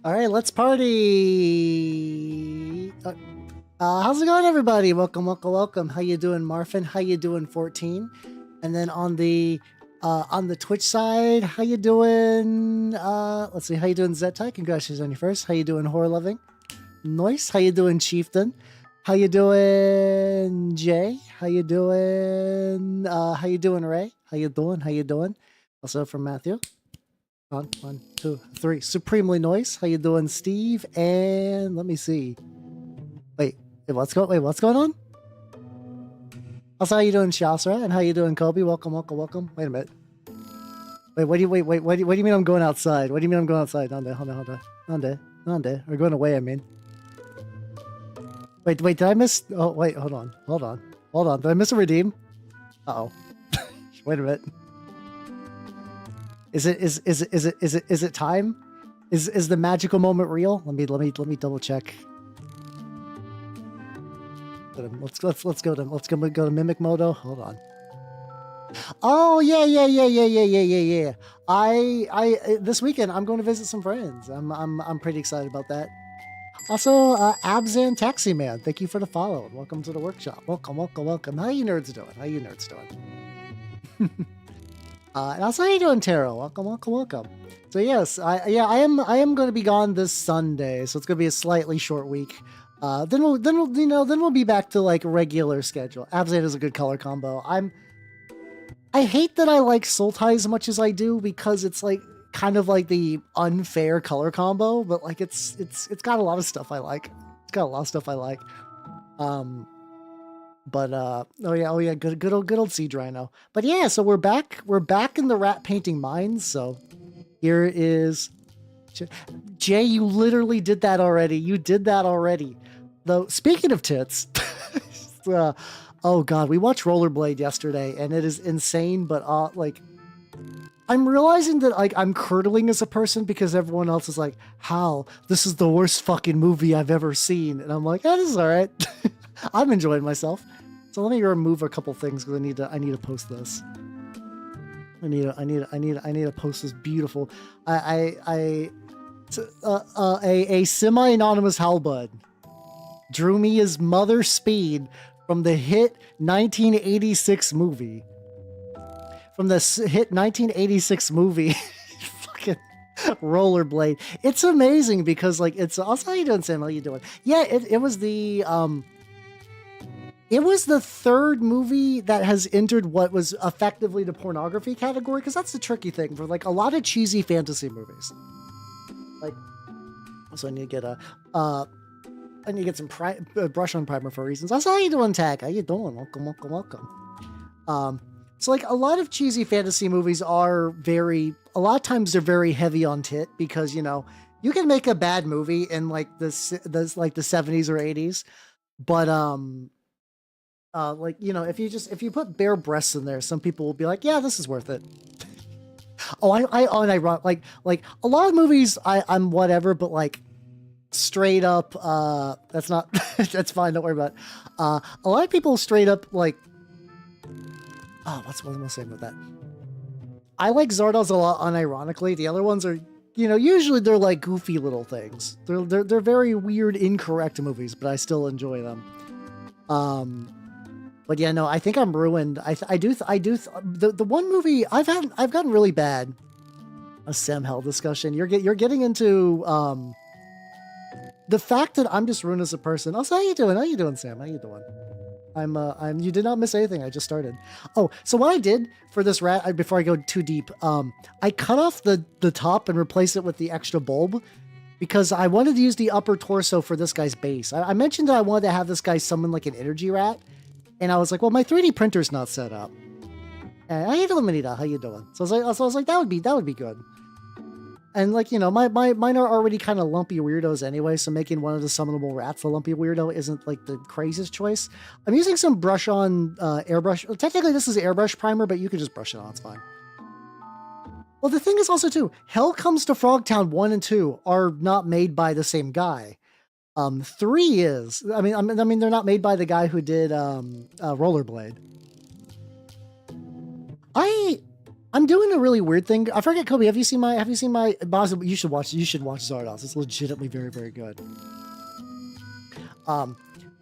All right, let's party. How's it going, everybody? Welcome, welcome, welcome. How you doing, Marfin? How you doing, 14? And then on the Twitch side, how you doing? Let's see, how you doing, Zetai? Congratulations on your first. How you doing, Horror Loving? Nice. How you doing, Chieftain? How you doing, Jay? How you doing? How you doing, Ray? How you doing? How you doing? Also from Matthew. One, two, three. Supremely Noise. How you doing, Steve? And let me see. Wait, what's going on? Also, how you doing, Shasra? And how you doing, Kobe? Welcome, welcome, welcome. Wait a minute. Wait, what do you mean I'm going outside? What do you mean I'm going outside? Hold on. We're going away, I mean. Wait, did I miss? Oh, wait, hold on. Did I miss a redeem? Uh-oh. Wait a minute. Is it time? Is the magical moment real? Let me double check. Let's go to mimic modo. Hold on. Oh yeah. I this weekend I'm going to visit some friends. I'm pretty excited about that. Also, Abzan Taxi Man, thank you for the follow. Welcome to the workshop. Welcome. How you nerds doing? And also, how you doing, Taro? Welcome. So yes, I am going to be gone this Sunday, so it's going to be a slightly short week. Then we'll be back to like regular schedule. Abzan is a good color combo. I hate that I like Sultai as much as I do because it's like kind of like the unfair color combo, but like it's got a lot of stuff I like. Oh yeah, good old Siege Rhino. But yeah, so we're back in the rat painting mines. So here is Jay. You literally did that already. Though speaking of tits, oh god, we watched Rollerblade yesterday, and it is insane. But like, I'm realizing that like I'm curdling as a person because everyone else is like, "How? This is the worst fucking movie I've ever seen," and I'm like, "That is all right." I'm enjoying myself. So let me remove a couple things because I need to post this. I need to post this beautiful. A semi-anonymous Halbud drew me his mother Speed from the hit 1986 movie. Fucking Rollerblade. It's amazing because like it's also, how you doing, Sam? How you doing? Yeah, it was the it was the third movie that has entered what was effectively the pornography category, because that's the tricky thing for like a lot of cheesy fantasy movies. Like, so I need to get some brush on primer for reasons. Also, how you doing, Tag? How you doing? Welcome. So like a lot of cheesy fantasy movies are a lot of times they're very heavy on tit because, you know, you can make a bad movie in like the 70s or 80s, but like, you know, if you put bare breasts in there, some people will be like, yeah, this is worth it. And I run like a lot of movies I'm whatever, but like straight up, that's not, that's fine. Don't worry about it. A lot of people straight up like, what am I saying about that? I like Zardoz a lot unironically. The other ones are, you know, usually they're like goofy little things. They're very weird, incorrect movies, but I still enjoy them. But yeah, no, I think I'm ruined. The one movie I've gotten really bad. A Samhell discussion. You're getting into the fact that I'm just ruined as a person. Also, how you doing, Sam? How you doing? You did not miss anything. I just started. Oh, so what I did for this rat, before I go too deep, I cut off the top and replaced it with the extra bulb because I wanted to use the upper torso for this guy's base. I mentioned that I wanted to have this guy summon like an energy rat. And I was like, well, my 3D printer's not set up. And how you doing, Manita? How you doing? So I was like, that would be good. And like, you know, mine are already kind of lumpy weirdos anyway, so making one of the summonable rats a lumpy weirdo isn't like the craziest choice. I'm using some brush on airbrush. Technically, this is airbrush primer, but you can just brush it on. It's fine. Well, the thing is also too, Hell Comes to Frogtown 1 and 2 are not made by the same guy. 3 is. I mean, they're not made by the guy who did Rollerblade. I'm doing a really weird thing. I forget, Kobe. Have you seen my boss? You should watch Zardos. It's legitimately very, very good.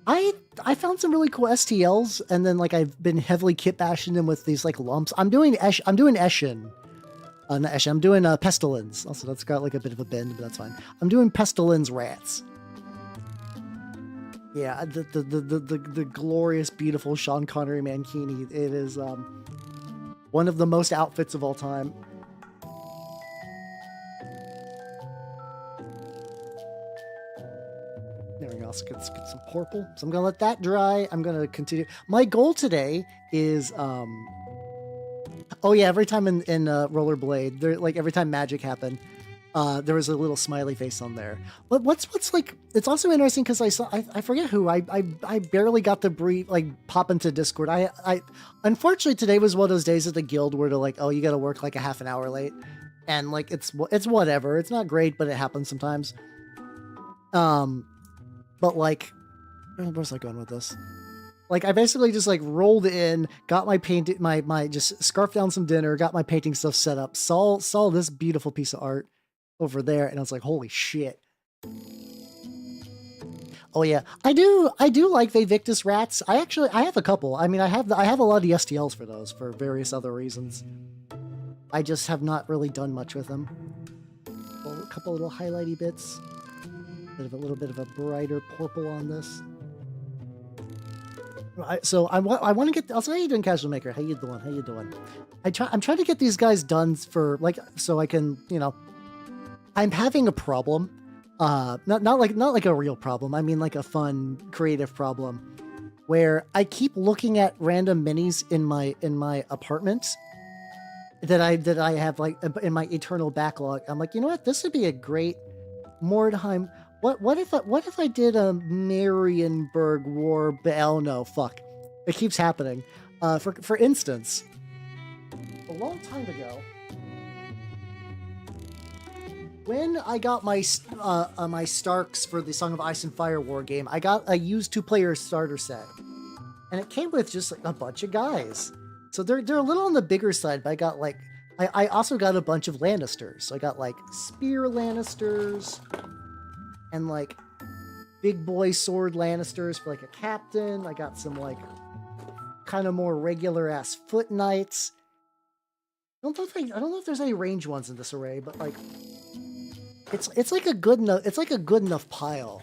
I found some really cool STLs, and then like I've been heavily kit bashing them with these like lumps. I'm doing Eshin. Not Eshin. I'm doing Pestilence. Also, that's got like a bit of a bend, but that's fine. I'm doing Pestilence rats. Yeah, the glorious, beautiful Sean Connery Mankini. It is one of the most outfits of all time. There we go. Let's get some purple. So I'm gonna let that dry. I'm gonna continue. My goal today is oh yeah, every time in Rollerblade, there, like every time magic happened, there was a little smiley face on there. But what's like? It's also interesting because I forget who I barely got the brief like pop into Discord. I unfortunately today was one of those days at the guild where they're like, oh, you got to work like a half an hour late, and like it's whatever. It's not great, but it happens sometimes. But like, where's I going with this? Like I basically just like rolled in, got my paint, my just scarfed down some dinner, got my painting stuff set up, saw this beautiful piece of art over there, and I was like, holy shit. Oh yeah, I do like Vivictus rats. I have a couple. I mean, I have a lot of the STLs for those for various other reasons. I just have not really done much with them. Well, a couple little highlighty bits. A little bit of a brighter purple on this. So I want to get. Also, how you doing, Casual Maker? How you doing? How you doing? I'm trying to get these guys done for like so I can, you know. I'm having a problem. Not like a real problem. I mean like a fun, creative problem, where I keep looking at random minis in my apartment that I have like in my eternal backlog. I'm like, you know what? This would be a great Mordheim. What if I did a Marienburg War? Oh no, fuck! It keeps happening. For instance, a long time ago, when I got my my Starks for the Song of Ice and Fire War game, I got a used 2-player starter set, and it came with just like a bunch of guys. So they're a little on the bigger side, but I got like I also got a bunch of Lannisters. So I got like Spear Lannisters. And like big boy sword Lannisters for like a captain. I got some like kind of more regular ass foot knights. I don't know if there's any range ones in this array, but like it's like a good enough pile.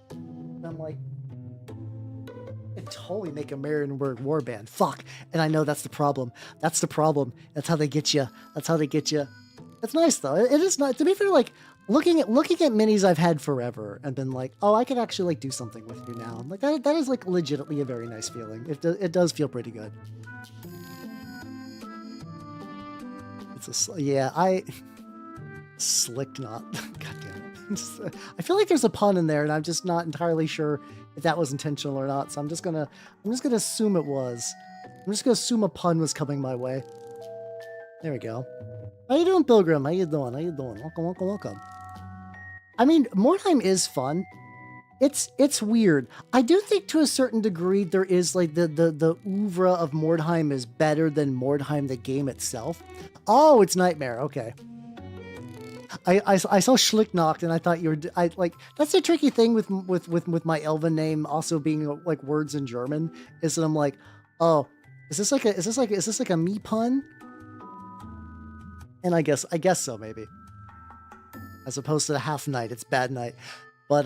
And I'm like, I'd totally make a Marienburg warband. Fuck. And I know that's the problem. That's the problem. That's how they get you. That's how they get you. It's nice though. It is not, to be fair, like looking at minis I've had forever and been like, oh, I could actually like do something with you now. I'm like, that is like legitimately a very nice feeling. It does feel pretty good. It's a, yeah, slick knot. God damn it. I feel like there's a pun in there and I'm just not entirely sure if that was intentional or not. So I'm just gonna assume it was. I'm just gonna assume a pun was coming my way. There we go. How you doing, Pilgrim? How you doing? How you doing? Welcome, welcome, welcome. I mean, Mordheim is fun. It's weird. I do think to a certain degree there is like the oeuvre of Mordheim is better than Mordheim the game itself. Oh, it's Nightmare. Okay. I saw Schlicknocht and I thought you were that's the tricky thing with my Elven name also being like words in German is that I'm like, oh, is this like a me pun? And I guess so, maybe. As opposed to the half night, it's bad night. But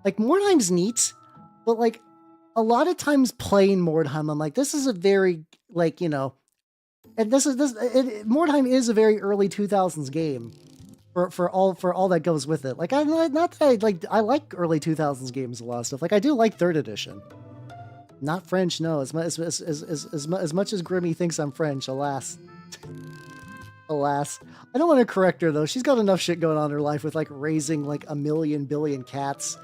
like Mordheim's neat, but like a lot of times playing Mordheim, I'm like, this is a very like, you know, and Mordheim is a very early 2000s game for all that goes with it. Like I like early 2000s games a lot of stuff. Like I do like 3rd edition. Not French, no. As much as Grimmy thinks I'm French, alas. Alas. I don't want to correct her though. She's got enough shit going on in her life with like raising like a million billion cats.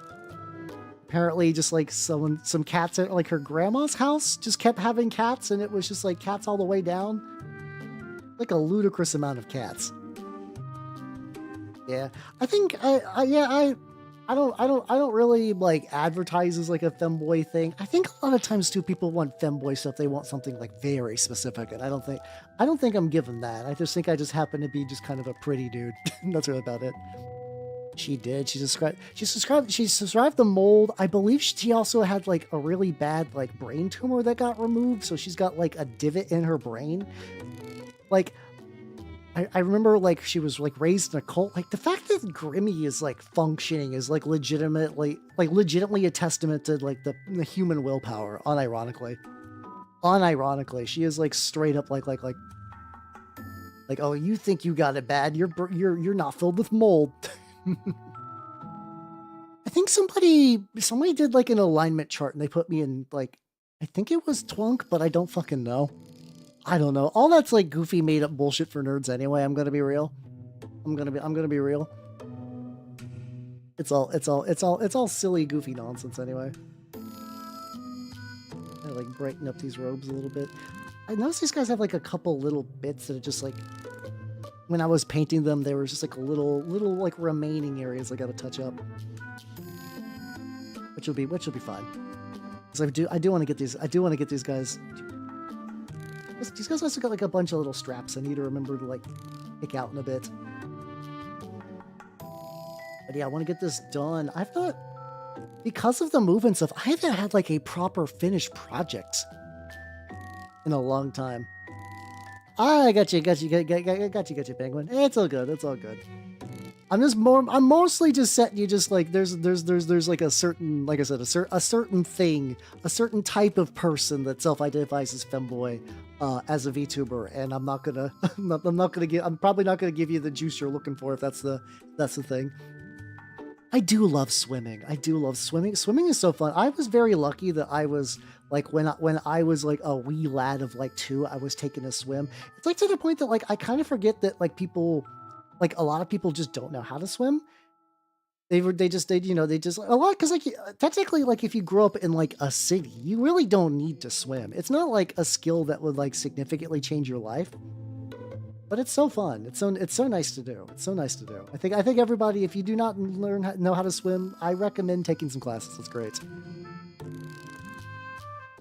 Apparently just like some cats at like her grandma's house just kept having cats and it was just like cats all the way down. Like a ludicrous amount of cats. Yeah. I think I I don't really like advertise as like a femboy thing. I think a lot of times too, people want femboy stuff. They want something like very specific, and I don't think I'm given that. I just think I just happen to be just kind of a pretty dude. That's really about it. She did. She described the mold. I believe she also had like a really bad like brain tumor that got removed, so she's got like a divot in her brain. Like, I remember like she was like raised in a cult. Like the fact that Grimmy is like functioning is like legitimately a testament to like the human willpower. Unironically, she is like straight up like oh, you think you got it bad? You're not filled with mold. I think somebody did like an alignment chart and they put me in like, I think it was Twunk, but I don't fucking know. I don't know. All that's like goofy made up bullshit for nerds anyway. I'm gonna be real. I'm gonna be real. It's all silly, goofy nonsense anyway. I like brighten up these robes a little bit. I noticed these guys have like a couple little bits that are just like, when I was painting them, there was just like a little like remaining areas I gotta touch up. Which will be fine. Because I do want to get these guys. These guys also got like a bunch of little straps I need to remember to like pick out in a bit. But yeah, I want to get this done. I've not, because of the move and stuff, I haven't had like a proper finished project in a long time. I got you, Penguin. It's all good. It's all good. I'm mostly just setting you just like there's like a certain, like I said, a certain thing, a certain type of person that self-identifies as femboy as a VTuber, and I'm probably not gonna give you the juice you're looking for if that's the thing. I do love swimming. Swimming is so fun. I was very lucky that I was like when I was like a wee lad of like 2, I was taking a swim. It's like to the point that like I kind of forget that like people. Like a lot of people just don't know how to swim. They just a lot, because like technically like if you grow up in like a city, you really don't need to swim. It's not like a skill that would like significantly change your life. But it's so fun. It's so nice to do. It's so nice to do. I think everybody, if you do not know how to swim, I recommend taking some classes. It's great.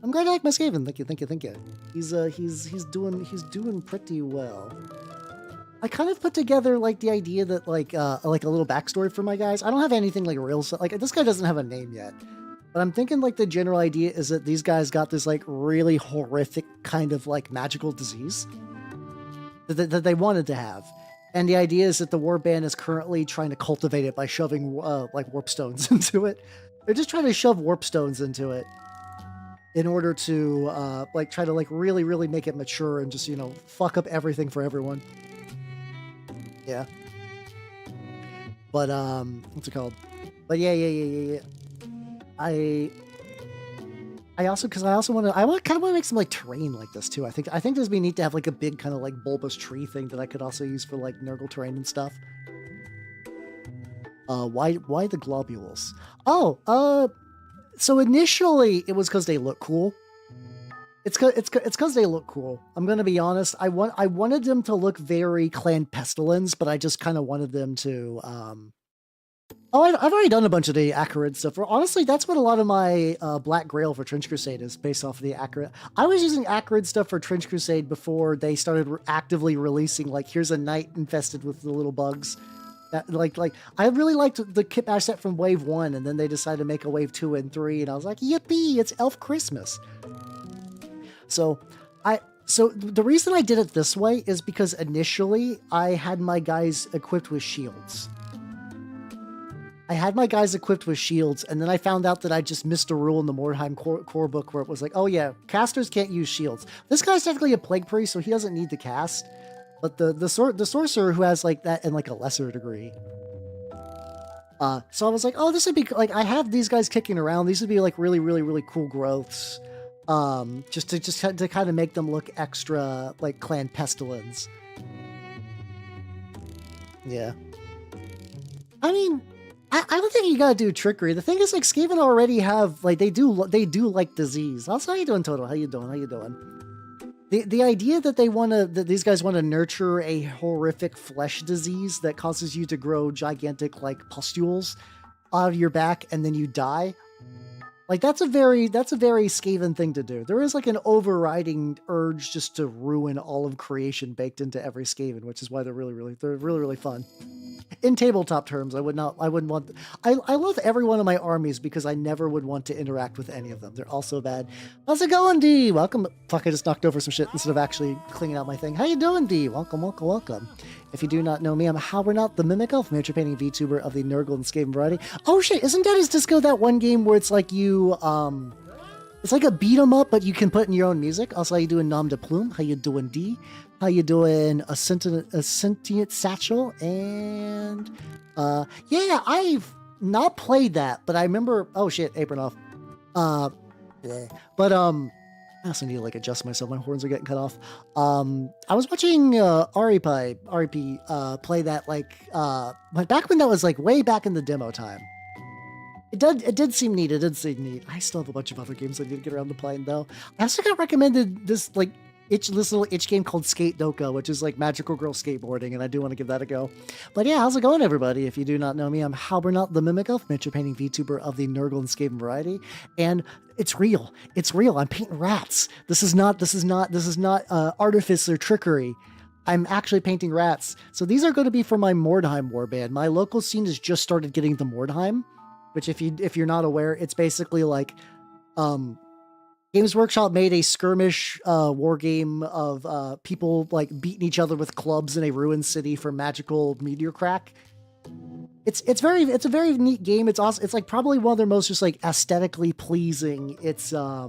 I'm glad you like my Skaven. Thank you. He's doing pretty well. I kind of put together like the idea that like a little backstory for my guys. I don't have anything like real, like this guy doesn't have a name yet, but I'm thinking like the general idea is that these guys got this like really horrific kind of like magical disease that they wanted to have, and the idea is that the warband is currently trying to cultivate it by shoving like warp stones into it. They're just trying to shove warp stones into it in order to like try to like really make it mature and just fuck up everything for everyone. Yeah. But what's it called? But yeah. I also want to make some like terrain like this too. I think this would be neat to have like a big kind of like bulbous tree thing that I could also use for like Nurgle terrain and stuff. Why the globules? Oh, so initially it was because they look cool. It's because they look cool. I'm gonna be honest. I wanted them to look very Clan Pestilence, but I just kind of wanted them to. I've already done a bunch of the Acrid stuff. Honestly, that's what a lot of my Black Grail for Trench Crusade is based off of the Acrid. I was using Acrid stuff for Trench Crusade before they started actively releasing like here's a knight infested with the little bugs. That, like I really liked the kit bash set from Wave 1, and then they decided to make a Wave 2 and 3, and I was like, yippee! It's Elf Christmas. So the reason I did it this way is because initially I had my guys equipped with shields. And then I found out that I just missed a rule in the Mordheim core book where it was like, oh yeah, casters can't use shields. This guy's technically a plague priest, so he doesn't need to cast. But the sorcerer who has like that in like a lesser degree. So I was like, oh, this would be like, I have these guys kicking around. These would be like really cool growths. Just to kind of make them look extra like Clan Pestilence. Yeah. I mean, I don't think you gotta do trickery. The thing is, like, Skaven already have like they do like disease. Also, how you doing, Total? How you doing? The idea that these guys want to nurture a horrific flesh disease that causes you to grow gigantic like pustules out of your back and then you die. Like that's a very Skaven thing to do. There is like an overriding urge just to ruin all of creation baked into every Skaven, which is why they're really fun. In tabletop terms, I wouldn't want. I love every one of my armies because I never would want to interact with any of them. They're all so bad. How's it going, D? Welcome. Fuck, I just knocked over some shit instead of actually cleaning out my thing. How you doing, D? Welcome. If you do not know me, I'm Howernot, the Mimic Elf, miniature painting VTuber of the Nurgle and Skaven variety. Oh shit, isn't Dead as Disco that one game where it's like you, it's like a beat 'em up, but you can put in your own music? Also, how you doing, Nom de Plume? How you doing, D? How you doing, a sentient satchel? And, yeah, I've not played that, but I remember, oh shit, apron off. But, I also need to like adjust myself. My horns are getting cut off. I was watching REP play that like back when that was like way back in the demo time. It did seem neat. I still have a bunch of other games I need to get around to playing though. I also got recommended this little itch game called Skate Doka, which is like magical girl skateboarding, and I do want to give that a go. But yeah, how's it going, everybody? If you do not know me, I'm Halbernot the Mimic Elf, miniature painting VTuber of the Nurgle and Skaven variety, and it's real. I'm painting rats. This is not artifice or trickery. I'm actually painting rats. So these are going to be for my Mordheim warband. My local scene has just started getting the Mordheim, which if you're not aware, it's basically like Games Workshop made a skirmish war game of people like beating each other with clubs in a ruined city for magical meteor crack. It's a very neat game. It's awesome. It's like probably one of their most just like aesthetically pleasing. It's like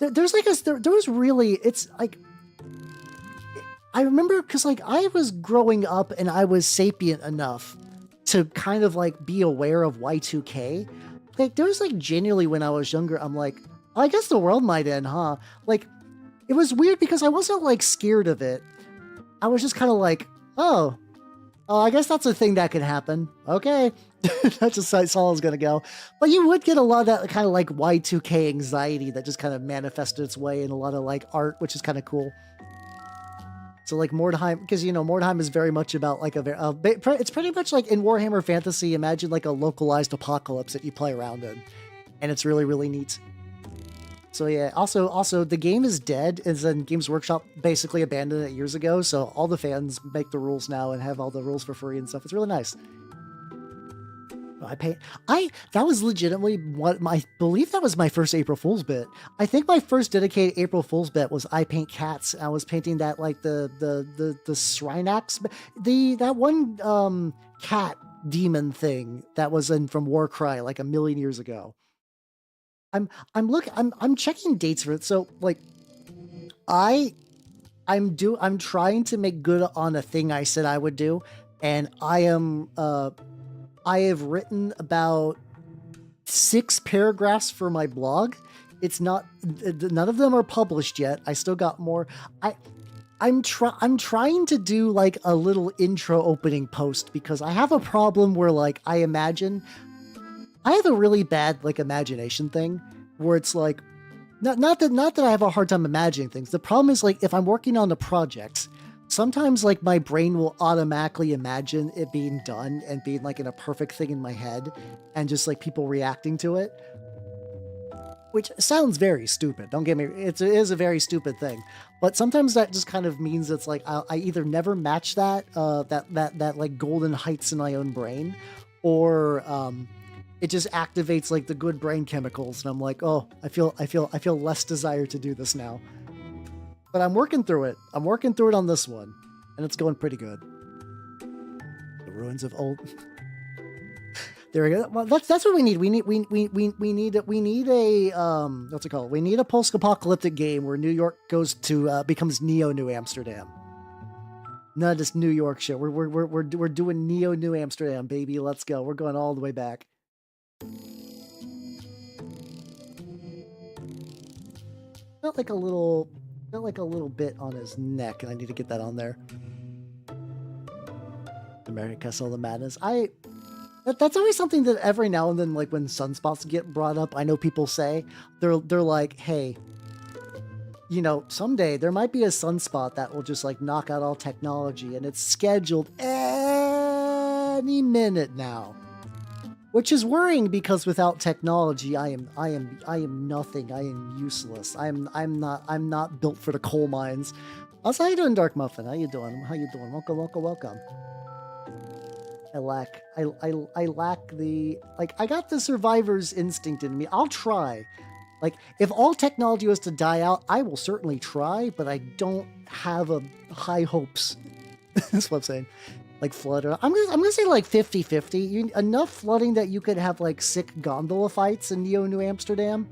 there was really, it's like, I remember because like I was growing up and I was sapient enough to kind of like be aware of Y2K. Like, there was, like, genuinely when I was younger, I'm like, I guess the world might end, huh? Like, it was weird because I wasn't, like, scared of it. I was just kind of like, oh, I guess that's a thing that could happen. Okay. That's just how it was going to go. But you would get a lot of that kind of, like, Y2K anxiety that just kind of manifested its way in a lot of, like, art, which is kind of cool. So like Mordheim, because you know Mordheim is very much about like it's pretty much like in Warhammer Fantasy. Imagine like a localized apocalypse that you play around in, and it's really neat. So yeah, also the game is dead. As in Games Workshop basically abandoned it years ago. So all the fans make the rules now and have all the rules for free and stuff. It's really nice. That was legitimately I believe that was my first April Fool's bit. I think my first dedicated April Fool's bit was I paint cats. I was painting that like the Shrinax, that one cat demon thing that was in from Warcry like a million years ago. I'm checking dates for it. So like I'm trying to make good on a thing I said I would do, and I have written about 6 paragraphs for my blog. None of them are published yet. I still got more. I'm trying to do like a little intro opening post because I have a problem where like I have a really bad like imagination thing where it's like, not that I have a hard time imagining things. The problem is like if I'm working on a project, sometimes like my brain will automatically imagine it being done and being like in a perfect thing in my head and just like people reacting to it, which sounds very stupid. Don't get me, it is a very stupid thing, but sometimes that just kind of means it's like I either never match that like golden heights in my own brain, or it just activates like the good brain chemicals and I'm like, oh, I feel less desire to do this now. But I'm working through it. I'm working through it on this one, and it's going pretty good. The ruins of old. There we go. Well, that's what we need. We need a what's it called? We need a post-apocalyptic game where New York becomes Neo New Amsterdam. Not just New York shit. We're doing Neo New Amsterdam, baby. Let's go. We're going all the way back. Felt like a little bit on his neck, and I need to get that on there. America Saw the Madness. That's always something that every now and then, like when sunspots get brought up, I know people say they're like, hey, you know, someday there might be a sunspot that will just like knock out all technology, and it's scheduled any minute now. Which is worrying because without technology, I am nothing. I am useless. I'm not built for the coal mines. Also, how you doing, Dark Muffin? How you doing? Welcome. I lack the, like, I got the survivor's instinct in me. I'll try. Like, if all technology was to die out, I will certainly try, but I don't have high hopes. That's what I'm saying. Like, flood. I'm gonna say like 50-50. Enough flooding that you could have like sick gondola fights in New Amsterdam,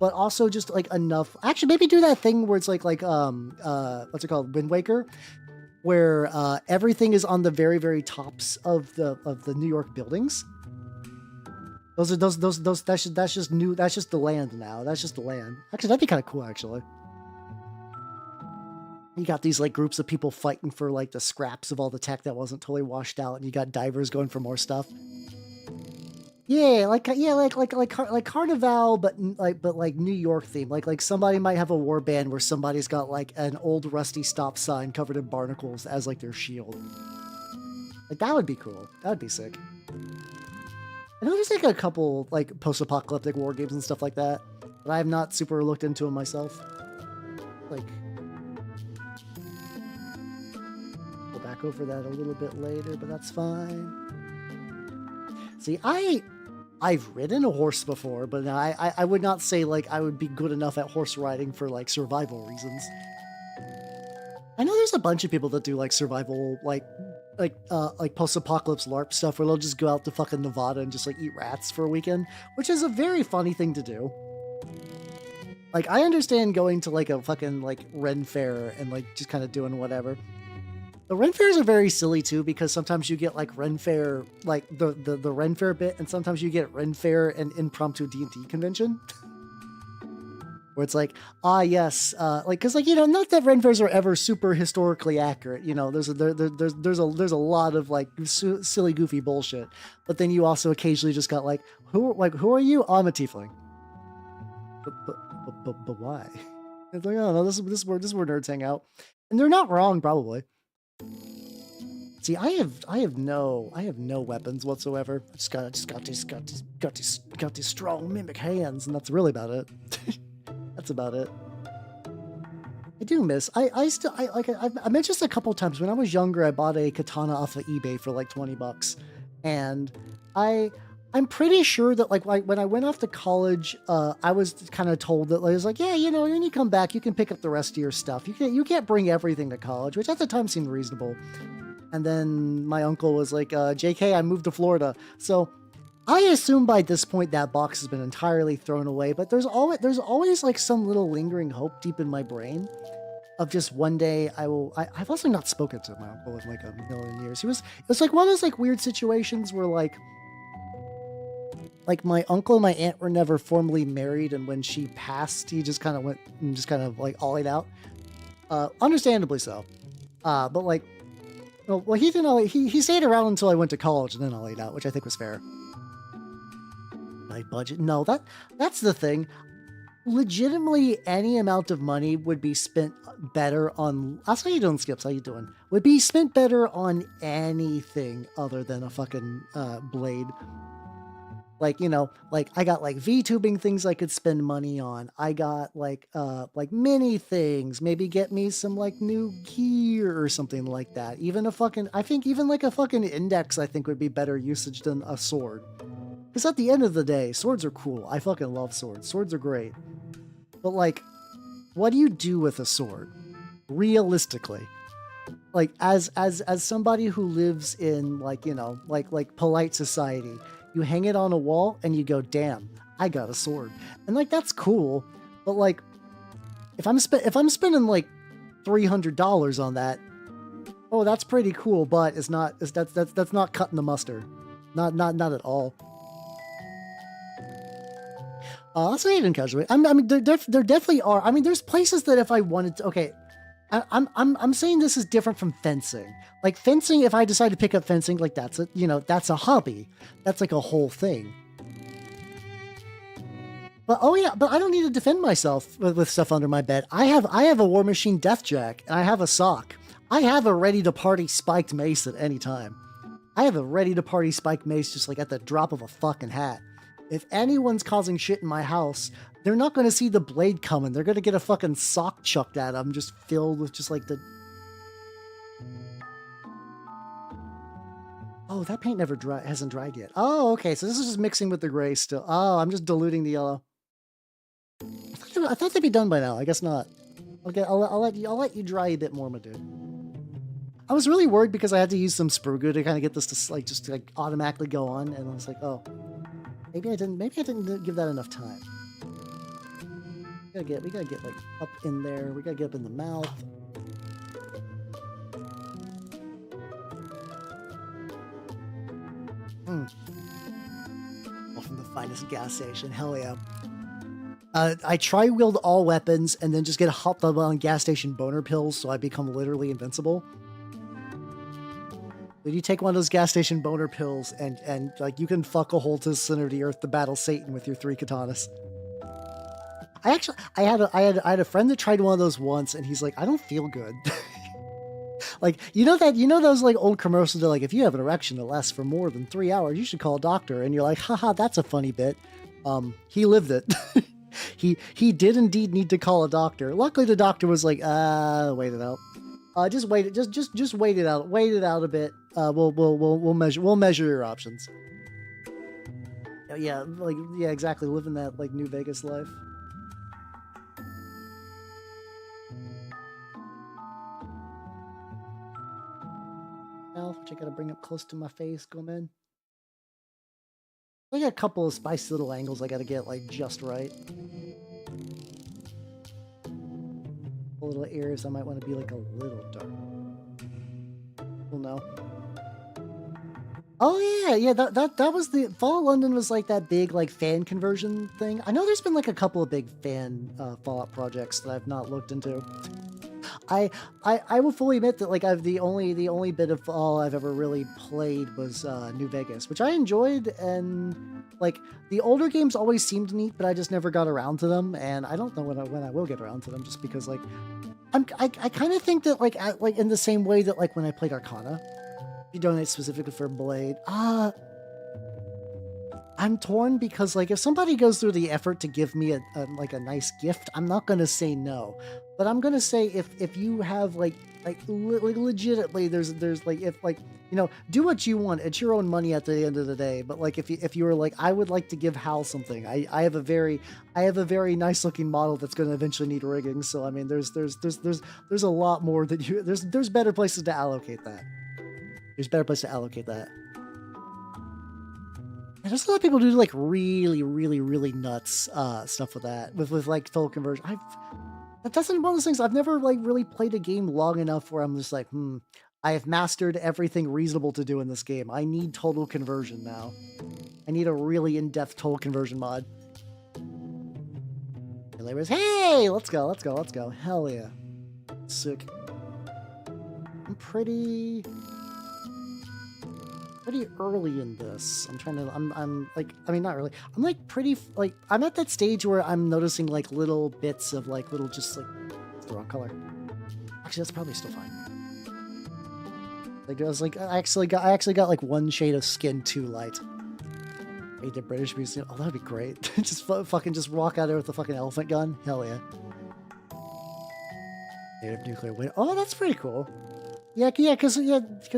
but also just like enough. Actually, maybe do that thing where it's like what's it called, Wind Waker, where everything is on the very, very tops of the New York buildings. That's just the land now. That's just the land. Actually, that'd be kind of cool. Actually. You got these like groups of people fighting for like the scraps of all the tech that wasn't totally washed out, and you got divers going for more stuff. Yeah, like Carnival, but like New York theme. Like somebody might have a war band where somebody's got like an old rusty stop sign covered in barnacles as like their shield. Like that would be cool. That would be sick. I know there's like a couple like post-apocalyptic war games and stuff like that, but I have not super looked into them myself. Like. Back over that a little bit later, but that's fine. See, I've ridden a horse before, but I would not say like I would be good enough at horse riding for like survival reasons. I know there's a bunch of people that do like survival, like post-apocalypse LARP stuff where they'll just go out to fucking Nevada and just like eat rats for a weekend, which is a very funny thing to do. Like, I understand going to like a fucking like Ren Fair and like just kind of doing whatever. The Ren Fairs are very silly too, because sometimes you get like Ren Fair, like the Ren Fair bit, and sometimes you get Ren Fair and impromptu D&D convention. Where it's like, yes, like, cause like, not that Ren Fairs are ever super historically accurate, there's a lot of like silly, goofy bullshit. But then you also occasionally just got like, who are you? Oh, I'm a tiefling. But why? It's like, oh no, this is where nerds hang out. And they're not wrong, probably. See, I have no weapons whatsoever. I just got these strong mimic hands, and that's really about it. That's about it. I do miss. I mentioned this a couple times. When I was younger, I bought a katana off of eBay for like $20, and I'm pretty sure that like when I went off to college, I was kind of told that I was like, yeah, when you come back, you can pick up the rest of your stuff. You can't bring everything to college, which at the time seemed reasonable. And then my uncle was like, JK, I moved to Florida. So I assume by this point that box has been entirely thrown away, but there's always like some little lingering hope deep in my brain of just one day I've also not spoken to my uncle in like a million years. It was like one of those like weird situations where like my uncle and my aunt were never formally married, and when she passed, he just kind of went and just kind of like ollied out. Understandably so. But like, well, he didn't. He stayed around until I went to college and then ollied out, which I think was fair. My budget? No, that's the thing. Legitimately, any amount of money would be spent better on. That's how you doing, Skips? How you doing? Would be spent better on anything other than a fucking blade. Like, like I got like VTubing things I could spend money on. I got like mini things, maybe get me some like new gear or something like that. I think even like a fucking index I think would be better usage than a sword. Because at the end of the day, swords are cool. I fucking love swords. Swords are great. But like, what do you do with a sword? Realistically. Like as somebody who lives in like, like polite society, you hang it on a wall and you go, damn, I got a sword. And like, that's cool. But like, if I'm spending like $300 on that, oh, that's pretty cool. But that's not cutting the mustard. Not at all. I'll say it in casual. I mean, there definitely are. I mean, there's places that if I wanted to, okay, I'm saying this is different from fencing. Like fencing, if I decide to pick up fencing, like that's a hobby. That's like a whole thing. But but I don't need to defend myself with stuff under my bed. I have a War Machine Death Jack, and I have a sock. I have a ready to party spiked mace at any time. I have a ready-to-party spike mace just like at the drop of a fucking hat. If anyone's causing shit in my house, they're not going to see the blade coming. They're going to get a fucking sock chucked at them, just filled with just like the... Oh, that paint hasn't dried yet. Oh, okay, so this is just mixing with the gray still. Oh, I'm just diluting the yellow. I thought they'd be done by now. I guess not. Okay, I'll let you dry a bit more, my dude. I was really worried because I had to use some sprue glue to kind of get this to like just to like automatically go on, and I was like, oh, maybe I didn't give that enough time. We gotta get like up in there. We gotta get up in the mouth. From the finest gas station, hell yeah. I tri-wield all weapons and then just get hopped up on gas station boner pills so I become literally invincible. Then you take one of those gas station boner pills and like you can fuck a hole to the center of the earth to battle Satan with your 3 katanas. I had a friend that tried one of those once and he's like, I don't feel good. Like, you know those like old commercials that are like, if you have an erection that lasts for more than 3 hours, you should call a doctor. And you're like, haha, that's a funny bit. He lived it. He did indeed need to call a doctor. Luckily the doctor was like, wait it out. Just wait it, just wait it out. Wait it out a bit. We'll measure your options. Yeah, exactly. Living that like New Vegas life. Which I gotta bring up close to my face, go man. I got a couple of spicy little angles I gotta get like just right. A little areas I might want to be like a little dark. Well, no. Oh yeah, that was the Fall of London was like that big like fan conversion thing. I know there's been like a couple of big fan Fallout projects that I've not looked into. I will fully admit that like the only bit of Fall I've ever really played was New Vegas, which I enjoyed, and like the older games always seemed neat, but I just never got around to them, and I don't know when I will get around to them, just because like I kind of think that like in the same way that like when I played Arcana, you donate specifically for Blade. I'm torn because like if somebody goes through the effort to give me a nice gift, I'm not gonna say no. But I'm gonna say if you have like legitimately there's like if like you know do what you want, it's your own money at the end of the day. But like if you were like I would like to give Hal something, I have a very nice looking model that's gonna eventually need rigging. So I mean there's a lot more that you there's better places to allocate that. There's better places to allocate that. And there's a lot of people who do like really nuts stuff with that with like total conversion. That's one of those things I've never like really played a game long enough where I'm just like, I have mastered everything reasonable to do in this game. I need total conversion now. I need a really in-depth total conversion mod. And they was, hey, let's go. Hell yeah. Sick. I'm pretty early in this. I'm like, I mean, not really. I'm like pretty, like, I'm at that stage where I'm noticing like little bits of like little, just like, it's the wrong color. Actually, that's probably still fine. Like, I was like, I actually got like one shade of skin too light. Hey, the British Museum. Oh, that'd be great. Just fucking just walk out there with a fucking elephant gun. Hell yeah. Native nuclear winter. Oh, that's pretty cool. Yeah, because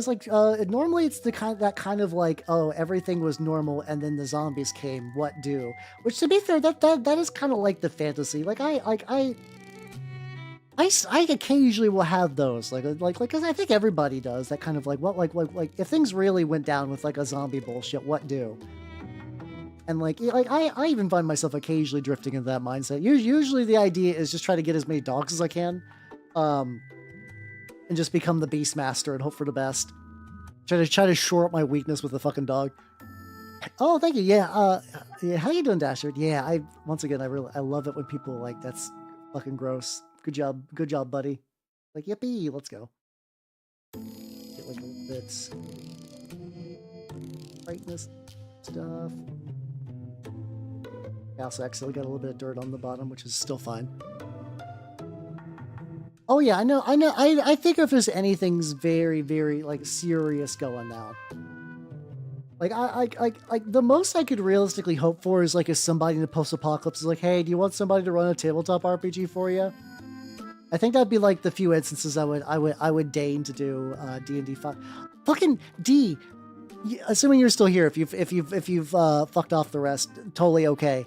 like normally it's that kind of like, oh, everything was normal and then the zombies came, what do? Which, to be fair, that is kind of like the fantasy. Like I occasionally will have those like because I think everybody does that kind of like what like if things really went down with like a zombie bullshit, what do? And like I even find myself occasionally drifting into that mindset. Usually the idea is just try to get as many dogs as I can. And just become the Beastmaster and hope for the best. Try to shore up my weakness with a fucking dog. Oh, thank you. Yeah. Yeah. How you doing, Dashard? Yeah. I love it when people are like, that's fucking gross. Good job, buddy. Like, yippee. Let's go. Get like a little bits. Brightness stuff. I also actually got a little bit of dirt on the bottom, which is still fine. Oh yeah, I know. I think if there's anything's very like serious going now, Like the most I could realistically hope for is like if somebody in the post-apocalypse is like, hey, do you want somebody to run a tabletop RPG for you? I think that'd be like the few instances I would deign to do D&D 5. Fucking D. Assuming you're still here, if you've fucked off the rest, totally okay.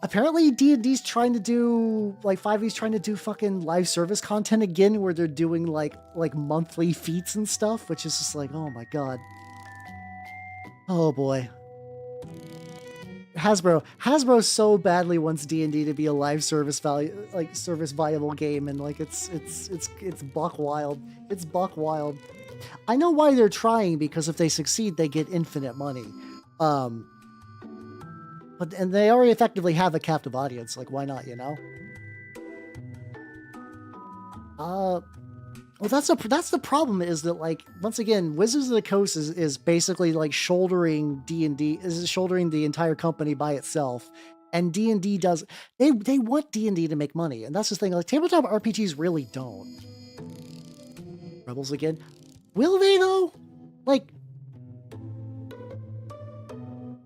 Apparently D&D's trying to do, like 5e's trying to do fucking live service content again, where they're doing like monthly feats and stuff, which is just like, oh my god. Oh boy. Hasbro so badly wants D&D to be a live service viable game, and like it's buck wild. It's buck wild. I know why they're trying, because if they succeed, they get infinite money. And they already effectively have a captive audience. Like, why not? You know. Well, that's the problem, is that, like, once again, Wizards of the Coast is basically like shouldering D&D, is shouldering the entire company by itself, and D&D does, they want D&D to make money, and that's the thing. Like, tabletop RPGs really don't. Rebels again, will they though? Like,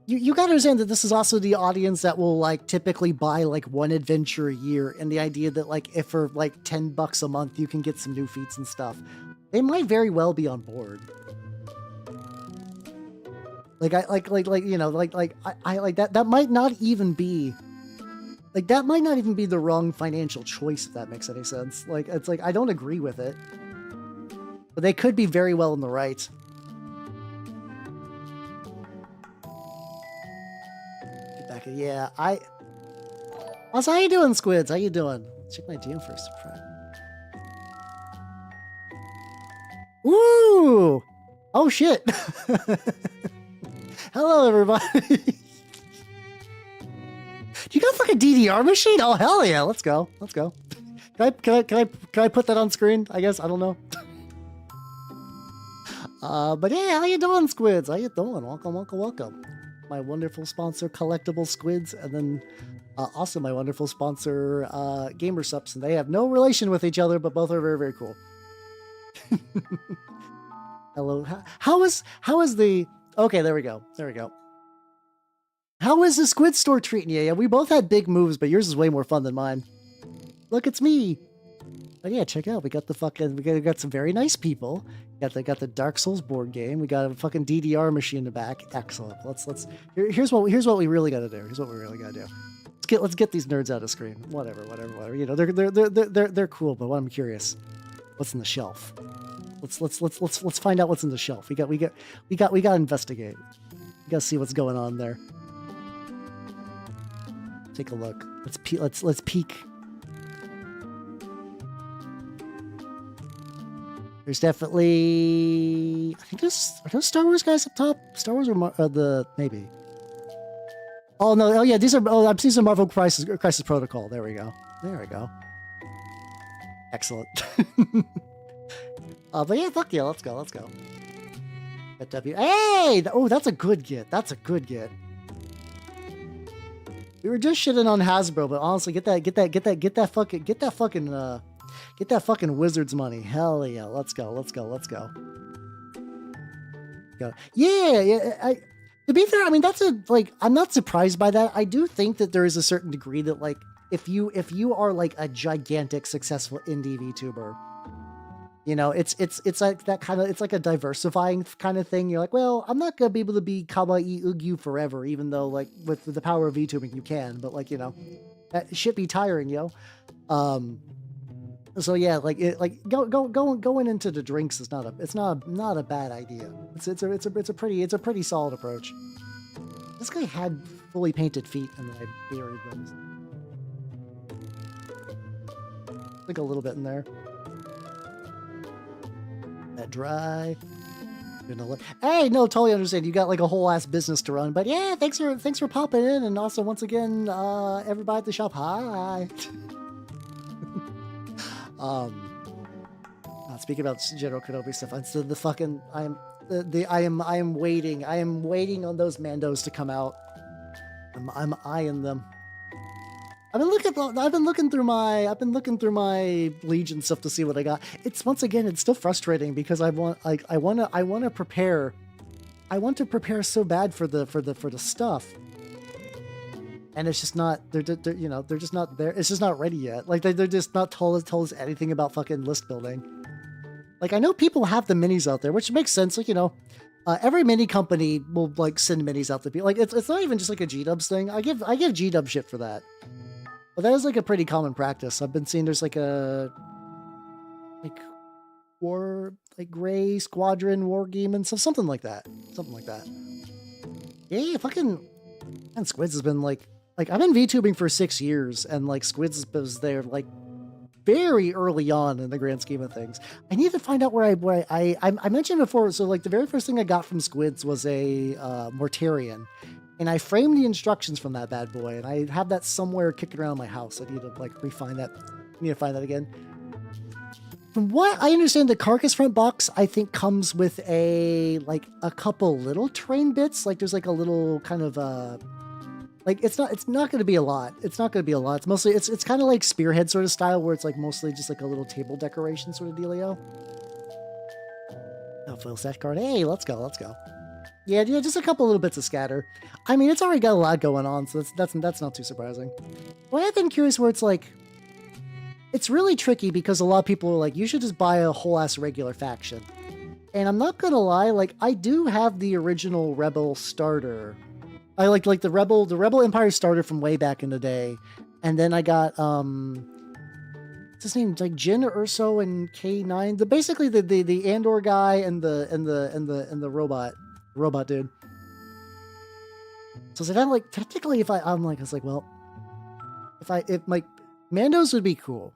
you gotta understand that this is also the audience that will like typically buy like one adventure a year, and the idea that like if for like $10 a month you can get some new feats and stuff, they might very well be on board. Like I like that might not even be the wrong financial choice, if that makes any sense. Like, it's like I don't agree with it, but they could be very well in the right. Yeah, Also, how you doing, Squids? How you doing? Check my DM first. Woo! Oh shit! Hello, everybody. You got like a DDR machine? Oh hell yeah! Let's go. Let's go. Can I put that on screen? I guess I don't know. But yeah, how you doing, Squids? How you doing? Welcome. My wonderful sponsor, Collectible Squids, and then also my wonderful sponsor, Gamer Sups, and they have no relation with each other, but both are very, very cool. Hello. How is the... Okay, there we go. How is the Squid Store treating you? Yeah, we both had big moves, but yours is way more fun than mine. Look, it's me. Oh yeah, check out. We got some very nice people. They got the Dark Souls board game. We got a fucking DDR machine in the back. Excellent. Here's what we really got to do. Let's get these nerds out of screen. Whatever. You know, they're cool, but I'm curious. What's in the shelf? Let's find out what's in the shelf. We got to investigate. We got to see what's going on there. Take a look. Let's peek. There's definitely... I think are those Star Wars guys up top? Star Wars or maybe. Oh no! Oh yeah, these are. Oh, I'm seeing some Marvel Crisis Protocol. There we go. Excellent. But yeah, fuck yeah, let's go. Get W. Hey! Oh, that's a good get. We were just shitting on Hasbro, but honestly, get that fucking Wizards money. Hell yeah. Let's go. Yeah. To be fair, I mean, I'm not surprised by that. I do think that there is a certain degree that, like, if you are like a gigantic successful indie VTuber, you know, it's like that kind of, it's like a diversifying kind of thing. You're like, well, I'm not gonna be able to be Kawaii Ugyu forever, even though like with the power of VTubing you can, but like, you know, that shit be tiring, yo. So yeah, going into the drinks is not a bad idea. It's a pretty solid approach. This guy had fully painted feet, and then I buried them. Like a little bit in there. That dry. Hey, no, totally understand. You got like a whole ass business to run, but yeah, thanks for popping in, and also once again, everybody at the shop, hi. Speaking about General Kenobi stuff, I am waiting on those Mandos to come out. I'm eyeing them. I've been looking through my Legion stuff to see what I got. It's once again, it's still frustrating because I want to prepare I want to prepare so bad for the stuff, and it's just not. They're you know, they're just not there. It's just not ready yet. Like they're just not told us anything about fucking list building. Like I know people have the minis out there, which makes sense. Like, you know, every mini company will like send minis out to people. Like it's not even just like a G-Dubs thing. I give G-Dub shit for that. But that is like a pretty common practice. I've been seeing there's like a Gray Squadron War Game and stuff, something like that. Something like that. Yeah, fucking and Squids has been like I've been VTubing for 6 years, and like Squids was there like very early on in the grand scheme of things. I need to find out where I mentioned before. So like the very first thing I got from Squids was a Mortarion, and I framed the instructions from that bad boy, and I have that somewhere kicking around my house. I need to like refine that. I need to find that again. From what I understand, the carcass front box I think comes with a couple little terrain bits. Like there's like a little kind of like it's not going to be a lot. It's not going to be a lot. It's mostly it's kind of like Spearhead sort of style, where it's like mostly just like a little table decoration sort of dealio. Oh, full set card. Hey, let's go. Yeah, just a couple little bits of scatter. I mean, it's already got a lot going on, so that's not too surprising. But I've been curious where it's like, it's really tricky because a lot of people are like, you should just buy a whole ass regular faction. And I'm not gonna lie, like I do have the original Rebel starter. I like the Rebel Empire starter from way back in the day, and then I got what's his name, like Jin Urso and K9, basically the Andor guy and the robot dude. So that like technically, if I'm like, it's like, well, if like Mandos would be cool.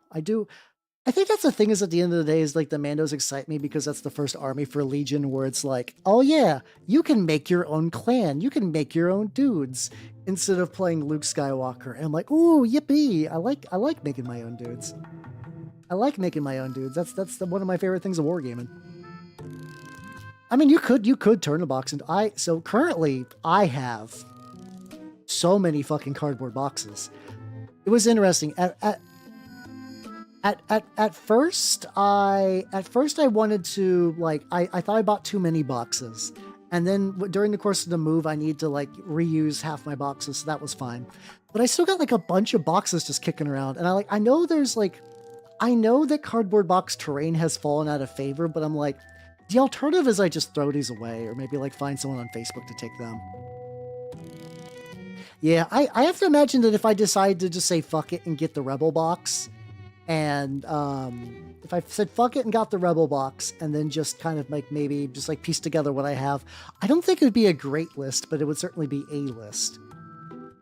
I think that's the thing, is at the end of the day is like the Mandos excite me because that's the first army for Legion where it's like, oh yeah, you can make your own clan. You can make your own dudes instead of playing Luke Skywalker. And I'm like, ooh, yippee. I like making my own dudes. That's one of my favorite things of wargaming. I mean, you could turn a box into so currently I have so many fucking cardboard boxes. It was interesting. At first I wanted to like I thought I bought too many boxes, and then during the course of the move I need to like reuse half my boxes, so that was fine. But I still got like a bunch of boxes just kicking around, and I know that cardboard box terrain has fallen out of favor, but I'm like, the alternative is I just throw these away, or maybe like find someone on Facebook to take them. Yeah, I have to imagine that if I decide to just say fuck it and get the Rebel box, and if I said fuck it and got the Rebel box, and then just kind of like maybe just like piece together what I have, I don't think it would be a great list, but it would certainly be a list.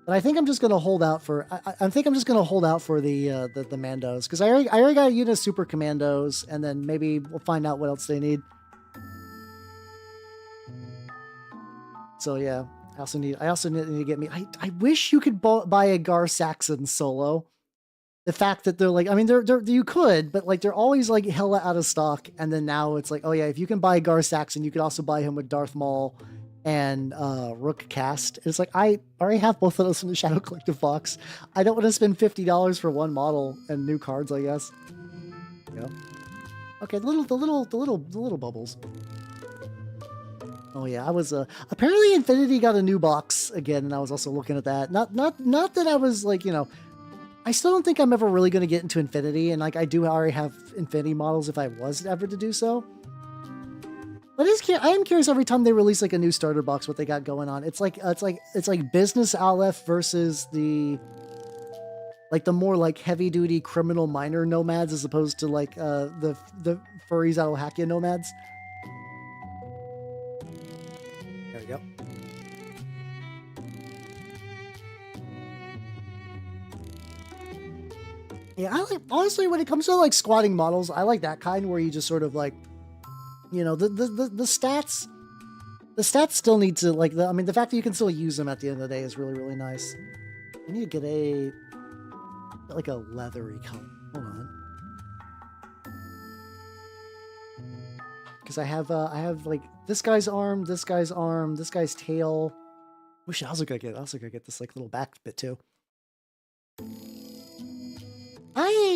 But I think I'm just gonna hold out for I think I'm just gonna hold out for the Mandos, because I already got a unit of Super Commandos, and then maybe we'll find out what else they need. So yeah. I also need to get me. I wish you could buy a Gar Saxon solo. The fact that they're like, I mean, they're you could, but like they're always like hella out of stock. And then now it's like, oh yeah, if you can buy Gar Saxon, you could also buy him with Darth Maul and Rook Cast. It's like I already have both of those in the Shadow Collective box. I don't want to spend $50 for one model and new cards, I guess. Yeah. Okay, the little bubbles. Oh yeah, I was apparently Infinity got a new box again, and I was also looking at that. Not that I was like, you know, I still don't think I'm ever really going to get into Infinity, and like I do already have Infinity models if I was ever to do so. But I am curious every time they release like a new starter box what they got going on. It's like business Aleph versus the more like heavy duty criminal minor nomads, as opposed to like the furries Alhakia nomads. There we go. Yeah, honestly, when it comes to like squatting models, I like that kind where you just sort of like, you know, the stats still need to like, I mean, the fact that you can still use them at the end of the day is really, really nice. I need to get like a leathery color. Hold on. Because I have like this guy's arm, this guy's tail. Wish I also could get this like little back bit too.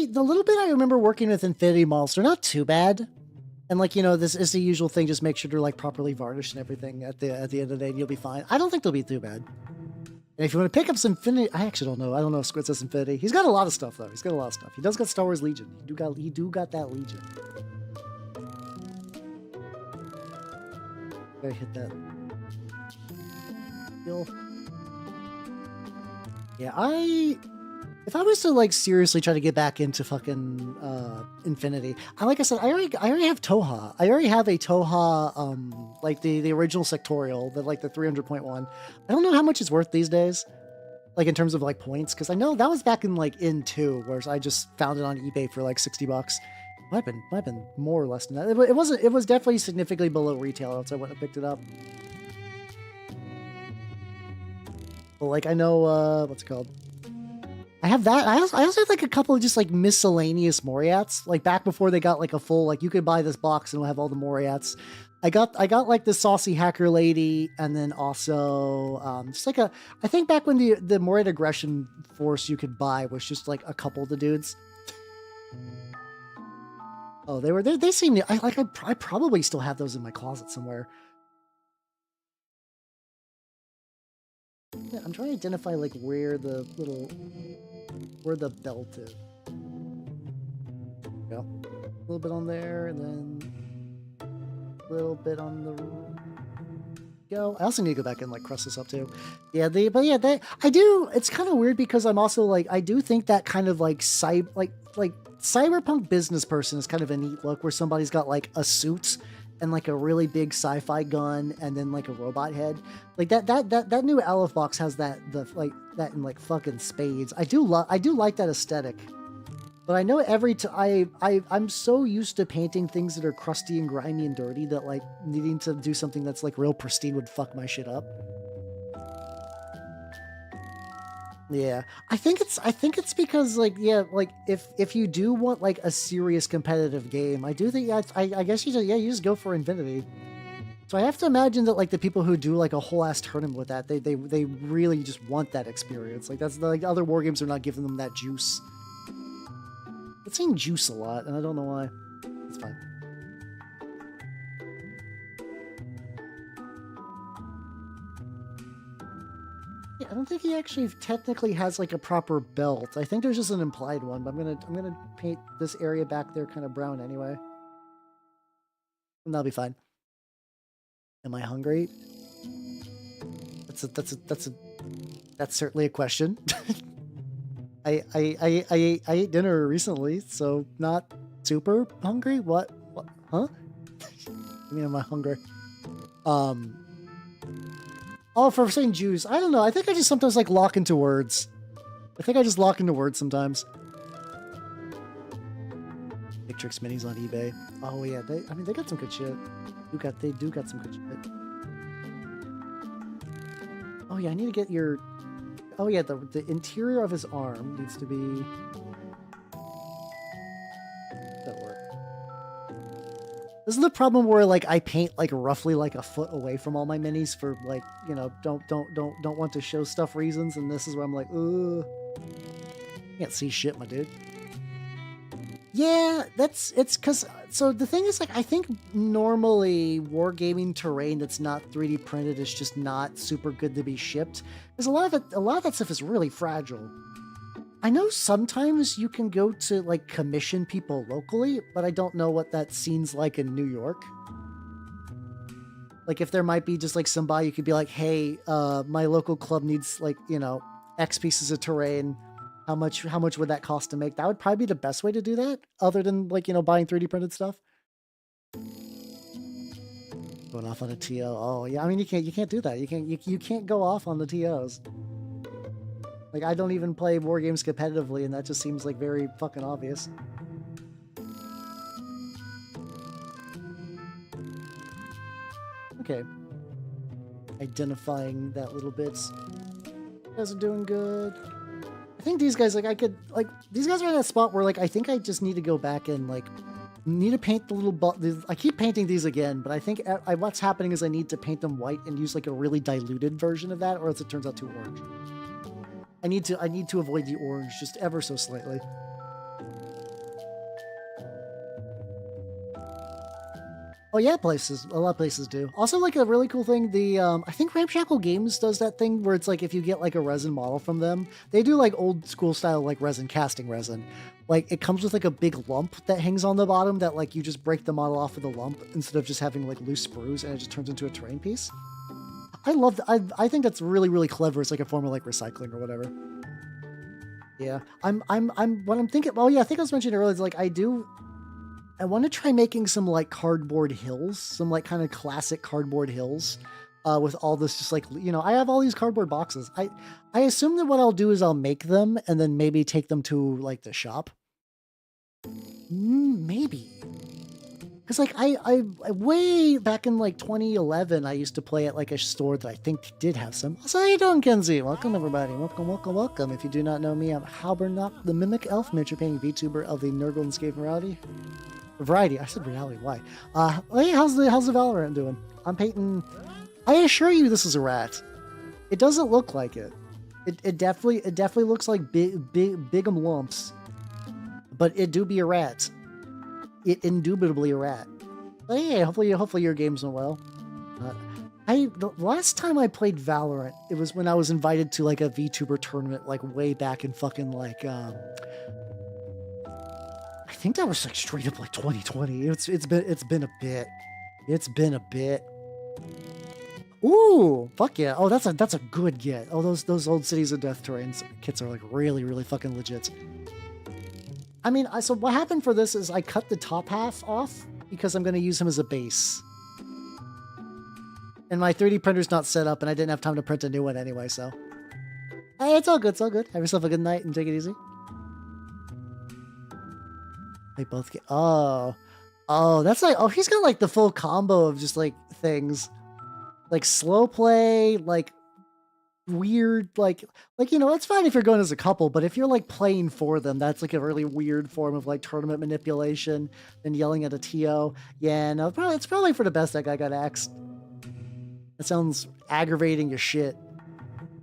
The little bit I remember working with Infinity models, they're not too bad. And like, you know, this is the usual thing. Just make sure to like properly varnish and everything at the end of the day, and you'll be fine. I don't think they'll be too bad. And if you want to pick up some Infinity, I actually don't know. I don't know if Squid says Infinity. He's got a lot of stuff though. He's got a lot of stuff. He does got Star Wars Legion. He do got that Legion. Gotta hit that. Kill. Yeah, if I was to like seriously try to get back into fucking Infinity, like I said, I already have Toha. I already have a Toha, like the original Sectorial, the 300.1. I don't know how much it's worth these days, like in terms of like points, because I know that was back in like in 2, whereas I just found it on eBay for like $60. Might have been more or less than that. It wasn't. It was definitely significantly below retail, else I wouldn't have picked it up. Well, like I know what's it called. I have that. I also have like a couple of just like miscellaneous Moriats, like back before they got like a full, like you could buy this box and it'll have all the Moriats. I got like the saucy hacker lady, and then also just like I think back when the Moriat aggression force you could buy was just like a couple of the dudes. Oh, they seem to, I probably still have those in my closet somewhere. Yeah, I'm trying to identify like where the belt is. Yeah, a little bit on there, and then a little bit on the go. I also need to go back and like crust this up too. Yeah, I do. It's kind of weird because I'm also like I do think that kind of like cyberpunk business person is kind of a neat look, where somebody's got like a suit and like a really big sci-fi gun and then like a robot head. Like that new Aleph box has that in like fucking spades. I do like that aesthetic. But I know I'm so used to painting things that are crusty and grimy and dirty that like needing to do something that's like real pristine would fuck my shit up. Yeah, I think it's because like, yeah, like if you do want like a serious competitive game, I do think I guess you just go for Infinity. So I have to imagine that like the people who do like a whole ass tournament with that, they really just want that experience. Like that's like other war games are not giving them that juice. It's saying juice a lot, and I don't know why. It's fine. I don't think he actually technically has like a proper belt. I think there's just an implied one, but I'm gonna paint this area back there kind of brown anyway. And that'll be fine. Am I hungry? That's certainly a question. I ate dinner recently, so not super hungry. What? Huh? I mean, am I hungry? Oh, for saying Jews, I don't know. I think I just sometimes like lock into words. I think I just lock into words sometimes. Victrix minis on eBay. Oh yeah, they got some good shit. They do got some good shit. Oh yeah, I need to get your. Oh yeah, the interior of his arm needs to be. That work. This is the problem where like I paint like roughly like a foot away from all my minis for like, you know, don't want to show stuff reasons, and this is where I'm like, ugh. Can't see shit, my dude. Yeah, it's because so the thing is like I think normally wargaming terrain that's not 3D printed is just not super good to be shipped. Because a lot of that stuff is really fragile. I know sometimes you can go to like commission people locally, but I don't know what that scene's like in New York. Like if there might be just like somebody you could be like, hey, my local club needs like, you know, X pieces of terrain. How much would that cost to make? That would probably be the best way to do that, other than like, you know, buying 3D printed stuff. Going off on a TO. Oh yeah, I mean you can't do that. You can't go off on the TOs. Like I don't even play war games competitively, and that just seems like very fucking obvious. Okay. Identifying that little bits. You guys are doing good. I think these guys, like, these guys are in that spot where, like, I think I just need to go back and, like, need to paint the little, I keep painting these again, but I think what's happening is I need to paint them white and use, like, a really diluted version of that, or else it turns out too orange. I need to avoid the orange just ever so slightly. Oh yeah, a lot of places do. Also, like a really cool thing, I think Ramshackle Games does that thing where it's like if you get like a resin model from them, they do like old school style like resin casting resin. Like it comes with like a big lump that hangs on the bottom that like you just break the model off of the lump instead of just having like loose sprues and it just turns into a terrain piece. I love that. I think that's really, really clever. It's like a form of like recycling or whatever. Yeah, what I'm thinking. Oh yeah, I think I was mentioning earlier. It's like I want to try making some like cardboard hills, some like kind of classic cardboard hills, with all this just like I have all these cardboard boxes. I assume that what I'll do is I'll make them and then maybe take them to like the shop. Maybe. Because like I way back in like 2011, I used to play at like a store that I think did have some. So how you doing, Kenzie? Welcome everybody. Welcome, welcome, welcome. If you do not know me, I'm Halbernock, the Mimic Elf, miniature painting VTuber of the Nurgle Escape Variety. I said reality. Why? Hey, how's the Valorant doing? I'm painting. I assure you, this is a rat. It doesn't look like it. It definitely looks like bigum lumps, but it do be a rat. It indubitably a rat. But yeah, hopefully your game's went well. The last time I played Valorant, it was when I was invited to like a VTuber tournament, like way back in fucking like I think that was like straight up like 2020. It's been a bit. It's been a bit. Ooh, fuck yeah! Oh, that's a good get. Oh, those old Cities of Death terrains kits are like really, really fucking legit. I mean, so what happened for this is I cut the top half off because I'm going to use him as a base. And my 3D printer's not set up and I didn't have time to print a new one anyway, so. Hey, it's all good, it's all good. Have yourself a good night and take it easy. They both get, oh, that's like, oh, he's got like the full combo of just like things. Like slow play, like weird, like it's fine if you're going as a couple, but if you're like playing for them, that's like a really weird form of like tournament manipulation and yelling at a TO. Yeah, no, it's probably for the best that guy got axed. That sounds aggravating as shit.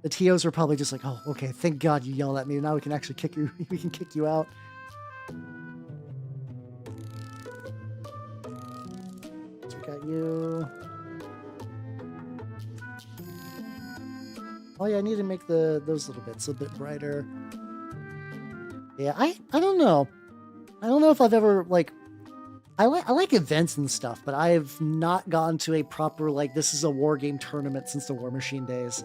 The TOs are probably just like, oh, okay, thank God you yelled at me. Now we can actually kick you. We can kick you out. So we got you. Oh yeah, I need to make those little bits a bit brighter. Yeah, I don't know. I don't know if I've ever like I like events and stuff, but I've not gone to a proper like this is a war game tournament since the War Machine days.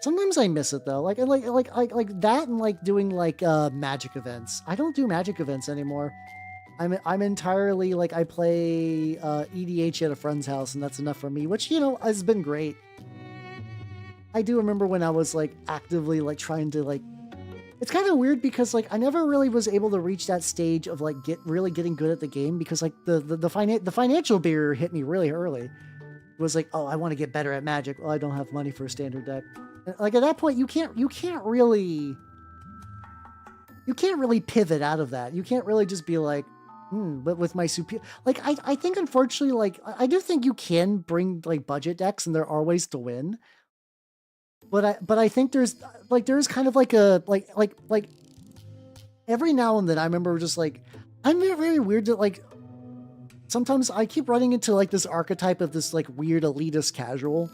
Sometimes I miss it though. Like I like that and like doing like magic events. I don't do magic events anymore. I'm entirely like I play EDH at a friend's house and that's enough for me, which has been great. I do remember when I was like actively like trying to like, it's kind of weird because like I never really was able to reach that stage of like really getting good at the game because like the financial barrier hit me really early. It was like, oh, I want to get better at Magic. Well, I don't have money for a standard deck. And, like at that point, you can't really pivot out of that. You can't really just be like, but with my superior, like I think unfortunately, like I do think you can bring like budget decks and there are ways to win. But I think there's kind of like a like every now and then I remember just like I'm very weird that like sometimes I keep running into like this archetype of this like weird elitist casual.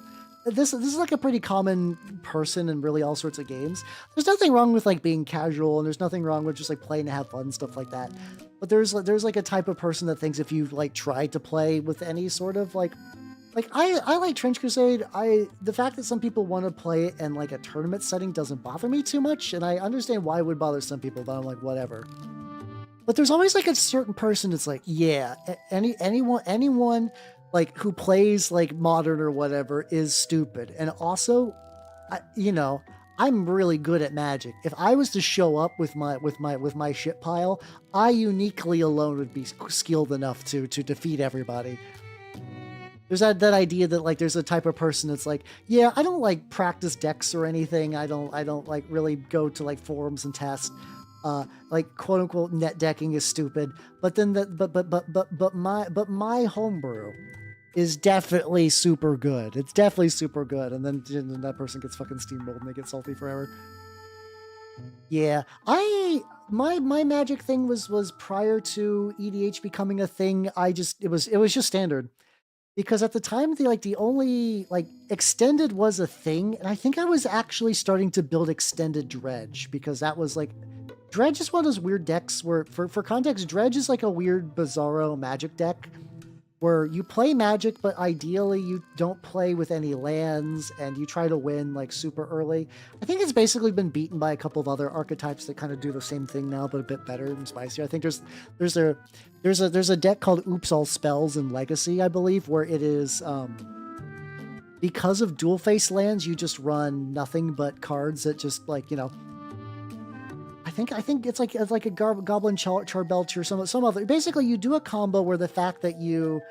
This is like a pretty common person in really all sorts of games. There's nothing wrong with like being casual and there's nothing wrong with just like playing to have fun, stuff like that. But there's like a type of person that thinks if you like try to play with any sort of like I like Trench Crusade. The fact that some people want to play it in like a tournament setting doesn't bother me too much, and I understand why it would bother some people, but I'm like, whatever. But there's always like a certain person that's like, yeah, anyone like who plays like modern or whatever is stupid. And also, I'm really good at Magic. If I was to show up with my shit pile, I uniquely alone would be skilled enough to defeat everybody. There's that idea that like there's a type of person that's like, yeah, I don't like practice decks or anything. I don't like really go to like forums and test. Like quote unquote net decking is stupid. But then my homebrew is definitely super good. It's definitely super good. And then that person gets fucking steamrolled and they get salty forever. Yeah, my Magic thing was prior to EDH becoming a thing. It was just standard. Because at the time, the only extended was a thing, and I think I was actually starting to build extended dredge, because that was dredge is one of those weird decks where, for context, dredge is like a weird bizarro Magic deck where you play Magic, but ideally you don't play with any lands and you try to win super early. I think it's basically been beaten by a couple of other archetypes that kind of do the same thing now, but a bit better and spicier. I think there's a deck called Oops All Spells in Legacy, I believe, where it is because of dual face lands, you just run nothing but cards that just I think it's like a Goblin Charbelch or some other. Basically, you do a combo where the fact that you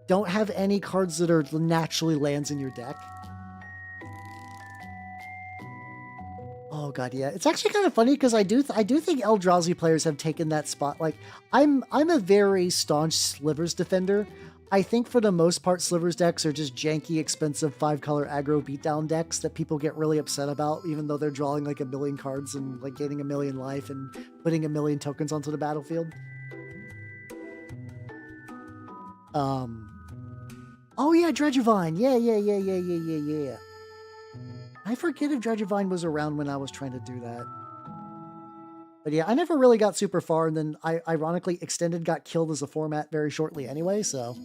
don't have any cards that are naturally lands in your deck. Oh god, yeah. It's actually kind of funny because I do think Eldrazi players have taken that spot. I'm a very staunch Slivers defender. I think for the most part, Slivers decks are just janky, expensive 5-color aggro beatdown decks that people get really upset about, even though they're drawing a million cards and gaining a million life and putting a million tokens onto the battlefield. Oh yeah, Dredgevine. Yeah. I forget if Dredgevine was around when I was trying to do that. But yeah, I never really got super far, and then ironically, Extended got killed as a format very shortly anyway, so...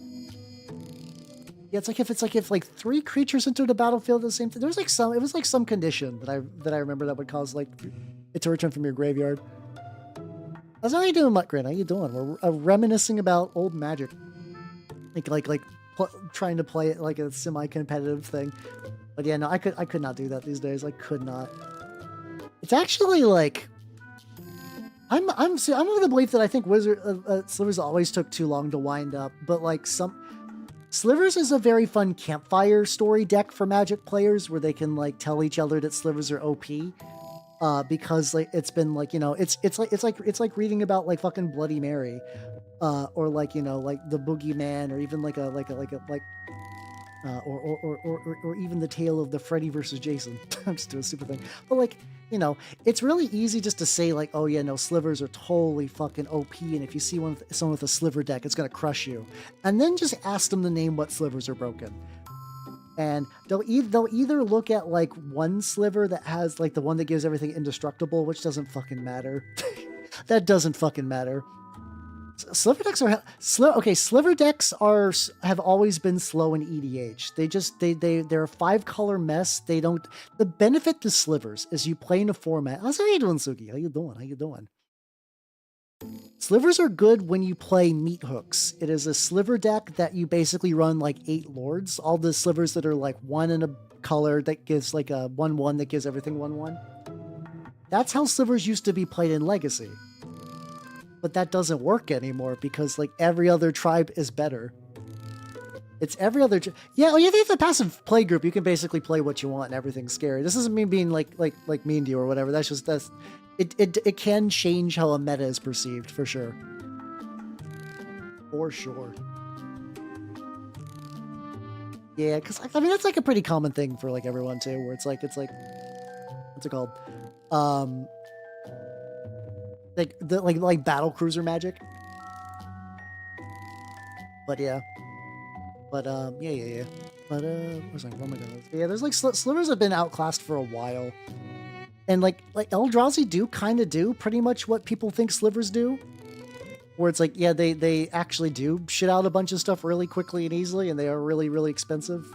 Yeah, if 3 creatures enter the battlefield at the same time, there was it was some condition that I remember that would cause it to return from your graveyard. How's how you doing, Muttgrin? How you doing? We're reminiscing about old Magic. Trying to play it like a semi-competitive thing. But yeah, no, I could not do that these days. I could not. It's actually I'm of the belief that I think Slivers always took too long to wind up, but Slivers is a very fun campfire story deck for Magic players where they can tell each other that Slivers are OP. Because it's been it's like reading about fucking Bloody Mary, or the Boogeyman, or even or even the tale of the Freddy versus Jason. I'm just doing a super thing, but it's really easy just to say oh yeah, no, Slivers are totally fucking OP, and if you see someone with a Sliver deck, it's gonna crush you, and then just ask them to name what Slivers are broken. And they'll either look at one Sliver that has the one that gives everything indestructible, which doesn't fucking matter. That doesn't fucking matter. Sliver decks are Sliver decks have always been slow in EDH. They're a 5-color mess. The benefit to Slivers is you play in a format. How you doing, Suki? How you doing? Slivers are good when you play Meat Hooks. It is a Sliver deck that you basically run 8 lords. All the Slivers that are 1 in a color that gives a 1/1 that gives everything 1/1. That's how Slivers used to be played in Legacy. But that doesn't work anymore because every other tribe is better. It's every other... Yeah, you have a passive play group. You can basically play what you want and everything's scary. This isn't me being mean to you or whatever. It can change how a meta is perceived, for sure. For sure. Yeah, because that's a pretty common thing for everyone too, where it's what's it called? Battle cruiser Magic. But yeah. But yeah. But where's my going? Yeah, there's Slivers have been outclassed for a while. And Eldrazi do pretty much what people think Slivers do. Where it's yeah, they actually do shit out a bunch of stuff really quickly and easily, and they are really, really expensive.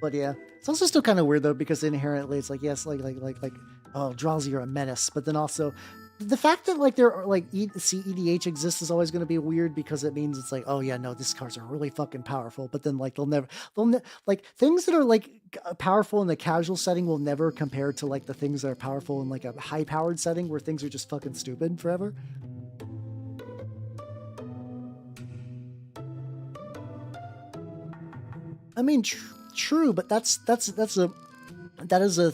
But yeah, it's also still kind of weird though, because inherently it's yes, oh, Eldrazi are a menace, but then also the fact that EDH exists is always going to be weird, because it means it's oh yeah, no, these cards are really fucking powerful, but then they'll things that are powerful in the casual setting will never compare to the things that are powerful in a high powered setting where things are just fucking stupid forever. I mean, true, but that is a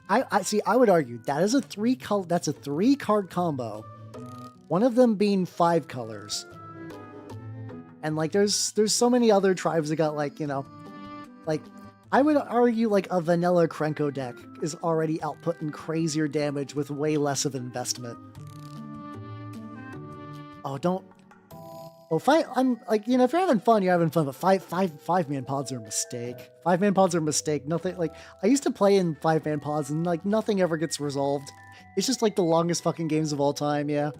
I see. I would argue that is a 3-card combo. One of them being 5 colors, and there's so many other tribes that got I would argue like a vanilla Krenko deck is already outputting crazier damage with way less of investment. Oh, don't. Oh, I'm like, you know, if you're having fun, you're having fun. But five-man pods are a mistake. 5-man pods are a mistake. Nothing like I used to play in 5-man pods, and like nothing ever gets resolved. It's just like the longest fucking games of all time. Yeah,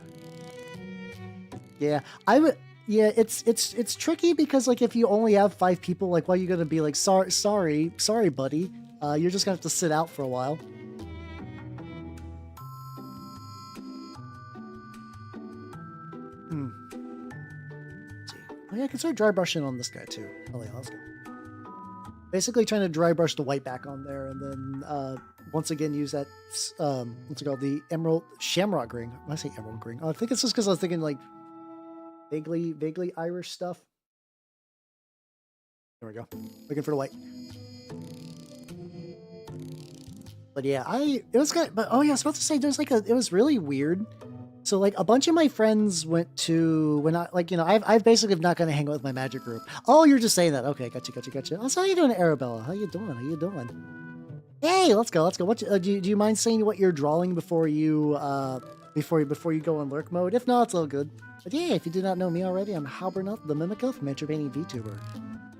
yeah. I would. Yeah, it's tricky because like if you only have 5 people, like, why are you gonna be like, sorry, buddy. You're just gonna have to sit out for a while. Hmm. Let's see. Oh yeah, I can start dry brushing on this guy too. Oh yeah, let's go. Basically trying to dry brush the white back on there, and then once again use that what's it called, the emerald shamrock ring. When I say emerald ring, oh, I think it's just because I was thinking like vaguely Irish stuff. There we go. Looking for the white. But yeah, it was good. But oh yeah, I was about to say there's like it was really weird. So like a bunch of my friends went to when I like, you know, I've basically not going to hang out with my magic group. Oh, you're just saying that. Okay, gotcha. Oh, so how you doing, Arabella? How you doing? Hey, let's go. What do you mind saying what you're drawing before you before you go in lurk mode? If not, it's all good. But yeah, if you do not know me already, I'm Halbernuth, the Mimica from Entropani VTuber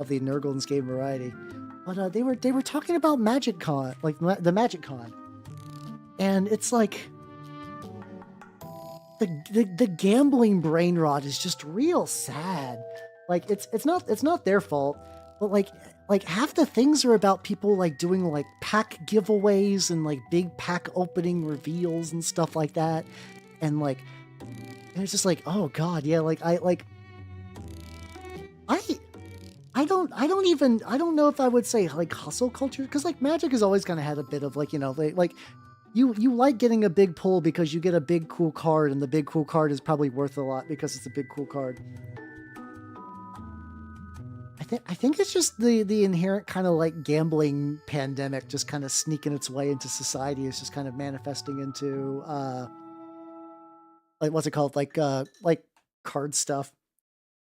of the Nurgle's game variety. But they were talking about Magic Con, like the Magic Con, and it's like the gambling brain rot is just real sad. Like it's not their fault, but like half the things are about people like doing like pack giveaways and like big pack opening reveals and stuff like that, and like and it's just like, oh god, yeah, like I I don't know if I would say like hustle culture, because like Magic has always kind of had a bit of like, you know, like you like getting a big pull because you get a big cool card, and the big cool card is probably worth a lot because it's a big cool card. I think it's just the inherent kind of like gambling pandemic just kind of sneaking its way into society. Is just kind of manifesting into like what's it called, like card stuff.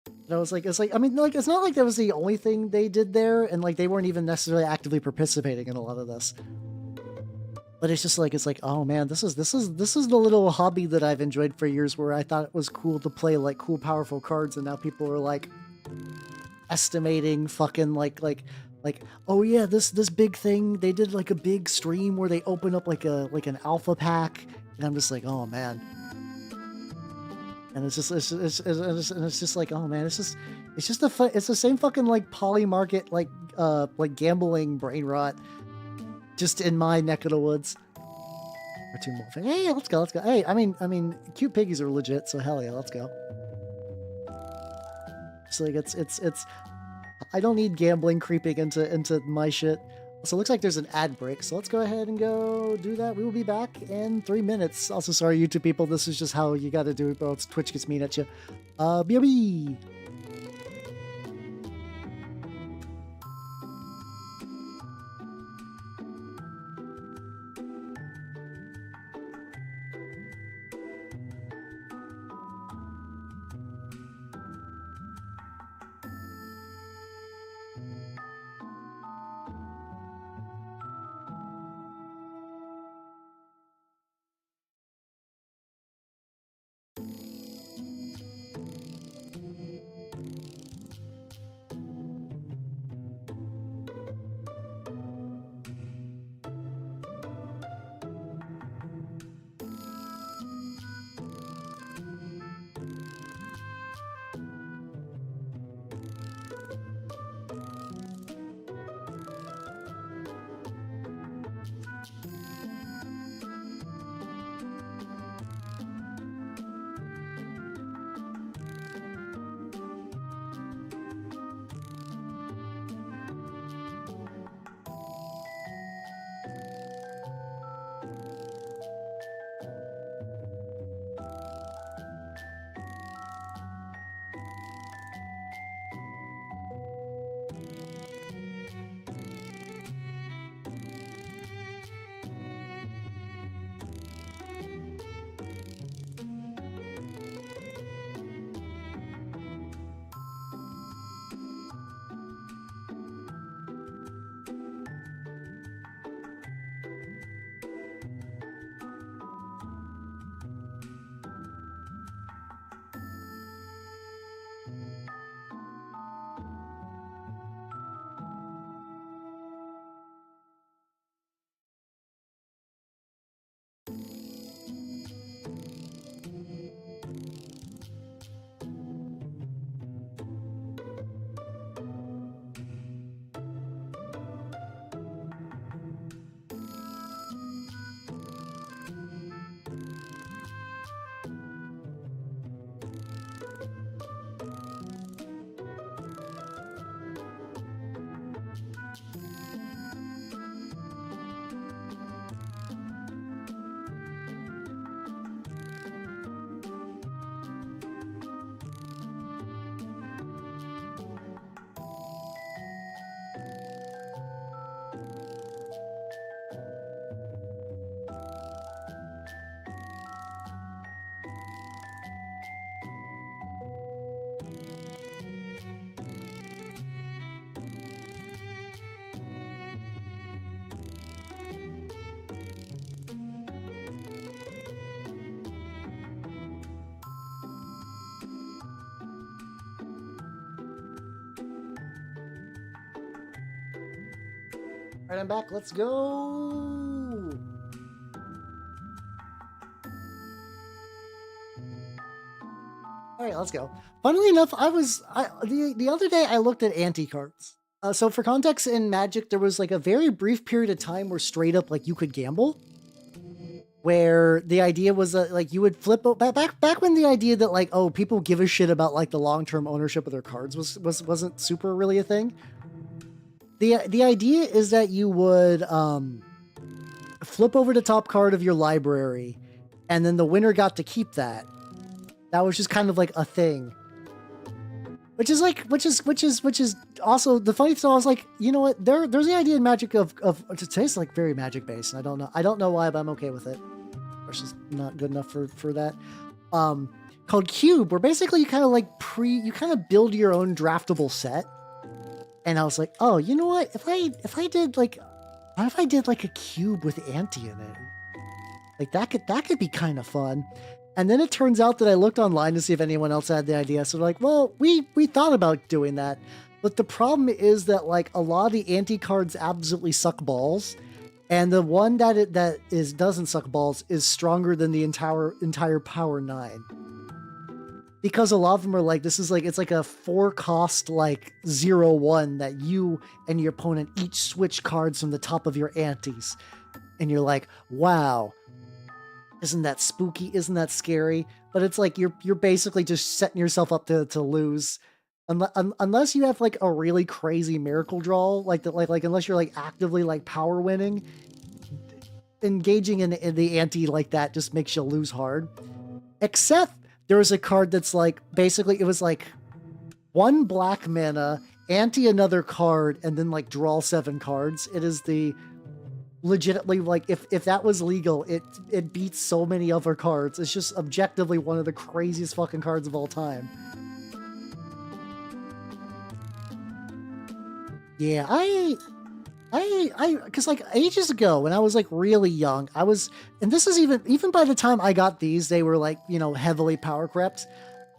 And I was like, it's like, I mean, like, it's not like that was the only thing they did there, and like they weren't even necessarily actively participating in a lot of this. But it's just like, it's like, oh man, this is the little hobby that I've enjoyed for years, where I thought it was cool to play like cool, powerful cards, and now people are like estimating fucking like, oh yeah, this big thing, they did like a big stream where they open up like an alpha pack, and I'm just like, oh man. And it's just like, oh man, it's just it's the same fucking like poly market like gambling brain rot, just in my neck of the woods. Or two more. Hey, let's go. Hey, I mean, cute piggies are legit, so hell yeah, let's go. So like it's I don't need gambling creeping into my shit. So it looks like there's an ad break, so let's go ahead and go do that. We will be back in 3 minutes. Also, sorry, YouTube people, this is just how you gotta do it, bro. It's Twitch gets mean at you. BRB! right, I'm back. Let's go. All right, let's go. Funnily enough, the other day I looked at anti-cards. So for context, in Magic, there was like a very brief period of time where straight up like you could gamble, where the idea was that like you would flip back when the idea that like, oh, people give a shit about like the long-term ownership of their cards wasn't super really a thing. The idea is that you would flip over the top card of your library, and then the winner got to keep that. That was just kind of like a thing. Which is also the funny thing. I was like, you know what? There's the idea in Magic of today's like very Magic based, and I don't know why, but I'm okay with it. It's just not good enough for that. Called Cube, where basically you kind of like build your own draftable set. And I was like, oh, you know what? If I did like a cube with Anti in it, like that could be kind of fun. And then it turns out that I looked online to see if anyone else had the idea. So like, well, we thought about doing that, but the problem is that like a lot of the Anti cards absolutely suck balls, and the one that doesn't suck balls is stronger than the entire Power 9. Because a lot of them are like, it's like a 4-cost like 0/1 that you and your opponent each switch cards from the top of your antes. And you're like, wow, isn't that spooky? Isn't that scary? But it's like you're basically just setting yourself up to lose. Unless you have like a really crazy miracle draw, like unless you're like actively like power winning, engaging in the ante like that just makes you lose hard. Except there was a card that's like, basically it was like 1 black mana, ante another card, and then like draw 7 cards. It is the legitimately like, if that was legal, it beats so many other cards. It's just objectively one of the craziest fucking cards of all time. Yeah, because like ages ago when I was like really young, and this is even by the time I got these, they were like, you know, heavily power crept.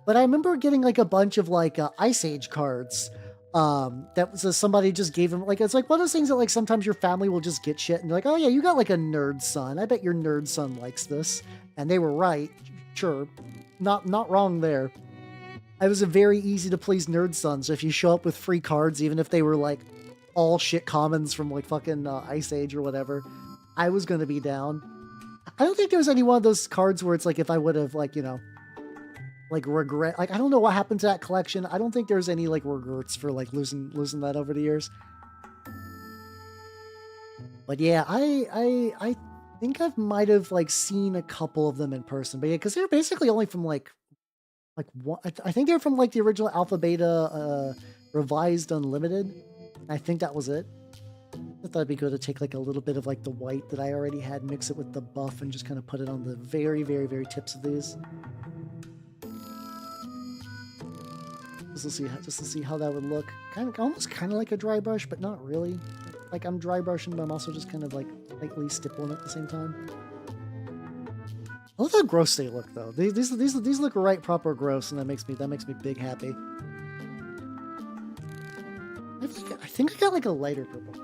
But I remember getting like a bunch of like Ice Age cards. That was somebody just gave them, like, it's like one of those things that like sometimes your family will just get shit and you're like, oh yeah, you got like a nerd son. I bet your nerd son likes this. And they were right. Sure. Not wrong there. I was a very easy to please nerd son. So if you show up with free cards, even if they were like all shit commons from like fucking Ice Age or whatever, I was going to be down. I don't think there was any one of those cards where it's like, if I would have like, you know, like regret, like I don't know what happened to that collection. I don't think there's any like regrets for like losing that over the years. But yeah, I think I might have like seen a couple of them in person. But yeah, because they're basically only from like one, I think they're from like the original Alpha Beta Revised Unlimited. I think that was it. I thought it'd be good to take like a little bit of like the white that I already had, mix it with the buff, and just kind of put it on the very, very, very tips of these. Just to see how that would look. Almost kind of like a dry brush, but not really. Like I'm dry brushing, but I'm also just kind of like lightly stippling at the same time. I love how gross they look though. These look right proper gross, and that makes me big happy. I think I got like a lighter purple.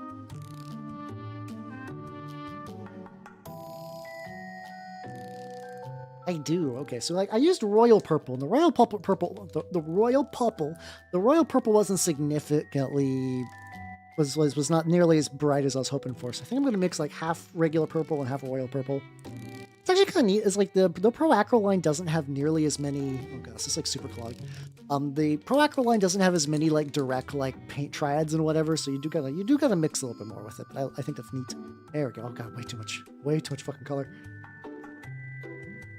I do. Okay, so like I used royal purple, and the royal purple wasn't significantly was not nearly as bright as I was hoping for. So I think I'm gonna mix like half regular purple and half royal purple. It's actually kind of neat. It's like the Pro Acro line doesn't have nearly as many. Oh gosh, it's like super clogged. The Pro Acro line doesn't have as many like direct like paint triads and whatever. So you do gotta mix a little bit more with it. But I think that's neat. There we go. Oh god, way too much fucking color.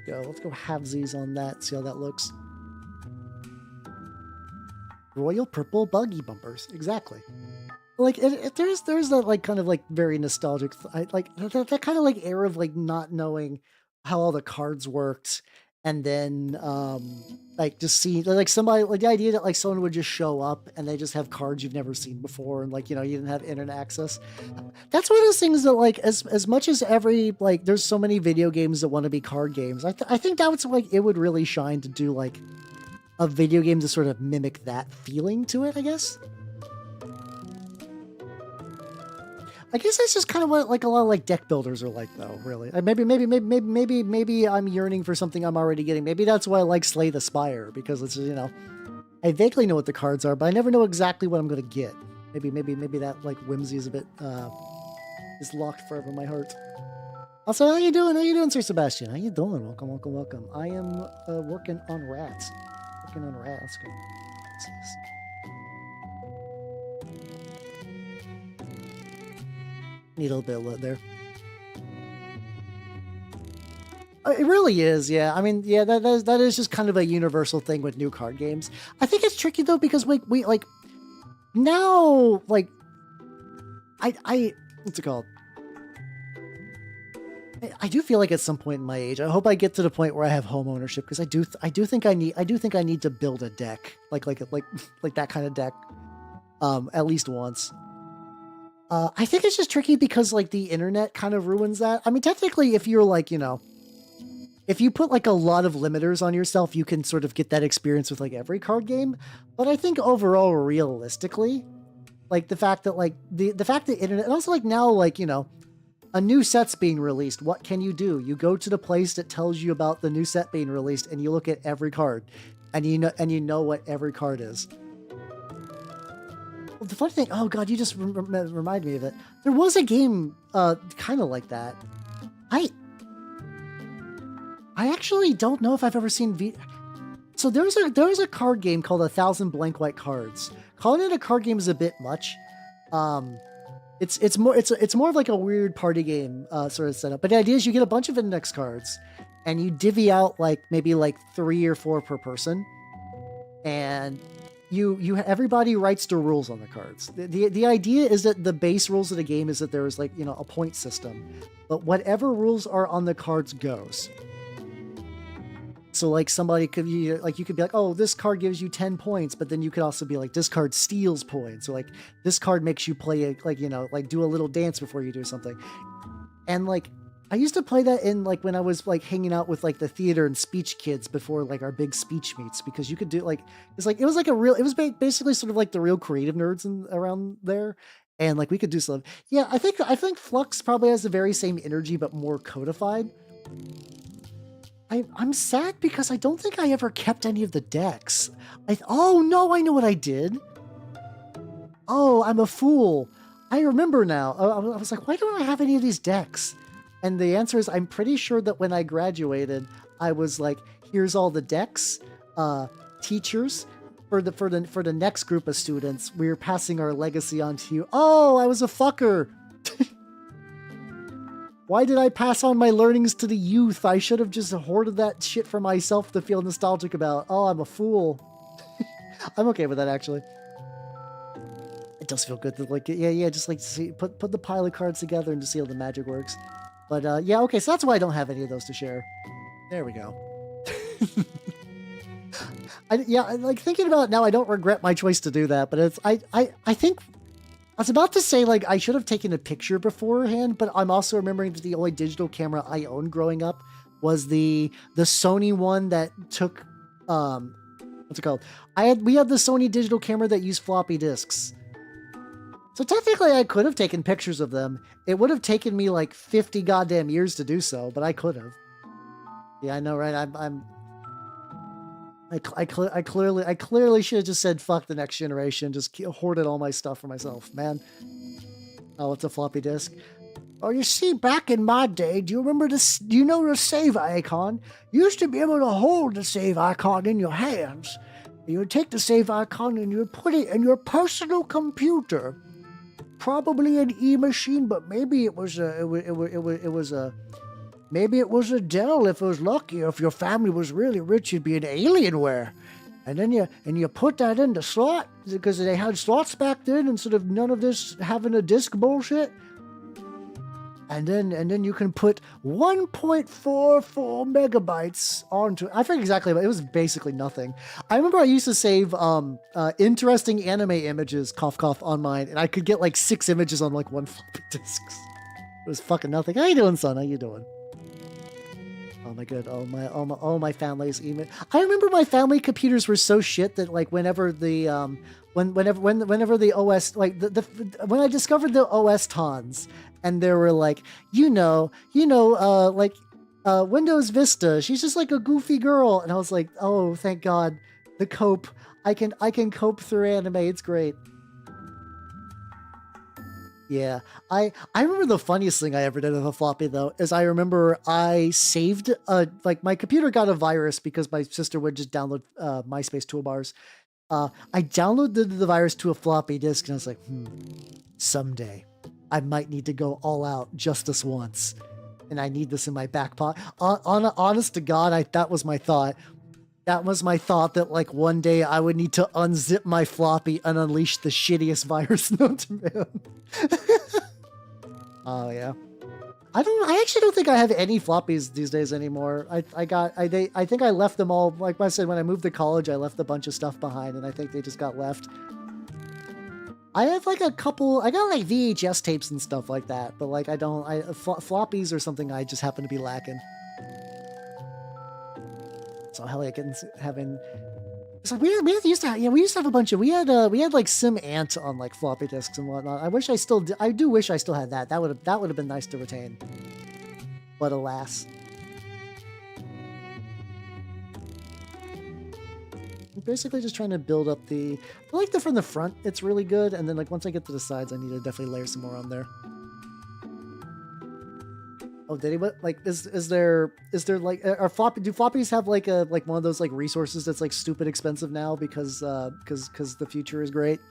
Let's go halvesies on that, see how that looks. Royal purple buggy bumpers, exactly. Like there's that like kind of like very nostalgic, like that kind of like air of like not knowing how all the cards worked, and then like just see like somebody, like the idea that like someone would just show up and they just have cards you've never seen before, and like, you know, you didn't have internet access. That's one of those things that like as much as every like there's so many video games that want to be card games, I think that was like it would really shine to do like a video game to sort of mimic that feeling to it, I guess. I guess that's just kind of what like a lot of like deck builders are like, though. Really, maybe I'm yearning for something I'm already getting. Maybe that's why I like Slay the Spire, because it's, you know, I vaguely know what the cards are, but I never know exactly what I'm going to get. Maybe that like whimsy is a bit is locked forever in my heart. Also, how you doing? How you doing, Sir Sebastian? How you doing? Welcome. I am working on rats. Need a little bit of lit there. It really is, yeah. I mean, yeah, that is just kind of a universal thing with new card games. I think it's tricky though, because we like now, like I what's it called? I do feel like at some point in my age, I hope I get to the point where I have home ownership, because I do think I need to build a deck like that kind of deck, at least once. I think it's just tricky because like the internet kind of ruins that. I mean, technically, if you're like, you know, if you put like a lot of limiters on yourself, you can sort of get that experience with like every card game. But I think overall, realistically, like the fact that like the fact that internet, and also like now, like, you know, a new set's being released. What can you do? You go to the place that tells you about the new set being released, and you look at every card, and you know what every card is. Well, the funny thing, oh god, you just remind me of it. There was a game kind of like that. I actually don't know if I've ever seen So there's a card game called 1,000 Blank White Cards. Calling it a card game is a bit much. It's more of like a weird party game sort of setup. But the idea is you get a bunch of index cards, and you divvy out like maybe like 3 or 4 per person, and everybody writes the rules on the cards. The idea is that the base rules of the game is that there is like, you know, a point system, but whatever rules are on the cards goes. So like somebody could be like, you could be like, oh, this card gives you 10 points, but then you could also be like, this card steals points. So like this card makes you play like, you know, like do a little dance before you do something. And like, I used to play that in like when I was like hanging out with like the theater and speech kids before like our big speech meets, because you could do like, it was basically sort of like the real creative nerds around there. And like we could do stuff. Yeah, I think Flux probably has the very same energy, but more codified. I'm sad because I don't think I ever kept any of the decks. Oh no, I know what I did. Oh, I'm a fool. I remember now. I was like, why don't I have any of these decks? And the answer is, I'm pretty sure that when I graduated, I was like, here's all the decks, teachers. For the next group of students, we're passing our legacy on to you. Oh, I was a fucker. Why did I pass on my learnings to the youth? I should have just hoarded that shit for myself to feel nostalgic about. Oh, I'm a fool. I'm okay with that, actually. It does feel good to like, yeah, just like see, put the pile of cards together and just see how the magic works. But yeah, okay, so that's why I don't have any of those to share. There we go. Like thinking about it now, I don't regret my choice to do that. But it's I think I was about to say, like, I should have taken a picture beforehand, but I'm also remembering that the only digital camera I owned growing up was the Sony one that took, what's it called? We had the Sony digital camera that used floppy disks. So technically I could have taken pictures of them. It would have taken me like 50 goddamn years to do so, but I could have. Yeah, I know, right? I clearly should have just said fuck the next generation, just hoarded all my stuff for myself, man. Oh, it's a floppy disk. Oh, you see, back in my day, do you remember this? Do you know the save icon? You used to be able to hold the save icon in your hands. You would take the save icon and you would put it in your personal computer. Probably an e-machine, but maybe it was maybe it was a Dell if it was lucky, or if your family was really rich, you'd be an Alienware. And then you put that in the slot, because they had slots back then instead of none of this having a disk bullshit. And then you can put 1.44 megabytes onto it. I forget exactly, but it was basically nothing. I remember I used to save interesting anime images, cough cough, on mine, and I could get like 6 images on like one floppy disk. It was fucking nothing. How you doing, son? How you doing? Oh my god! Oh my family's email. I remember my family computers were so shit that like whenever the whenever the OS like when I discovered the OS tons and there were like Windows Vista, she's just like a goofy girl, and I was like, oh thank God, the cope. I can cope through anime. It's great. Yeah, I remember the funniest thing I ever did with a floppy though is I remember I saved like my computer got a virus because my sister would just download MySpace toolbars. I downloaded the virus to a floppy disk and I was like, someday I might need to go all out just this once, and I need this in my back pocket. Honest to God, that was my thought. That was my thought that like one day I would need to unzip my floppy and unleash the shittiest virus known to man. Oh yeah. I actually don't think I have any floppies these days anymore. I think I left them all, like I said, when I moved to college, I left a bunch of stuff behind and I think they just got left. I have like a couple, I got like VHS tapes and stuff like that, but like floppies or something I just happen to be lacking. So Hellions having, so we used to have a bunch of, we had like Sim Ant on like floppy disks and whatnot. I do wish I still had that. That would have been nice to retain, but alas. I'm basically just trying to build up I like from the front, it's really good, and then like once I get to the sides, I need to definitely layer some more on there. Oh, did he? What? Like, is there like do floppies have like one of those like resources that's like stupid expensive now because the future is great?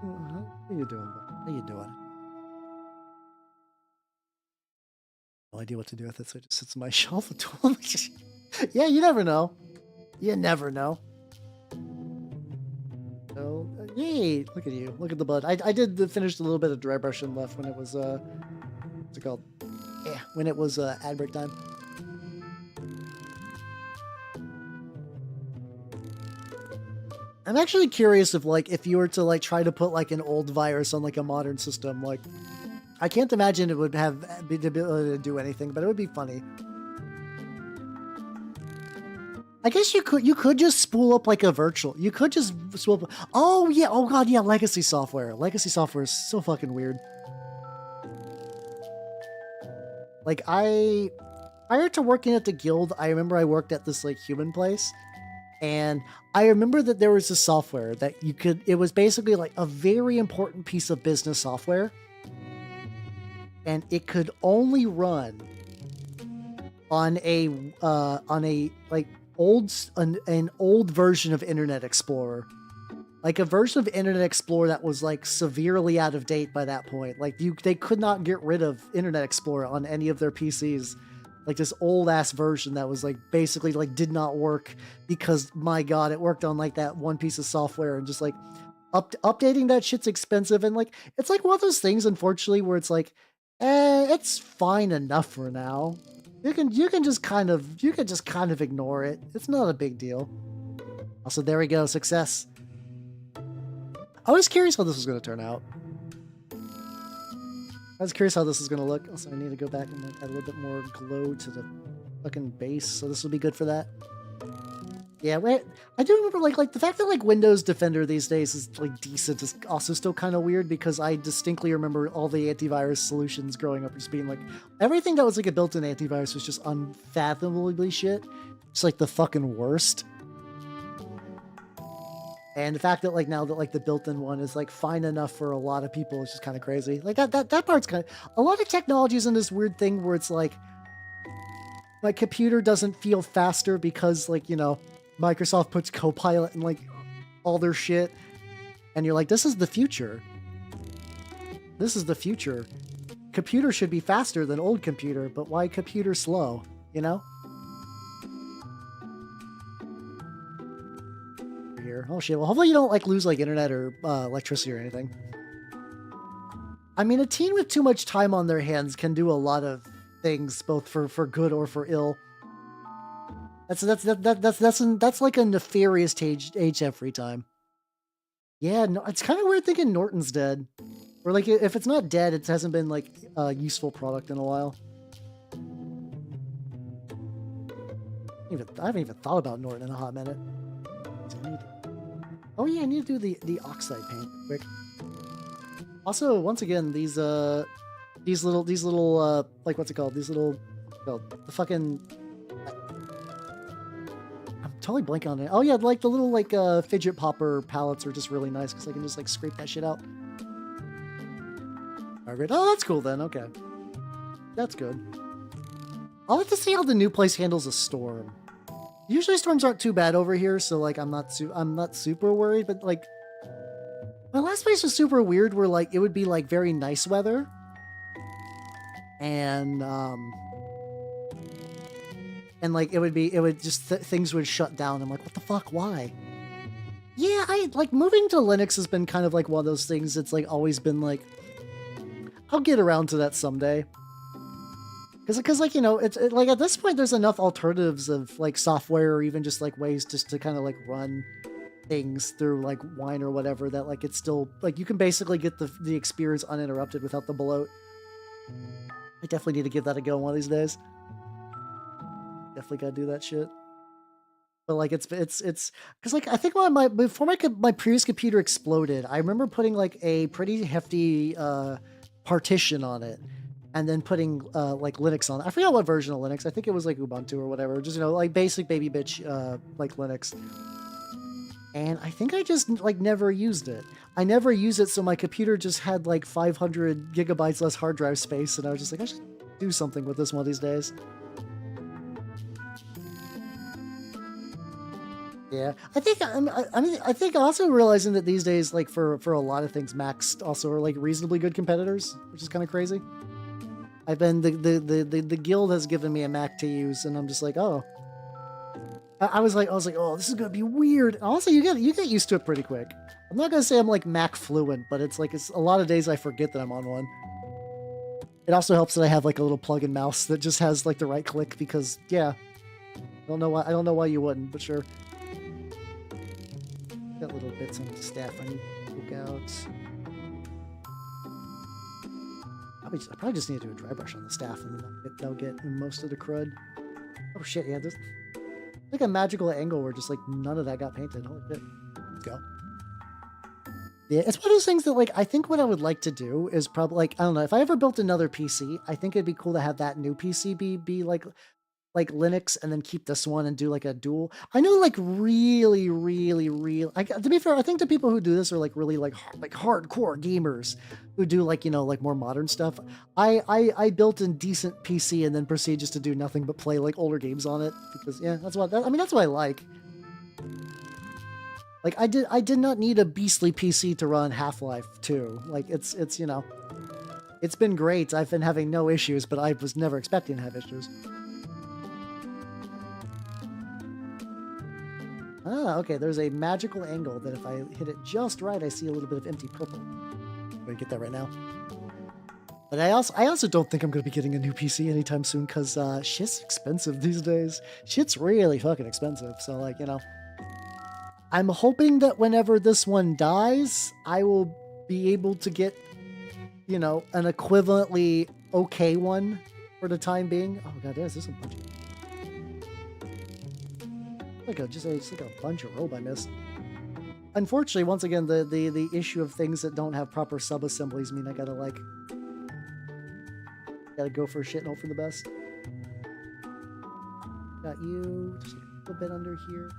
How you doing? How you doing? No idea what to do with it, so it just sits on my shelf. Yeah, you never know. You never know. So, yay! Look at you. Look at the bud. I did finish a little bit of dry brushing left when it was what's it called? Yeah, when it was ad break time. I'm actually curious if you were to like try to put like an old virus on like a modern system, like I can't imagine it would have the ability to do anything, but it would be funny. I guess you could just spool up like a virtual. You could just spool up. Oh yeah. Oh god. Yeah. Legacy software. Legacy software is so fucking weird. Like prior to working at the guild, I remember I worked at this like human place, and I remember that there was a software that it was basically like a very important piece of business software, and it could only run on a like an old version of Internet Explorer, like a version of Internet Explorer that was like severely out of date by that point. Like they could not get rid of Internet Explorer on any of their PCs. Like this old ass version that was like basically like did not work because my god, it worked on like that one piece of software, and just like updating that shit's expensive, and like it's like one of those things, unfortunately, where it's like, it's fine enough for now. You can just kind of ignore it. It's not a big deal. Also, there we go, success. I was curious how this was going to turn out. I was curious how this is going to look. Also, I need to go back and add a little bit more glow to the fucking base, so this will be good for that. Yeah, wait, I do remember like the fact that like Windows Defender these days is like decent is also still kind of weird, because I distinctly remember all the antivirus solutions growing up just being like, everything that was like a built-in antivirus was just unfathomably shit. It's like the fucking worst. And the fact that like now that like the built-in one is like fine enough for a lot of people is just kind of crazy. Like that part's kind of, a lot of technology is in this weird thing where it's like my computer doesn't feel faster because like, you know, Microsoft puts Copilot in like all their shit, and you're like, this is the future. This is the future. Computer should be faster than old computer, but why computer slow, you know? Here. Oh shit, well hopefully you don't like lose like internet or electricity or anything. I mean, a teen with too much time on their hands can do a lot of things, both for good or for ill. That's like a nefarious age every time. Yeah, no, it's kind of weird thinking Norton's dead, or like if it's not dead, it hasn't been like a useful product in a while. I haven't even thought about Norton in a hot minute. Oh yeah, I need to do the oxide paint quick. Also, once again, these little like what's it called? These little, well, the fucking. I'm totally blanking on it. Oh yeah, like the little like fidget popper palettes are just really nice because I can just like scrape that shit out. Alright, oh that's cool then. Okay, that's good. I'll have to see how the new place handles a storm. Usually storms aren't too bad over here, so like I'm not super worried. But like my last place was super weird, where like it would be like very nice weather, and like it would just things would shut down. I'm like, what the fuck? Why? Yeah, I like moving to Linux has been kind of like one of those things. It's like always been like I'll get around to that someday. Because like, you know, it's like at this point, there's enough alternatives of like software or even just like ways just to kind of like run things through like Wine or whatever that like it's still like you can basically get the experience uninterrupted without the bloat. I definitely need to give that a go one of these days. Definitely gotta do that shit. But like it's because like I think before my previous computer exploded, I remember putting like a pretty hefty partition on it. And then putting like Linux on it. I forgot what version of Linux. I think it was like Ubuntu or whatever. Just, you know, like basic baby bitch like Linux. And I think I just like never used it. I never used it, so my computer just had like 500 gigabytes less hard drive space, and I was just like, I should do something with this one of these days. Yeah, I think I think also realizing that these days, like for a lot of things, Macs also are like reasonably good competitors, which is kind of crazy. I've been the guild has given me a Mac to use, and I'm just like, oh. I was like, oh, this is gonna be weird. And also, you get used to it pretty quick. I'm not gonna say I'm like Mac fluent, but it's like it's a lot of days I forget that I'm on one. It also helps that I have like a little plug-in mouse that just has like the right click because yeah, I don't know why you wouldn't, but sure. Got little bits on the staff I need to poke out. I probably just need to do a dry brush on the staff, and then they'll get most of the crud. Oh shit, yeah, there's like a magical angle where just like none of that got painted. Holy shit. Let's go. Yeah, it's one of those things that like I think what I would like to do is probably like I don't know, if I ever built another PC, I think it'd be cool to have that new PC be like Linux and then keep this one and do like a dual. I know like really to be fair, I think the people who do this are like really like hardcore gamers who do like, you know, like more modern stuff. I built a decent PC and then proceed just to do nothing but play like older games on it because yeah, that's what I like. Like I did not need a beastly PC to run Half-Life 2. Like it's you know, it's been great. I've been having no issues, but I was never expecting to have issues. Ah, okay, there's a magical angle that if I hit it just right, I see a little bit of empty purple. I'm gonna get that right now. But I also don't think I'm gonna be getting a new PC anytime soon because shit's expensive these days. Shit's really fucking expensive. So like, you know, I'm hoping that whenever this one dies, I will be able to get, you know, an equivalently okay one for the time being. Oh god, there's a bunch of just like a bunch of rope I missed. Unfortunately, once again, the issue of things that don't have proper sub-assemblies mean I gotta go for shit and hope for the best. Got you, just a little bit under here.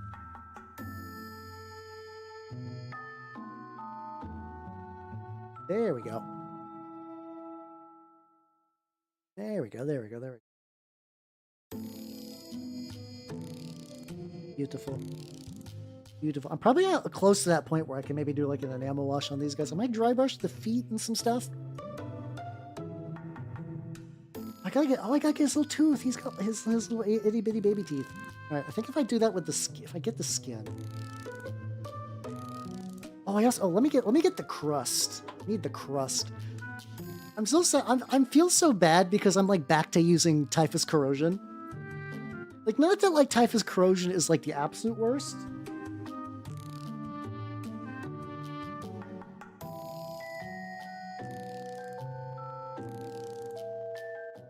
There we go. There we go. Beautiful. I'm probably close to that point where I can maybe do like an enamel wash on these guys. I might dry brush the feet and some stuff. I gotta get his little tooth. He's got his little itty bitty baby teeth. All right, I think if I do that with the skin, if I get the skin. Oh, let me get the crust. I need the crust. I'm so sad. I feel so bad because I'm like back to using typhus corrosion. Like, not that like typhus corrosion is like the absolute worst.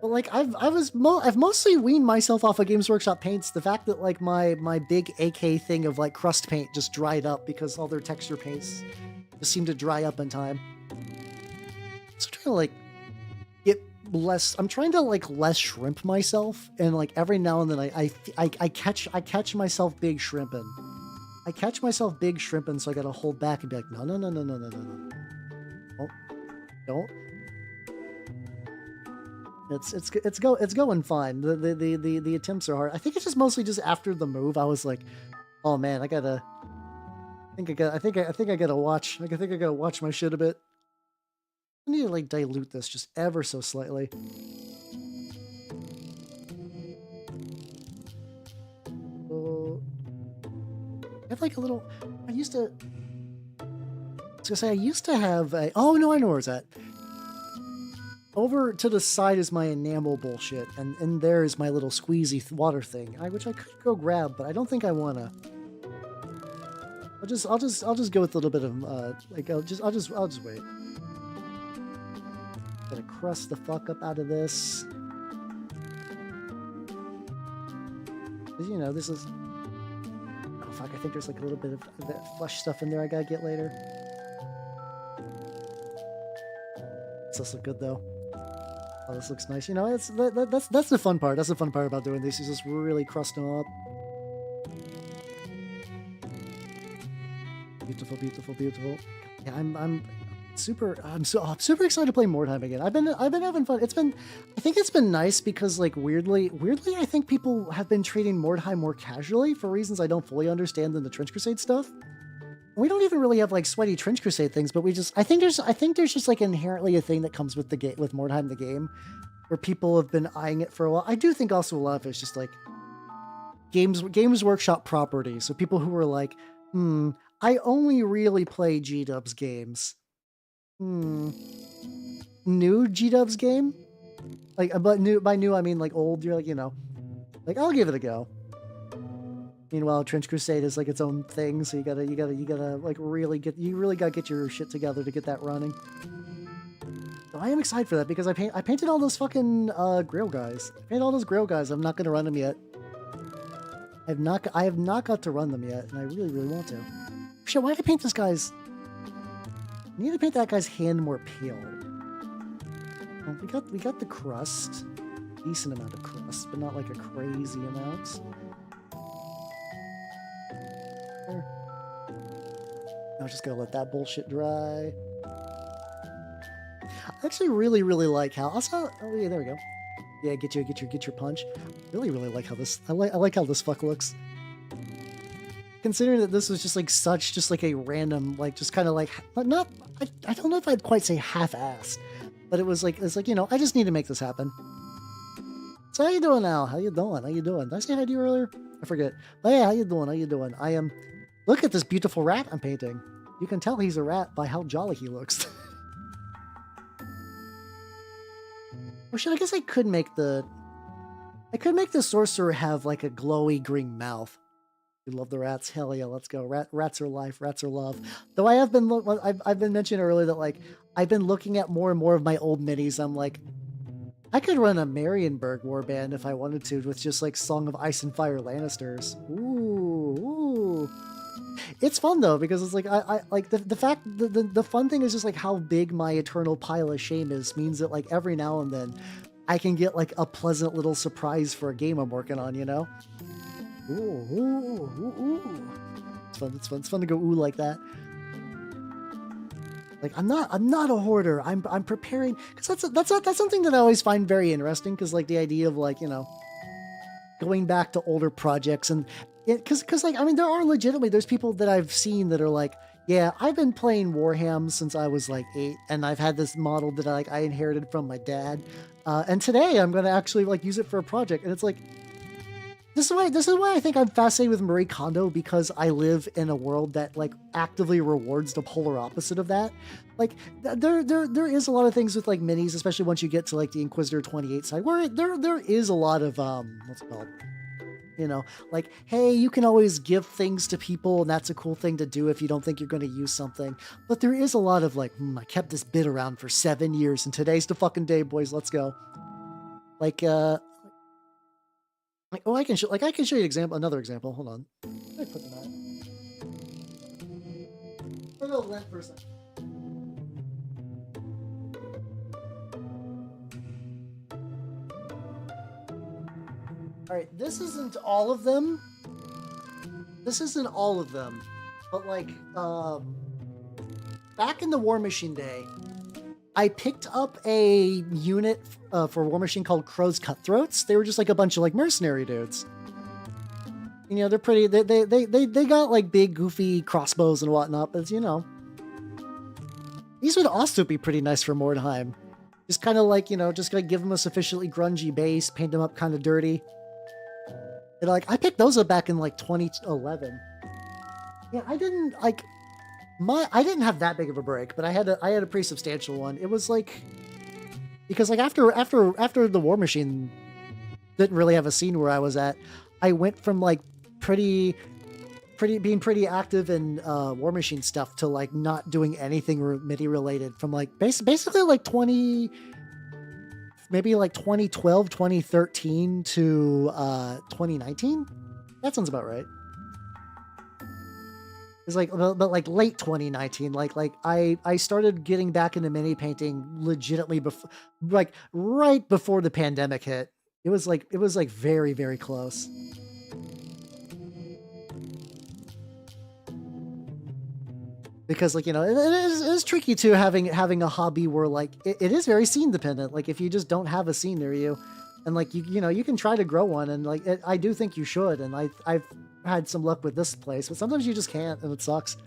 But like I've mostly weaned myself off of Games Workshop paints. The fact that like my big AK thing of like crust paint just dried up because all their texture paints just seem to dry up in time. So I'm trying to like get less. I'm trying to like less shrimp myself, and like every now and then I catch myself big shrimping. I catch myself big shrimping, so I gotta hold back and be like, no, no, no, no, no, no, no, no. Don't. It's going fine. The attempts are hard. I think it's just mostly just after the move. I was like, oh man, I think I gotta watch. I think I gotta watch my shit a bit. I need to like dilute this just ever so slightly. Oh, I have like a little. I was gonna say I used to have a. Oh no, I know where it's at. Over to the side is my enamel bullshit, and there is my little squeezy water thing, which I could go grab, but I don't think I wanna. I'll just go with a little bit of I'll just wait. Gotta crust the fuck up out of this. You know, this is. Oh fuck! I think there's like a little bit of that flesh stuff in there I gotta get later. This does look good though. Oh, this looks nice. You know, that's the fun part. That's the fun part about doing this, is just really crust them up. Beautiful, beautiful, beautiful. Yeah, I'm super excited to play Mordheim again. I've been having fun. I think it's been nice because like weirdly, I think people have been treating Mordheim more casually for reasons I don't fully understand than the Trench Crusade stuff. We don't even really have like sweaty Trench Crusade things, but I think there's just like inherently a thing that comes with the game, with Mordheim the game, where people have been eyeing it for a while. I do think also a lot of it's just like Games Workshop property. So people who are like, I only really play G-Dub's games. New G-Dub's game? Like, but by new I mean like old. You're like, you know, like I'll give it a go. Meanwhile, Trench Crusade is like its own thing, so you gotta like really gotta get your shit together to get that running. So I am excited for that because I painted all those fucking Grail guys. I painted all those Grail guys. I'm not gonna run them yet. I have not got to run them yet, and I really want to. Shit, why did I paint this guy's? I need to paint that guy's hand more pale. Well, we got the crust, decent amount of crust, but not like a crazy amount. I'm just gonna let that bullshit dry. I actually really like how. Also, oh yeah, there we go. Yeah, get your punch. Really like how this. I like how this fuck looks. Considering that this was just like a random, like just kind of like not. I don't know if I'd quite say half-assed, but it's like you know, I just need to make this happen. So how you doing now? How you doing? Did I say hi to you earlier? I forget. Oh yeah, how you doing? I am. Look at this beautiful rat I'm painting. You can tell he's a rat by how jolly he looks. Well, shit, I guess I could make the sorcerer have like a glowy green mouth. You love the rats? Hell yeah, let's go. Rats are life. Rats are love. Though I have been I've been mentioning earlier that like I've been looking at more and more of my old minis. I'm like, I could run a Marienburg warband if I wanted to, with just like Song of Ice and Fire Lannisters. Ooh. It's fun though, because it's like I like the fact the fun thing is just like how big my eternal pile of shame is, means that like every now and then I can get like a pleasant little surprise for a game I'm working on, you know? Ooh. It's fun to go ooh like that. Like I'm not a hoarder. I'm preparing, because that's something that I always find very interesting, because like the idea of like, you know, going back to older projects, and because like I mean there's people that I've seen that are like, yeah, I've been playing Warhammer since I was like 8, and I've had this model that I inherited from my dad, and today I'm gonna actually like use it for a project, and it's like. This is why I think I'm fascinated with Marie Kondo, because I live in a world that like actively rewards the polar opposite of that. Like there is a lot of things with like minis, especially once you get to like the Inquisitor 28 side, where there is a lot of what's it called? You know, like, hey, you can always give things to people, and that's a cool thing to do if you don't think you're going to use something. But there is a lot of like, I kept this bit around for 7 years, and today's the fucking day, boys. Let's go. Like oh, I can show you another example. Hold on. Let me put them out. I'm gonna let for a second. All right, this isn't all of them. This isn't all of them, but like back in the War Machine day, I picked up a unit for War Machine called Crow's Cutthroats. They were just like a bunch of like mercenary dudes. You know, they're pretty. They got like big, goofy crossbows and whatnot. But you know, these would also be pretty nice for Mordheim. Just kind of like, you know, just like give them a sufficiently grungy base, paint them up kind of dirty. And like I picked those up back in like 2011. Yeah, I didn't like. I didn't have that big of a break, but I had a pretty substantial one. It was like, because like after the War Machine didn't really have a scene where I was at, I went from like being pretty active in War Machine stuff to like not doing anything MIDI related from like basically like 2012, 2013 to 2019. That sounds about right. It's like, but like late 2019, like I started getting back into mini painting legitimately before, like right before the pandemic hit. It was like very, very close. Because like, you know, it is tricky too having a hobby where like it is very scene dependent. Like if you just don't have a scene near you, and like you know you can try to grow one, and like I do think you should, and I've had some luck with this place, but sometimes you just can't, and it sucks.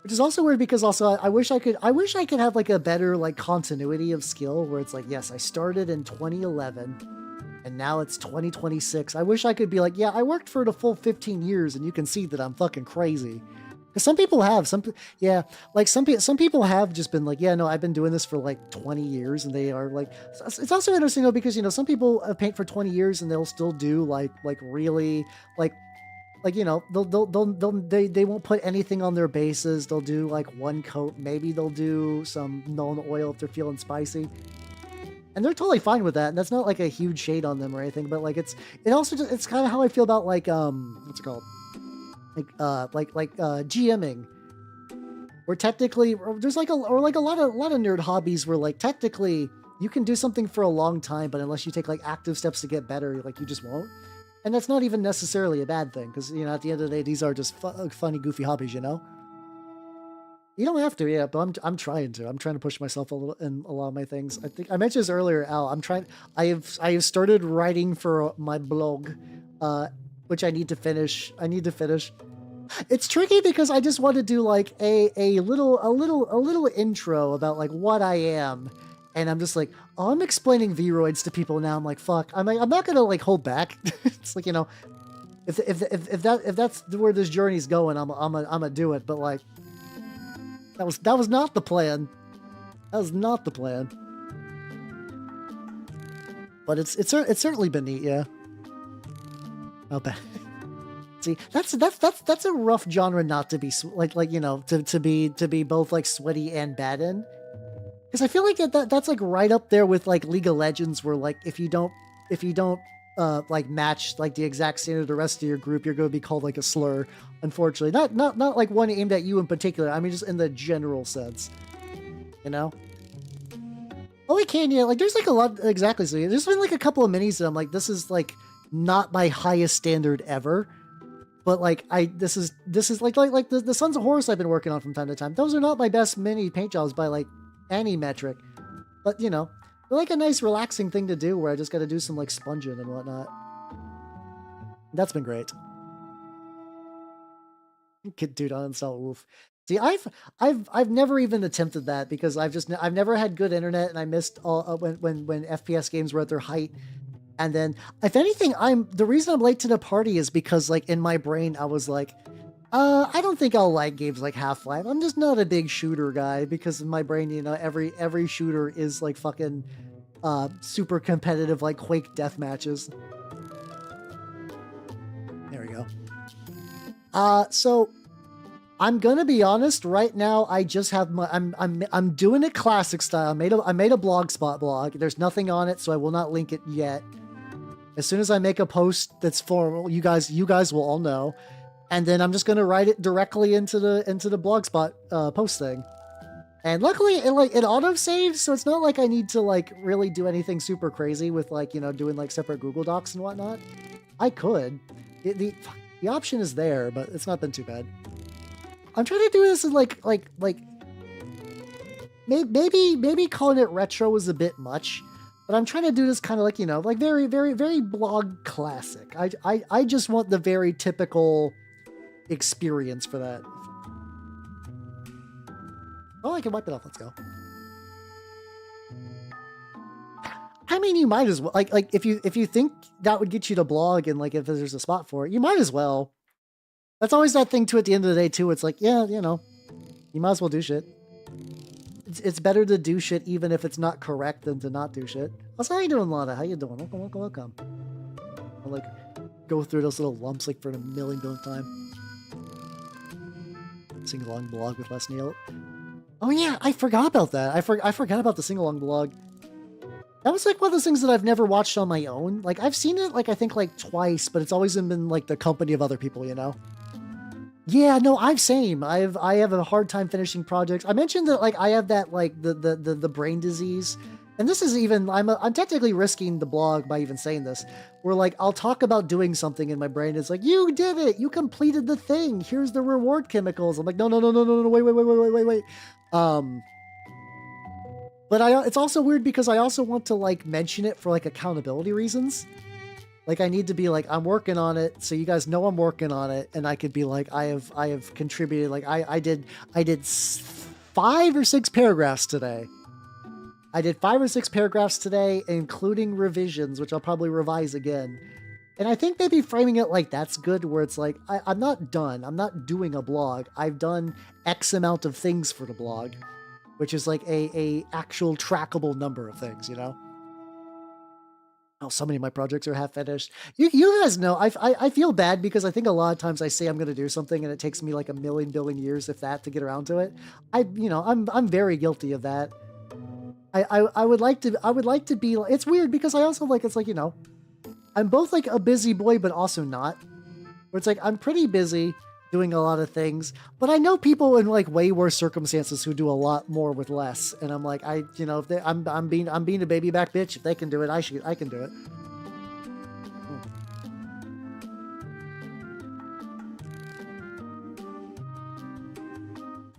Which is also weird because also I wish I could have like a better like continuity of skill where it's like, yes, I started in 2011 and now it's 2026. I wish I could be like, yeah, I worked for the full 15 years and you can see that I'm fucking crazy. Because some people have yeah, like some people have just been like, yeah, no, I've been doing this for like 20 years, and they are like, it's also interesting though because you know some people paint for 20 years and they'll still do like really like you know they won't put anything on their bases. They'll do like one coat, maybe they'll do some Nuln Oil if they're feeling spicy, and they're totally fine with that. And that's not like a huge shade on them or anything, but like it's kind of how I feel about like what's it called, GMing, where technically there's like a lot of nerd hobbies where like technically you can do something for a long time, but unless you take like active steps to get better, like you just won't. And that's not even necessarily a bad thing, because you know at the end of the day these are just funny, goofy hobbies. You know, you don't have to, yeah. But I'm trying to push myself a little in a lot of my things. I think I mentioned this earlier, Al. I have started writing for my blog, which I need to finish. It's tricky because I just want to do like a little intro about like what I am, and I'm just like, oh, I'm explaining Vroids to people now. I'm like, fuck, I'm not gonna like hold back. It's like, you know, if that's where this journey's going, I'm gonna do it. But like, that was not the plan. That was not the plan. But it's certainly been neat, yeah. Oh, bad. See, that's a rough genre not to be like you know to be both like sweaty and bad in, because I feel like that's like right up there with like League of Legends, where like if you don't like match like the exact standard of the rest of your group, you're going to be called like a slur. Unfortunately, not like one aimed at you in particular. I mean, just in the general sense, you know. Oh, I can, yeah. Like, there's like a lot, exactly. So there's been like a couple of minis that I'm like, this is like not my highest standard ever. But like this is like the Sons of Horus I've been working on from time to time. Those are not my best mini paint jobs by like any metric, but you know, they're like a nice relaxing thing to do where I just got to do some like sponging and whatnot. That's been great. Dude, uninstall Woof. See, I've never even attempted that because I've never had good internet, and I missed all when FPS games were at their height. And then, if anything, the reason I'm late to the party is because, like, in my brain, I was like, I don't think I'll like games like Half-Life. I'm just not a big shooter guy, because in my brain, you know, every shooter is like fucking super competitive, like Quake death matches. There we go. So I'm gonna be honest. Right now, I just have my. I'm doing it classic style. I made a blogspot blog. There's nothing on it, so I will not link it yet. As soon as I make a post that's formal, you guys will all know. And then I'm just gonna write it directly into the blogspot post thing. And luckily, it auto saves, so it's not like I need to like really do anything super crazy with like doing like separate Google Docs and whatnot. I could. The option is there, but it's not been too bad. I'm trying to do this in like maybe calling it retro is a bit much, but I'm trying to do this kind of like like very very very blog classic. I just want the very typical experience for that. Oh, I can wipe it off. Let's go. I mean, you might as well like if you think that would get you to blog and like if there's a spot for it, you might as well. That's always that thing too at the end of the day too. It's like, yeah, you might as well do shit. It's better to do shit even if it's not correct than to not do shit. Also, how you doing, Lana? How you doing? Welcome. I'll like go through those little lumps like for a millionth time. Sing-along blog with Les Neal. Oh yeah, I forgot about that. I forgot about the sing-along blog. That was like one of those things that I've never watched on my own. Like I've seen it like I think like twice, but it's always been like the company of other people, Yeah, no, same. I have a hard time finishing projects. I mentioned that like I have that like the brain disease. And this is even I'm technically risking the blog by even saying this. Where like I'll talk about doing something and my brain is like, "You did it. You completed the thing. Here's the reward chemicals." I'm like, "No, wait. But it's also weird because I also want to like mention it for like accountability reasons. Like I need to be like, I'm working on it, so you guys know I'm working on it, and I could be like, I have contributed. Like I did 5 or 6 paragraphs today. I did 5 or 6 paragraphs today, including revisions, which I'll probably revise again. And I think maybe framing it like that's good, where it's like, I'm not done. I'm not doing a blog. I've done X amount of things for the blog, which is like a actual trackable number of things, Oh, so many of my projects are half finished. You guys know, I feel bad because I think a lot of times I say I'm going to do something and it takes me like a million billion years, if that, to get around to it. I'm very guilty of that. I would like to be. It's weird because I also like it's like I'm both like a busy boy but also not. Where it's like I'm pretty busy doing a lot of things, but I know people in like way worse circumstances who do a lot more with less, and I'm like if I'm being a baby back bitch. If they can do it, I can do it.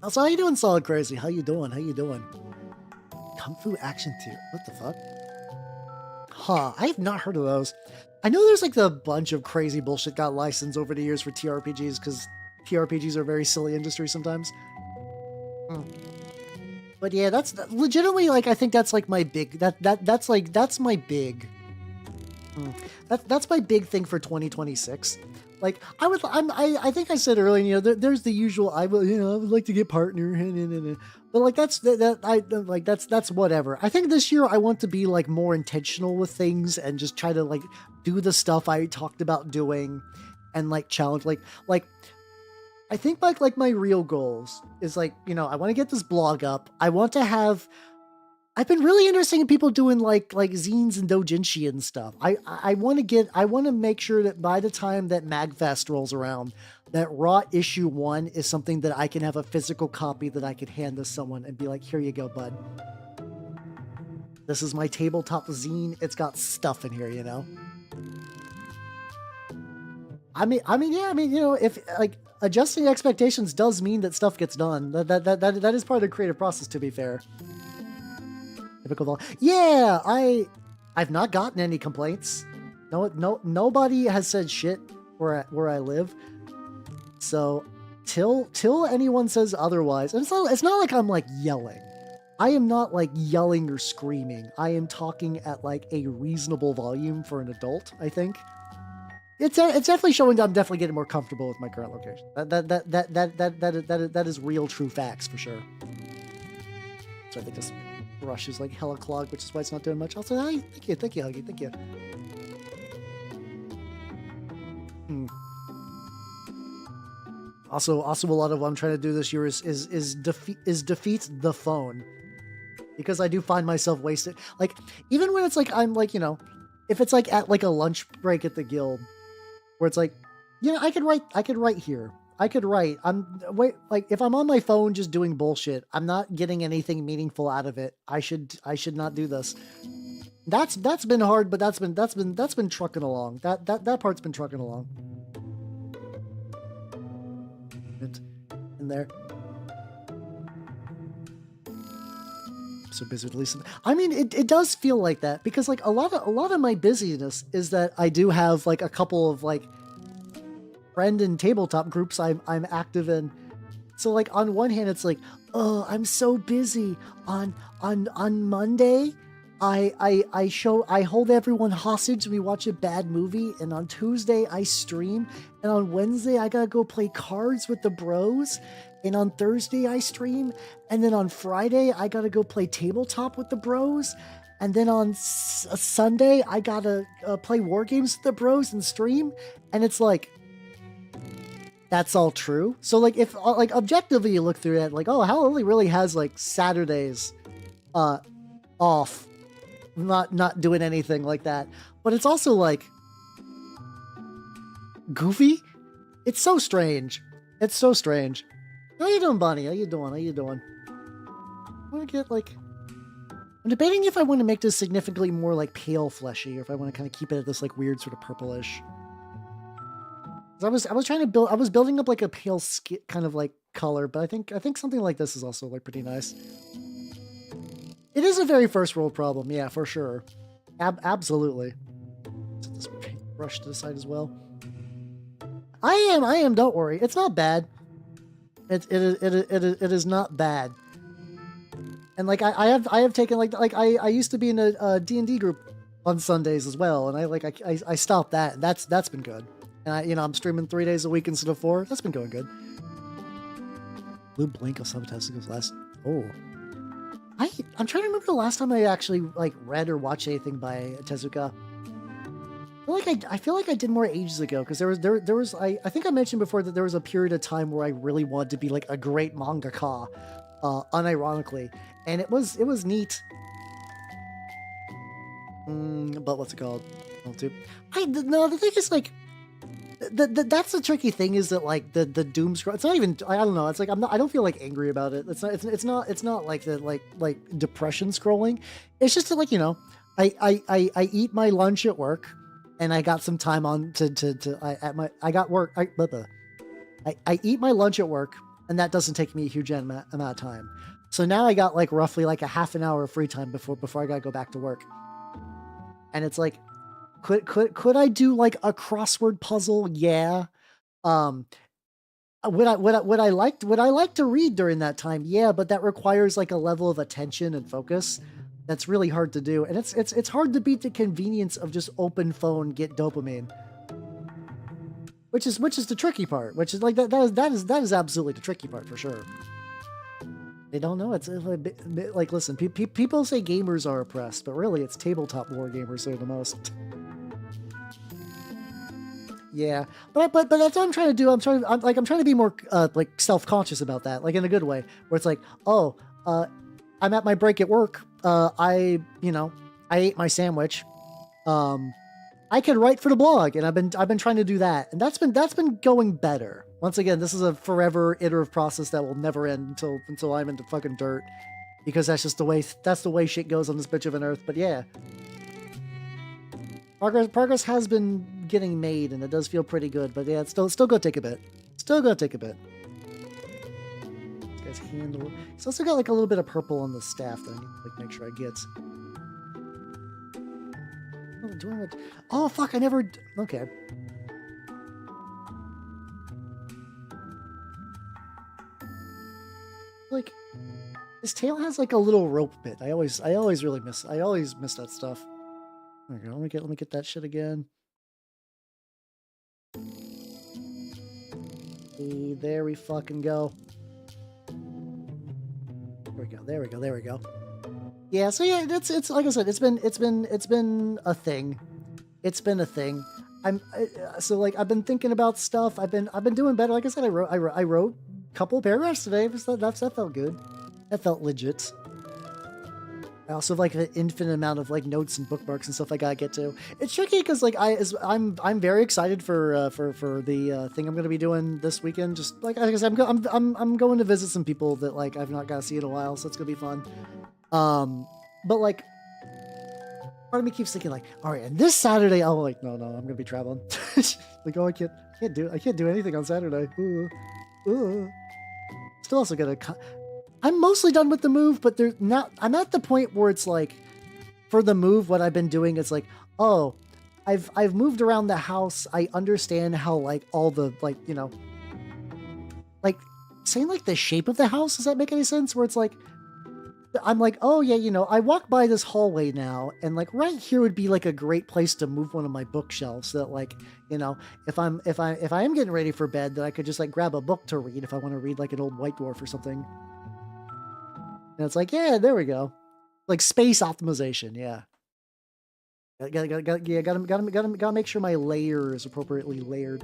Also, how you doing, Solid Crazy? How you doing? Kung Fu Action Tier. What the fuck? Huh, I have not heard of those. I know there's like a bunch of crazy bullshit got licensed over the years for TRPGs because TRPGs are a very silly industry sometimes. But yeah, that's legitimately like I think that's like my big that's my big that's my big thing for 2026. Like I think I said earlier, there's the usual I would like to get partner, but like that's whatever. I think this year I want to be like more intentional with things and just try to like do the stuff I talked about doing, and like challenge like I think like my real goals is like I want to get this blog up. I want to have. I've been really interested in people doing like zines and doujinshi and stuff. I want to make sure that by the time that MagFest rolls around, that Raw issue 1 is something that I can have a physical copy that I could hand to someone and be like, here you go, bud. This is my tabletop zine. It's got stuff in here, I mean, if like adjusting expectations does mean that stuff gets done. That is part of the creative process, to be fair. Yeah, I've not gotten any complaints. No, nobody has said shit where I live. So till anyone says otherwise, and it's not like I'm like yelling. I am not like yelling or screaming. I am talking at like a reasonable volume for an adult, I think. It's definitely showing that I'm definitely getting more comfortable with my current location. That is real, true facts for sure. So I think this brush is like hella clogged, which is why it's not doing much. Also, thank you, Huggy, thank you. Also, a lot of what I'm trying to do this year is defeat the phone, because I do find myself wasted. Like, even when it's like I'm like, you know, if it's like at like a lunch break at the guild, where it's like, you know, I could write here. I could write. Like if I'm on my phone just doing bullshit, I'm not getting anything meaningful out of it. I should not do this. That's been hard, but that's been trucking along. That part's been trucking along. In there. So busy with Lisa. I mean, it does feel like that, because like a lot of my busyness is that I do have like a couple of like friend and tabletop groups I'm active in. So like on one hand, it's like, oh, I'm so busy. On Monday, I hold everyone hostage and we watch a bad movie, and on Tuesday I stream, and on Wednesday I gotta go play cards with the bros, and on Thursday I stream, and then on Friday I gotta go play tabletop with the bros, and then on Sunday I gotta play war games with the bros and stream. And it's like, that's all true. So like if like objectively you look through it, like, oh, Hal only really has like Saturdays off, not doing anything like that. But it's also like goofy. It's so strange. It's so strange. How you doing, Bonnie? How you doing? I want to get like, I'm debating if I want to make this significantly more like pale fleshy, or if I want to kind of keep it at this like weird sort of purplish. I was trying to build, I was building up like a pale skin kind of like color, but I think something like this is also like pretty nice. It is a very first world problem, yeah, for sure. Absolutely. Set this brush to the side as well. I am. Don't worry, it's not bad. It is not bad. And like I have taken like I used to be in a D&D group on Sundays as well, and I stopped that. That's been good. And I'm streaming 3 days a week instead of 4. That's been going good. Blue blink of subtesticles last. Oh, I'm trying to remember the last time I actually like read or watched anything by Tezuka. I feel like I did more ages ago, because there was I think I mentioned before that there was a period of time where I really wanted to be like a great mangaka, unironically, and it was neat. But what's it called? No, the thing is like. That's the tricky thing, is that like the doom scroll, it's not even, I don't know, it's like I don't feel like angry about it. It's not like the like depression scrolling. It's just that, like, you know, I eat my lunch at work, and I got some time on I eat my lunch at work, and that doesn't take me a huge amount of time. So now I got like roughly like a half an hour of free time before I gotta go back to work. And it's like, could I do like a crossword puzzle? Yeah. Would I like to read during that time? Yeah, but that requires like a level of attention and focus that's really hard to do. And it's hard to beat the convenience of just open phone, get dopamine. Which is the tricky part, which is like that is absolutely the tricky part for sure. They don't know. It's like, listen, people say gamers are oppressed, but really it's tabletop war gamers that are the most. Yeah, but that's what I'm trying to do. I'm trying to be more like self-conscious about that, like in a good way, where it's like, oh, I'm at my break at work. I ate my sandwich. I can write for the blog, and I've been trying to do that, and that's been going better. Once again, this is a forever iterative process that will never end until I'm into fucking dirt, because that's just the way shit goes on this bitch of an earth. But yeah. Progress has been getting made, and it does feel pretty good, but yeah, it's still gonna take a bit. Still gonna take a bit. This guy's handle. He's also got like a little bit of purple on the staff that I need to like make sure I get. Oh fuck! I never. Okay. Like, his tail has like a little rope bit. I always really miss. I always miss that stuff. There we go. Let me get that shit again. Hey, there we fucking go. There we go. Yeah, so yeah, it's like I said, it's been a thing. It's been a thing. So like I've been thinking about stuff. I've been doing better. Like I said, I wrote a couple paragraphs today. That felt good. That felt legit. I also have like an infinite amount of like notes and bookmarks and stuff I gotta get to. It's tricky because like I'm very excited for the thing I'm gonna be doing this weekend. Just like I guess I'm going to visit some people that like I've not got to see in a while, so it's gonna be fun. But like part of me keeps thinking like, all right, and this Saturday, I'm like, no, I'm gonna be traveling. Like, oh, I can't do anything on Saturday. Ooh. Still also gonna. I'm mostly done with the move, but there's not. I'm at the point where it's like, for the move, what I've been doing is like, oh, I've moved around the house. I understand how like all the like like saying like the shape of the house. Does that make any sense? Where it's like, I'm like, oh yeah, I walk by this hallway now, and like right here would be like a great place to move one of my bookshelves. So that like, if I am getting ready for bed, that I could just like grab a book to read if I want to read like an old White Dwarf or something. And it's like, yeah, there we go, like space optimization, yeah. Gotta make sure my layer is appropriately layered.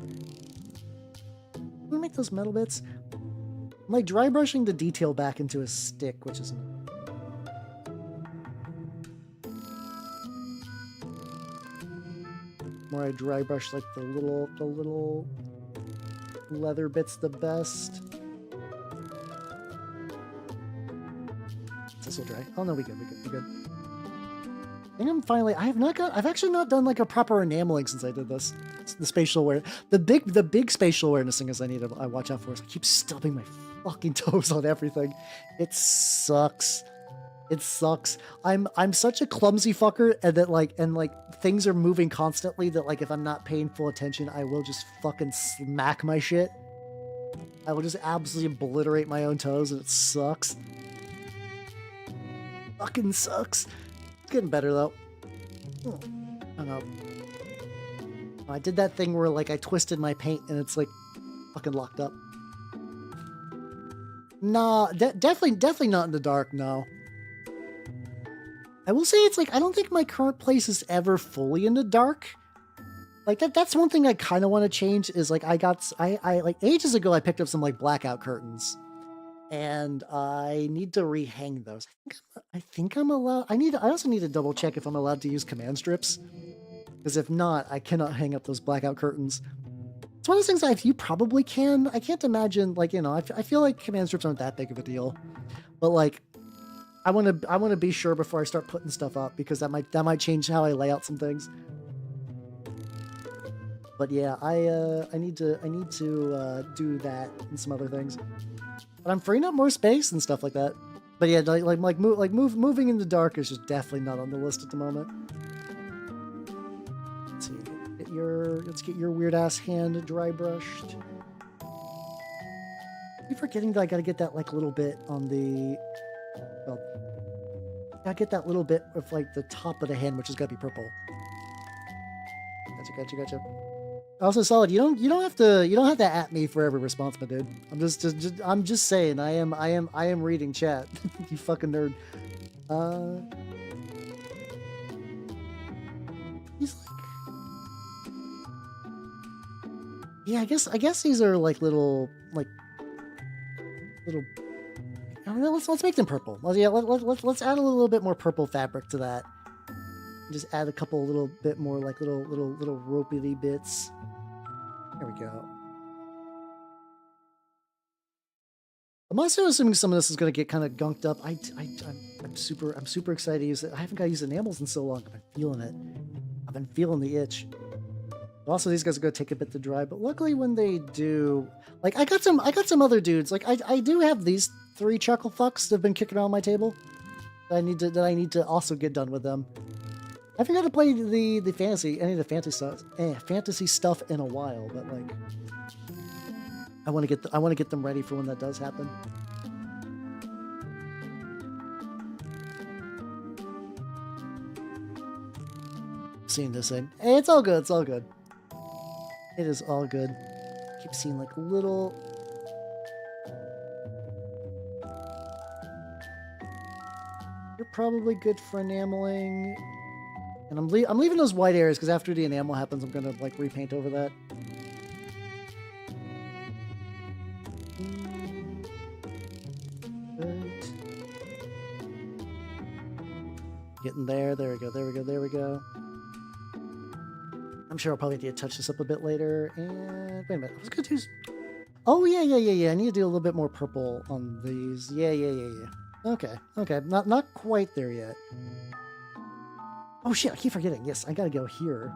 Can we make those metal bits? I'm like dry brushing the detail back into a stick, which is. Where I dry brush like the little leather bits the best. This will dry. Oh no, we good. I think I'm finally. I've actually not done like a proper enameling since I did this. It's the spatial awareness. The big spatial awareness thing is I watch out for. Is I keep stubbing my fucking toes on everything. It sucks. It sucks. I'm such a clumsy fucker, and that like things are moving constantly that like if I'm not paying full attention, I will just fucking smack my shit. I will just absolutely obliterate my own toes, and it sucks. Fucking sucks. It's getting better though. I don't know. I did that thing where like I twisted my paint and it's like fucking locked up. Nah, definitely not in the dark. No. I will say it's like I don't think my current place is ever fully in the dark. Like that's one thing I kind of want to change is like I like ages ago I picked up some like blackout curtains, and I need to rehang those. I think I'm allowed. I also need to double check if I'm allowed to use command strips, because if not, I cannot hang up those blackout curtains. It's one of those things you probably can. I can't imagine like I feel like command strips aren't that big of a deal, but like. I want to be sure before I start putting stuff up, because that might change how I lay out some things. But yeah, I need to do that and some other things. But I'm freeing up more space and stuff like that. But yeah, moving in the dark is just definitely not on the list at the moment. Let's see. Let's get your weird ass hand dry brushed. I'm forgetting that I got to get that like little bit on the. Well, I get that little bit of like the top of the hand, which is gotta be purple. Gotcha. Also, Solid, you don't have to at me for every response, my dude. I'm just saying. I am reading chat. You fucking nerd. He's like, yeah. I guess these are like little. Let's make them purple. Well, yeah, let's add a little bit more purple fabric to that. Just add a couple little bit more like little ropey bits. There we go. I'm also assuming some of this is going to get kind of gunked up. I'm super excited to use it. I haven't got to use enamels in so long. I've been feeling it. I've been feeling the itch. Also, these guys are going to take a bit to dry, but luckily when they do, like I got some other dudes. Like I do have these 3 chuckle fucks that have been kicking around my table. That I need to also get done with them. I haven't got to play any of the fantasy stuff in a while, but like I want to get them ready for when that does happen. Seeing this thing, hey, it's all good. It is all good. Keep seeing like little. You're probably good for enameling. And I'm leaving those white areas because after the enamel happens, I'm gonna like repaint over that. Good. Getting there. There we go. There we go. There we go. I'm sure I'll probably need to touch this up a bit later. And wait a minute. I was gonna do. Oh yeah. I need to do a little bit more purple on these. Yeah. Okay. Not quite there yet. Oh shit! I keep forgetting. Yes, I gotta go here.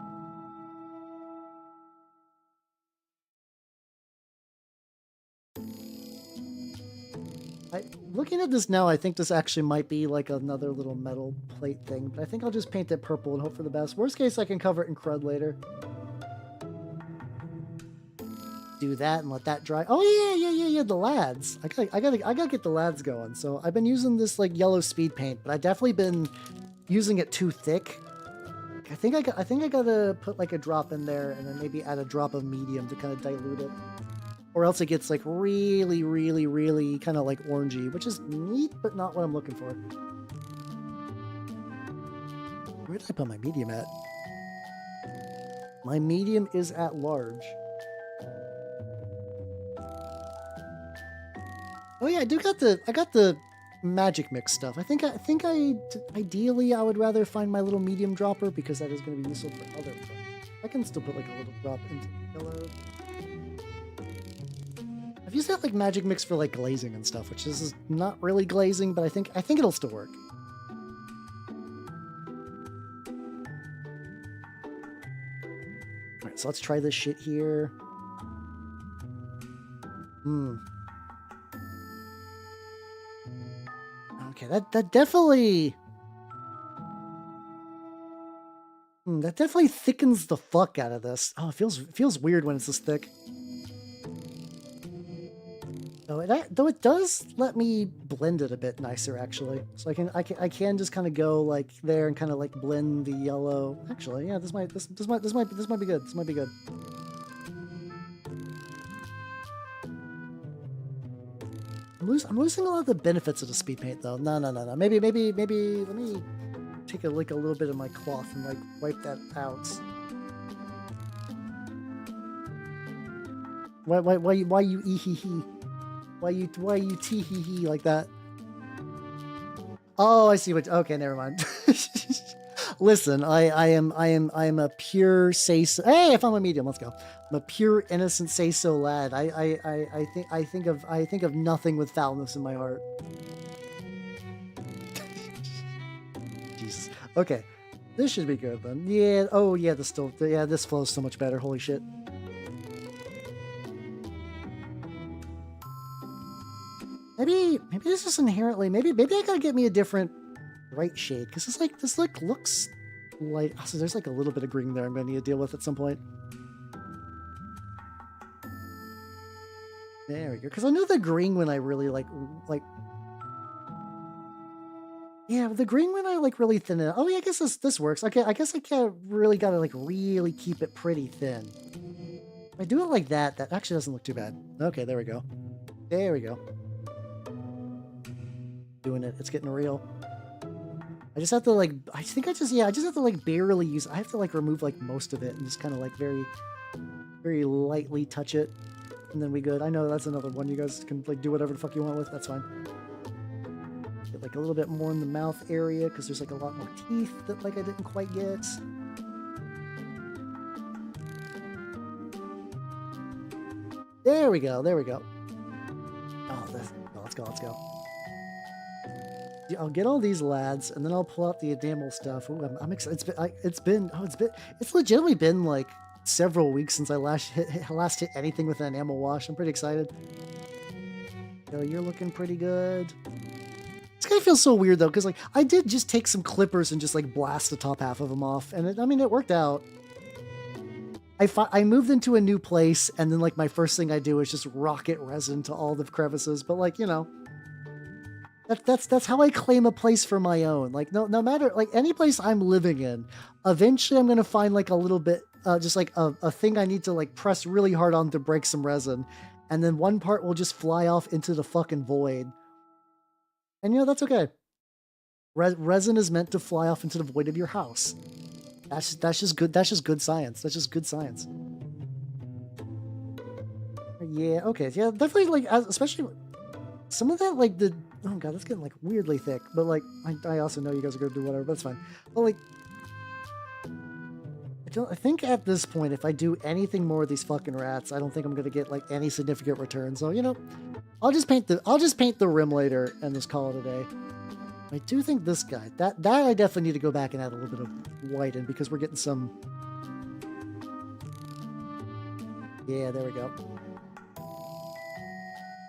Looking at this now, I think this actually might be like another little metal plate thing, but I think I'll just paint it purple and hope for the best. Worst case, I can cover it in crud later. Do that and let that dry. Oh yeah, the lads. I gotta get the lads going. So I've been using this like yellow speed paint, but I've definitely been using it too thick. I think I gotta put like a drop in there and then maybe add a drop of medium to kind of dilute it. Or else it gets like really kind of like orangey, which is neat, but not what I'm looking for. Where did I put my medium at? My medium is at large. Oh yeah, I got the magic mix stuff. I think ideally I would rather find my little medium dropper because that is going to be useful for other things. I can still put like a little drop into the yellow. I've used that like magic mix for like glazing and stuff, which this is not really glazing, but I think it'll still work. All right, so let's try this shit here. Okay, that definitely thickens the fuck out of this. Oh, it feels weird when it's this thick. Though it does let me blend it a bit nicer actually. So I can just kind of go like there and kind of like blend the yellow. Actually, yeah, this might be good. This might be good. I'm losing a lot of the benefits of the speed paint though. No. Maybe let me take a little bit of my cloth and like wipe that out. Why you ee-hee-hee? Why you tee-hee-hee like that? Oh, I see what. Okay, never mind. Listen, I am a pure say-so. Hey, I found my medium. Let's go. I'm a pure innocent say-so lad. I think of nothing with foulness in my heart. Jesus. Okay, this should be good then. Yeah. Oh yeah. This flows so much better. Holy shit. Maybe this is inherently. Maybe I gotta get me a different right shade because this looks like. So there's like a little bit of green there. I'm gonna need to deal with at some point. There we go. Because I know the green one I really like. Yeah, the green one I like really thin it. Oh yeah, I guess this works. Okay, I guess I can't really gotta like really keep it pretty thin. If I do it like that, that actually doesn't look too bad. Okay, there we go. There we go. Doing it. It's getting real. I just have to like. I just have to like barely use. I have to like remove like most of it and just kind of like very lightly touch it, and then we good. I know that's another one. You guys can like do whatever the fuck you want with. That's fine. Get like a little bit more in the mouth area because there's like a lot more teeth that like I didn't quite get. There we go. There we go. Oh, let's go. I'll get all these lads, and then I'll pull out the enamel stuff. Ooh, I'm excited. It's legitimately been like several weeks since I last hit anything with an enamel wash. I'm pretty excited. So you're looking pretty good. This guy feels so weird though, because like I did just take some clippers and just like blast the top half of him off, and it worked out. I moved into a new place, and then like my first thing I do is just rocket resin to all the crevices, but like, you know. That's how I claim a place for my own. Like no matter like any place I'm living in, eventually I'm gonna find like a little bit just like a thing I need to like press really hard on to break some resin, and then one part will just fly off into the fucking void. And you know that's okay. Resin is meant to fly off into the void of your house. That's just good. That's just good science. That's just good science. Yeah. Okay. Yeah. Definitely. Like, especially some of that. Like the. Oh god, that's getting like weirdly thick. But like, I also know you guys are gonna do whatever. But it's fine. But like, I think at this point, if I do anything more of these fucking rats, I don't think I'm gonna get like any significant return. So you know, I'll just paint the rim later and just call it a day. I do think this guy, that I definitely need to go back and add a little bit of white in because we're getting some. Yeah, there we go.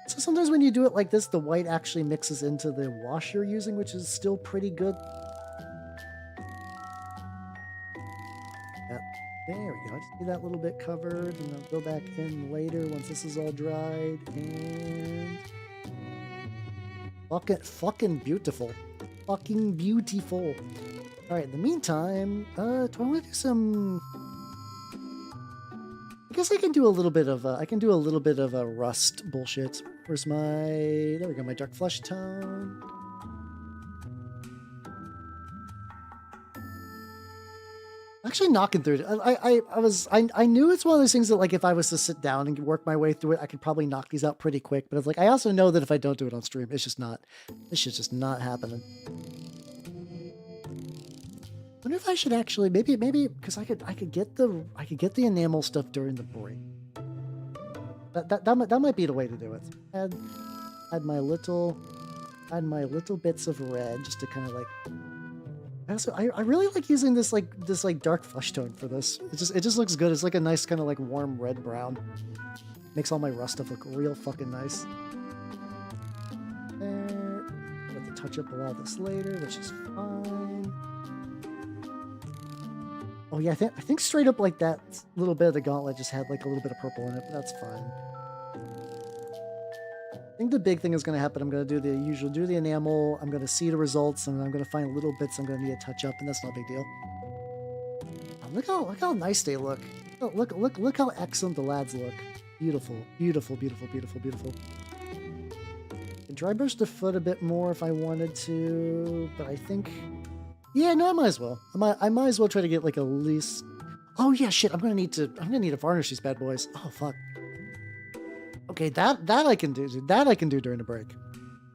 So sometimes when you do it like this, the white actually mixes into the wash you're using, which is still pretty good. Yep. There we go. I just need that little bit covered, and I'll go back in later once this is all dried. And fucking beautiful. Fucking beautiful. All right. In the meantime, do I want to do some? I guess I can do a little bit of a rust bullshit. Where's my? There we go. My dark flesh tone. Actually knocking through it. I knew it's one of those things that like if I was to sit down and work my way through it, I could probably knock these out pretty quick. But it's like I also know that if I don't do it on stream, it's just not. This shit's just not happening. I wonder if I should actually maybe because I could get the enamel stuff during the break. That might be the way to do it. Add my little bits of red just to kind of like. I really like using this dark flesh tone for this. It just looks good. It's like a nice kind of like warm red brown. Makes all my rust stuff look real fucking nice. There. I have to touch up a lot of this later, which is fine. Oh yeah, I think straight up like that little bit of the gauntlet just had like a little bit of purple in it, but that's fine. I think the big thing is going to happen. I'm going to do the usual, do the enamel. I'm going to see the results, and I'm going to find little bits I'm going to need to touch up, and that's not a big deal. Oh, look how nice they look. Oh, look how excellent the lads look. Beautiful, beautiful, beautiful, beautiful, beautiful. Can dry brush the foot a bit more if I wanted to, but I think, yeah, no, I might as well. I might as well try to get like at least. Oh yeah, shit. I'm gonna need to varnish these bad boys. Oh fuck. Okay, that I can do. That I can do during the break.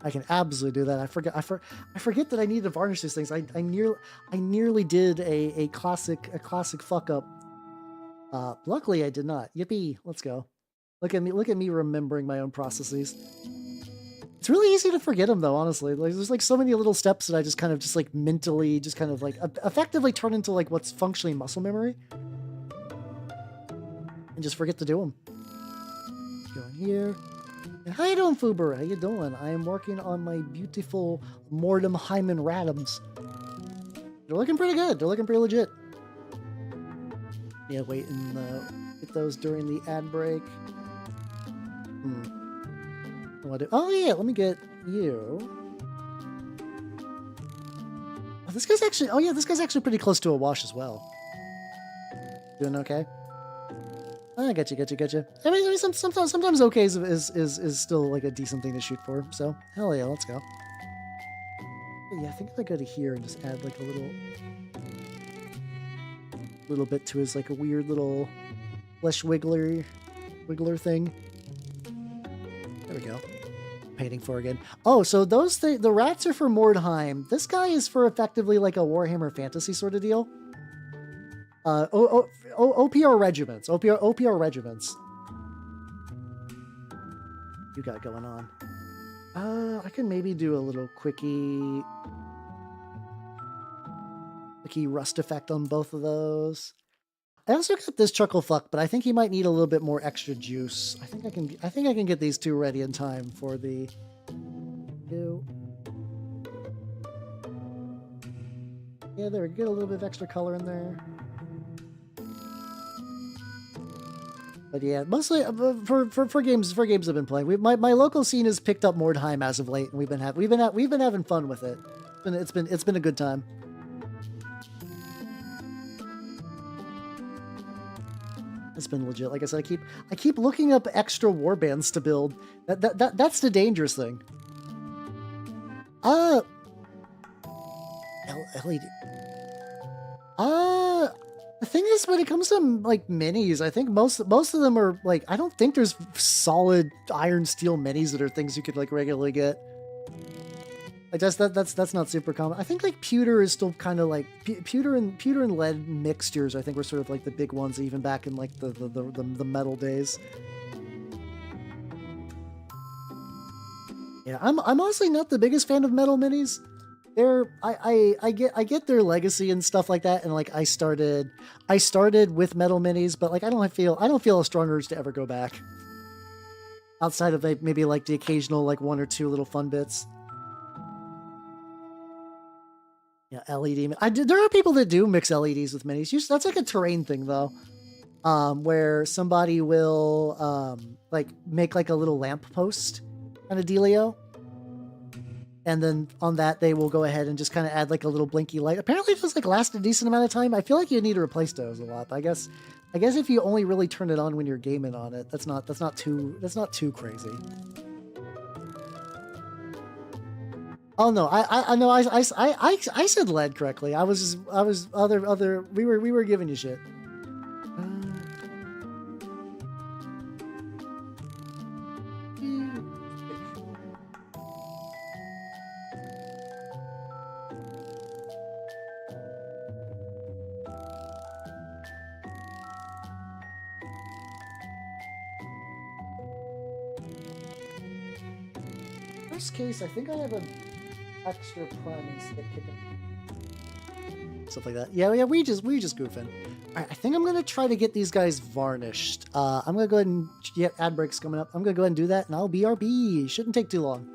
I can absolutely do that. I forget that I need to varnish these things. I nearly did a classic fuck up. Luckily I did not. Yippee! Let's go. Look at me remembering my own processes. It's really easy to forget them though, honestly. Like there's like so many little steps that I just kind of just like mentally just kind of like effectively turn into like what's functionally muscle memory, and just forget to do them. Going here. How you doing, Fuber? How you doing? I am working on my beautiful Mordheim Radams. They're looking pretty good. They're looking pretty legit. Yeah, wait and get those during the ad break. Oh yeah, let me get you. Oh, this guy's actually. Oh yeah, this guy's actually pretty close to a wash as well. Doing okay? I get you. I mean sometimes okay is still like a decent thing to shoot for. So hell yeah, let's go. But yeah, I think if I go to here and just add like a little bit to his like a weird little flesh wiggler thing. There we go. Painting for again. Oh, so the rats are for Mordheim. This guy is for effectively like a Warhammer fantasy sort of deal. OPR regiments. OPR regiments. You got going on. I can maybe do a little quickie rust effect on both of those. I also got this chuckle fuck, but I think he might need a little bit more extra juice. I think I can get these two ready in time for the Yeah, there, get a little bit of extra color in there. But yeah, mostly for games I've been playing. My local scene has picked up Mordheim as of late, and we've been having fun with it. It's been a good time. It's been legit. Like I said, I keep looking up extra warbands to build. That's the dangerous thing. LED. Uh, the thing is, when it comes to like minis, I think most of them are like, I don't think there's solid iron steel minis that are things you could like regularly get. Like that's not super common. I think like pewter is still kind of like pewter and lead mixtures. I think were sort of like the big ones even back in like the metal days. Yeah, I'm honestly not the biggest fan of metal minis. I get their legacy and stuff like that, and like I started with metal minis, but like I don't feel a strong urge to ever go back outside of like maybe like the occasional like one or two little fun bits. Yeah, LED. There are people that do mix LEDs with minis. That's like a terrain thing though, where somebody will like make like a little lamp post kind of dealio, and then on that they will go ahead and just kind of add like a little blinky light. Apparently, it does like last a decent amount of time. I feel like you need to replace those a lot. But I guess if you only really turn it on when you're gaming on it, that's not too crazy. Oh no, I know I said lead correctly. I was other we were giving you shit. Worst case, I think I have an extra priming stick kicking. Stuff like that. Yeah, we just goofing. All right, I think I'm gonna try to get these guys varnished. I'm gonna go ahead and ad breaks coming up. I'm gonna go ahead and do that, and I'll BRB. Shouldn't take too long.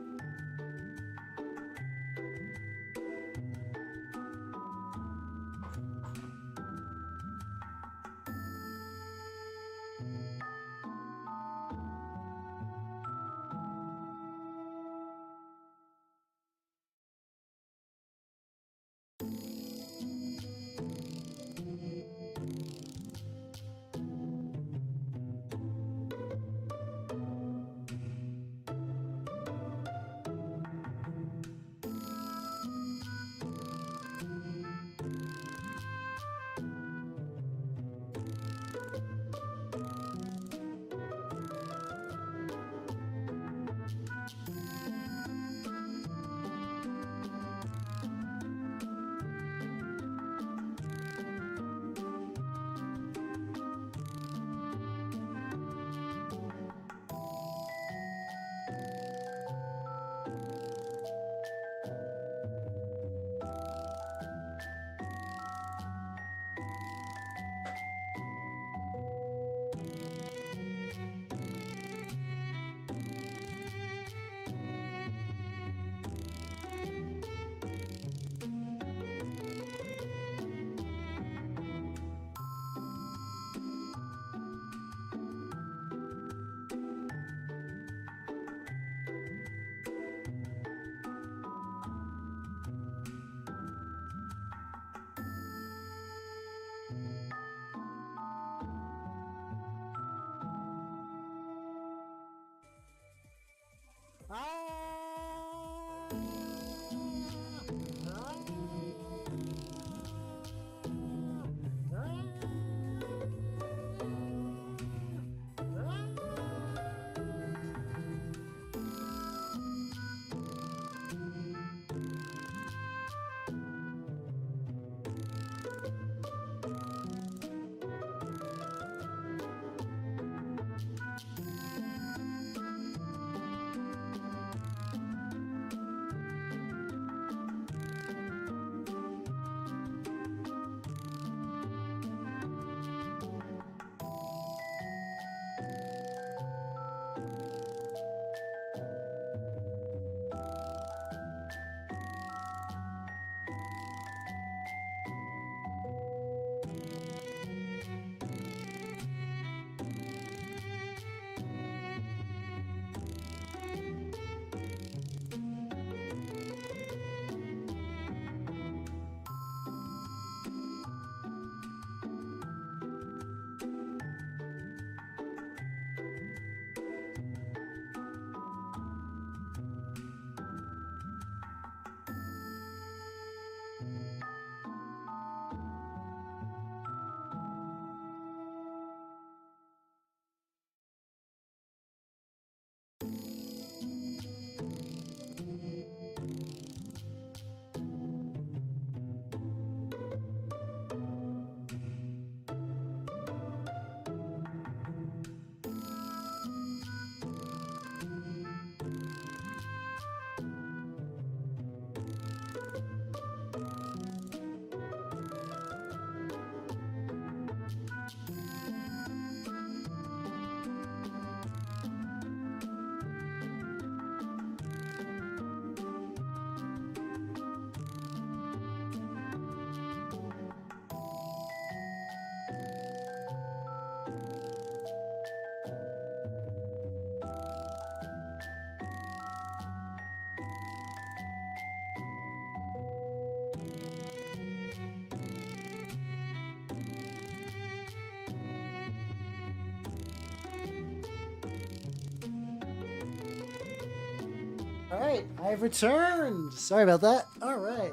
All right, I've returned. Sorry about that. All right.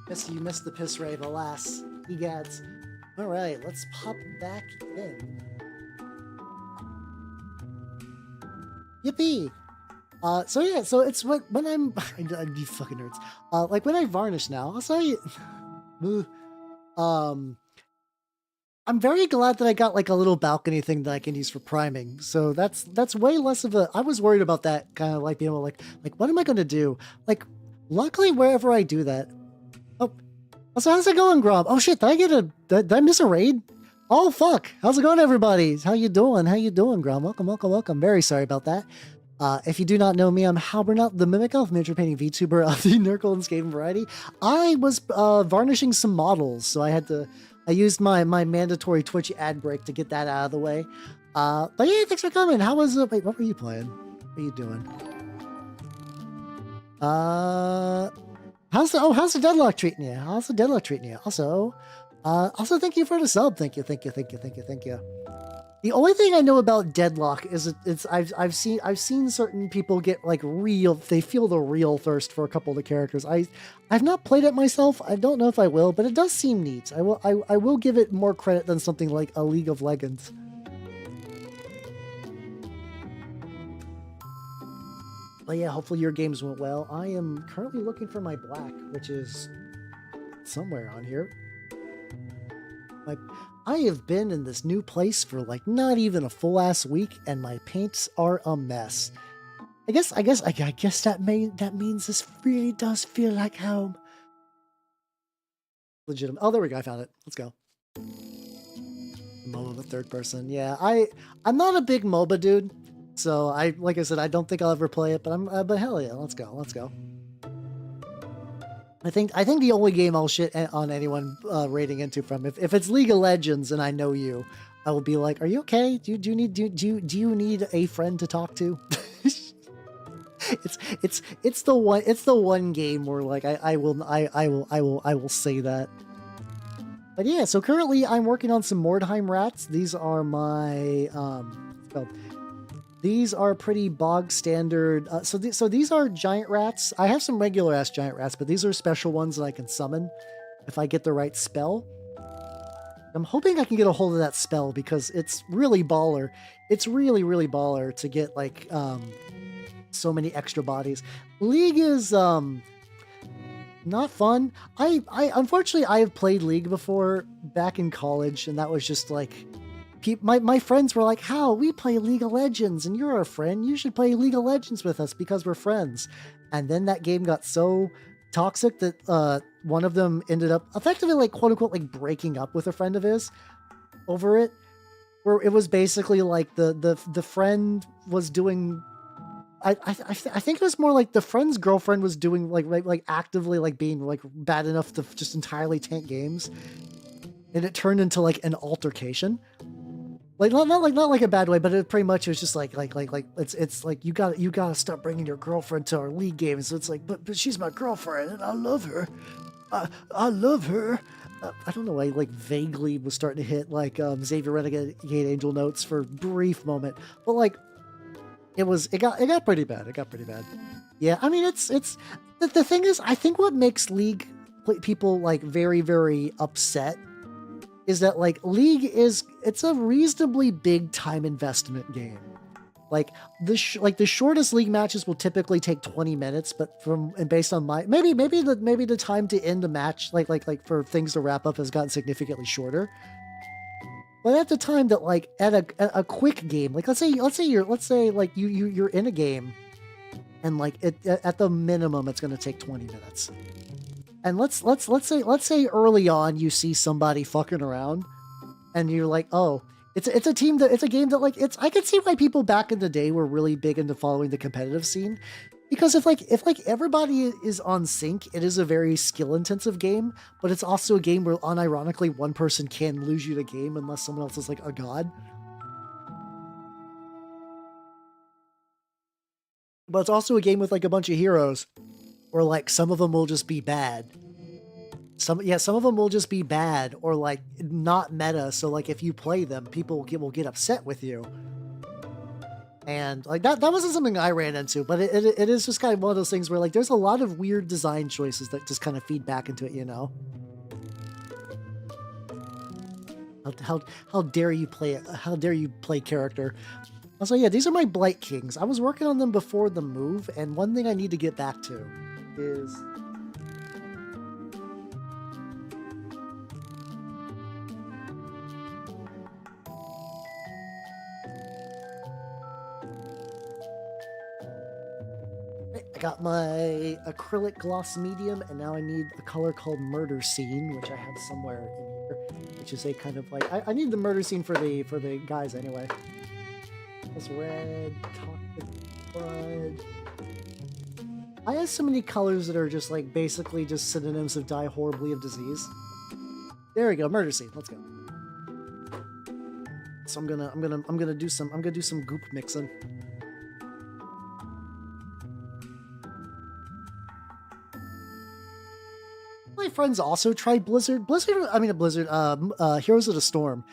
Guess you missed the piss rave, alas. Egads. All right, let's pop back in. Yippee! So yeah, so it's when I'm you fucking nerds. Like when I varnish now, I'll say, I'm very glad that I got like a little balcony thing that I can use for priming. So that's way less of a. I was worried about that kind of like being able like what am I gonna do? Like, luckily wherever I do that. Oh, so how's it going, Grob? Oh shit, did I miss a raid? Oh fuck, how's it going, everybody? How you doing? How you doing, Grob? Welcome. Very sorry about that. If you do not know me, I'm Halbernaut, the Mimic Elf, miniature painting VTuber of the Nurgle and Skaven variety. I was varnishing some models, so I used my mandatory Twitch ad break to get that out of the way. But yeah, thanks for coming. How was it? Wait, what were you playing? What are you doing? How's the Deadlock treating you? How's the Deadlock treating you? Also, thank you for the sub. Thank you. The only thing I know about Deadlock is I've seen certain people get like they feel the real thirst for a couple of the characters. I've not played it myself. I don't know if I will, but it does seem neat. I will give it more credit than something like a League of Legends. But yeah, hopefully your games went well. I am currently looking for my black, which is somewhere on here. I have been in this new place for like not even a full ass week, and my paints are a mess. I guess that means this really does feel like home. Legitimate. Oh, there we go. I found it. Let's go. MOBA with third person. Yeah, I'm not a big MOBA dude, so like I said, I don't think I'll ever play it. But but hell yeah, let's go. I think the only game I'll shit on anyone raiding into from if it's League of Legends and I know you, I will be like, "Are you okay? Do you need a friend to talk to?" it's the one game where like I will say that. But yeah, so currently I'm working on some Mordheim rats. These are my these are pretty bog standard. So these are giant rats. I have some regular ass giant rats, but these are special ones that I can summon if I get the right spell. I'm hoping I can get a hold of that spell because it's really baller. It's really baller to get like so many extra bodies. League is not fun. I unfortunately I have played League before back in college, and that was just like. My friends were like, "How? We play League of Legends, and you're our friend. You should play League of Legends with us because we're friends." And then that game got so toxic that one of them ended up effectively, like, quote unquote, like breaking up with a friend of his over it. Where it was basically like the friend was doing. I think it was more like the friend's girlfriend was doing like actively like being like bad enough to just entirely tank games, and it turned into like an altercation. Like not like a bad way, but it pretty much was just like it's like you gotta stop bringing your girlfriend to our League games. So it's like, but she's my girlfriend and I love her. I love her. I don't know. I like vaguely was starting to hit like Xavier Renegade Angel notes for a brief moment, but like it got pretty bad. It got pretty bad. Yeah, I mean it's the thing is, I think what makes League people like very upset is that like League it's a reasonably big time investment game. Like the shortest League matches will typically take 20 minutes, but based on my maybe the time to end a match like for things to wrap up has gotten significantly shorter. But at the time that like at a quick game, like let's say like you're in a game, and like at the minimum it's going to take 20 minutes. And let's say early on you see somebody fucking around, and you're like, oh, it's a game that like I could see why people back in the day were really big into following the competitive scene, because if everybody is on sync, it is a very skill intensive game, but it's also a game where unironically one person can lose you the game unless someone else is like a god. But it's also a game with like a bunch of heroes, where like some of them will just be bad. Some of them will just be bad or like not meta. So like if you play them, people will get upset with you. And like that wasn't something I ran into, but it is just kind of one of those things where like there's a lot of weird design choices that just kind of feed back into it, you know. How dare you play it? How dare you play character? Also, yeah, these are my Blight Kings. I was working on them before the move, and one thing I need to get back to is I got my acrylic gloss medium, and now I need a color called Murder Scene, which I have somewhere in here, which is a kind of like I need the murder scene for the guys anyway. It's red, toxic blood. I have so many colors that are just like basically just synonyms of die horribly of disease. There we go, Murder Scene. Let's go. So I'm gonna do some goop mixing. My friends also tried Blizzard. Heroes of the Storm.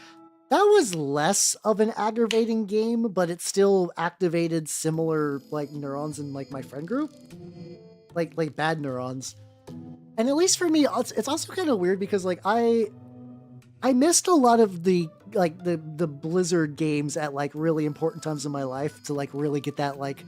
That was less of an aggravating game, but it still activated similar like neurons in like my friend group, like bad neurons. And at least for me, it's also kind of weird because like I missed a lot of the Blizzard games at like really important times in my life to like really get that like.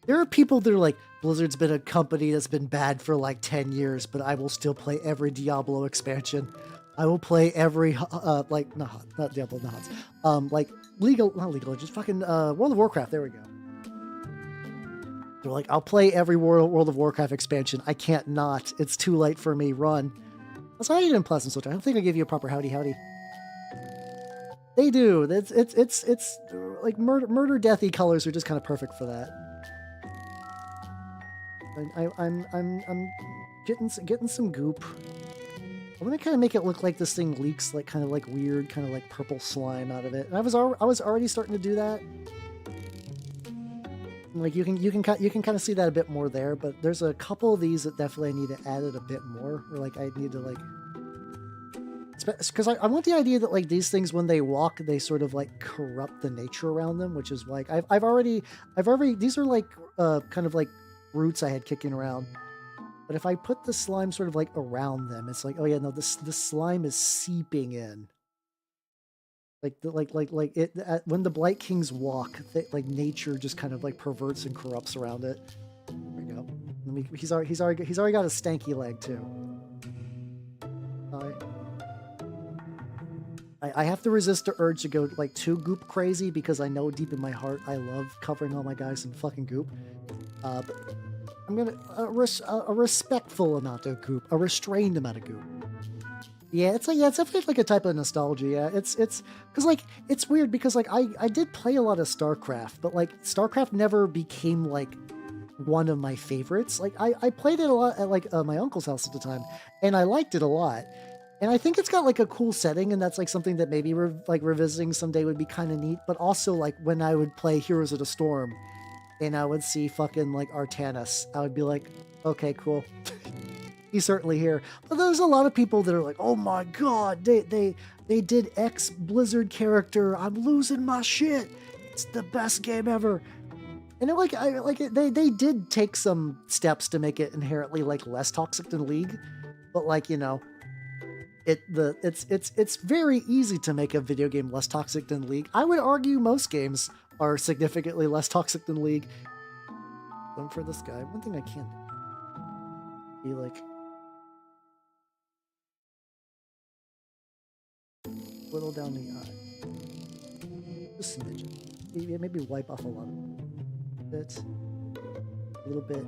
There are people that are like, Blizzard's been a company that's been bad for like 10 years, but I will still play every Diablo expansion. I will play every, not Diablo, like not League of Legends, fucking World of Warcraft, there we go. They're like, I'll play every World of Warcraft expansion. I can't not. It's too late for me, run. That's why I didn't Pleasant Switch. I don't think I gave you a proper howdy. They do. It's like murder deathy colors are just kind of perfect for that. I'm getting some goop. I'm gonna kind of make it look like this thing leaks like kind of like weird, kind of like purple slime out of it. And I was already starting to do that. Like you can kind of see that a bit more there, but there's a couple of these that definitely I need to add it a bit more. Or like I need to like, because I want the idea that like these things when they walk they sort of like corrupt the nature around them, which is like I've already these are like kind of like roots I had kicking around. But if I put the slime sort of like around them, it's like, oh yeah, no, this slime is seeping in. Like when the Blight Kings walk, like nature just kind of like perverts and corrupts around it. There we go. He's already got a stanky leg too. I have to resist the urge to go like too goop crazy because I know deep in my heart I love covering all my guys in fucking goop. But I'm gonna a respectful amount of goop, a restrained amount of goop. Yeah, it's definitely like a type of nostalgia. Yeah, it's because like it's weird because like I did play a lot of StarCraft, but like StarCraft never became like one of my favorites. Like I played it a lot at like my uncle's house at the time, and I liked it a lot. And I think it's got like a cool setting, and that's like something that maybe revisiting someday would be kind of neat. But also like when I would play Heroes of the Storm, and I would see fucking like Artanis, I would be like, okay, cool. He's certainly here. But there's a lot of people that are like, oh my god, they did X Blizzard character. I'm losing my shit. It's the best game ever. And they did take some steps to make it inherently like less toxic than League, but like, you know, it's very easy to make a video game less toxic than League. I would argue most games are significantly less toxic than League. Going for this guy. One thing I can't be like little down the eye. Just a smidgen. Maybe wipe off a lot of bits. A little bit.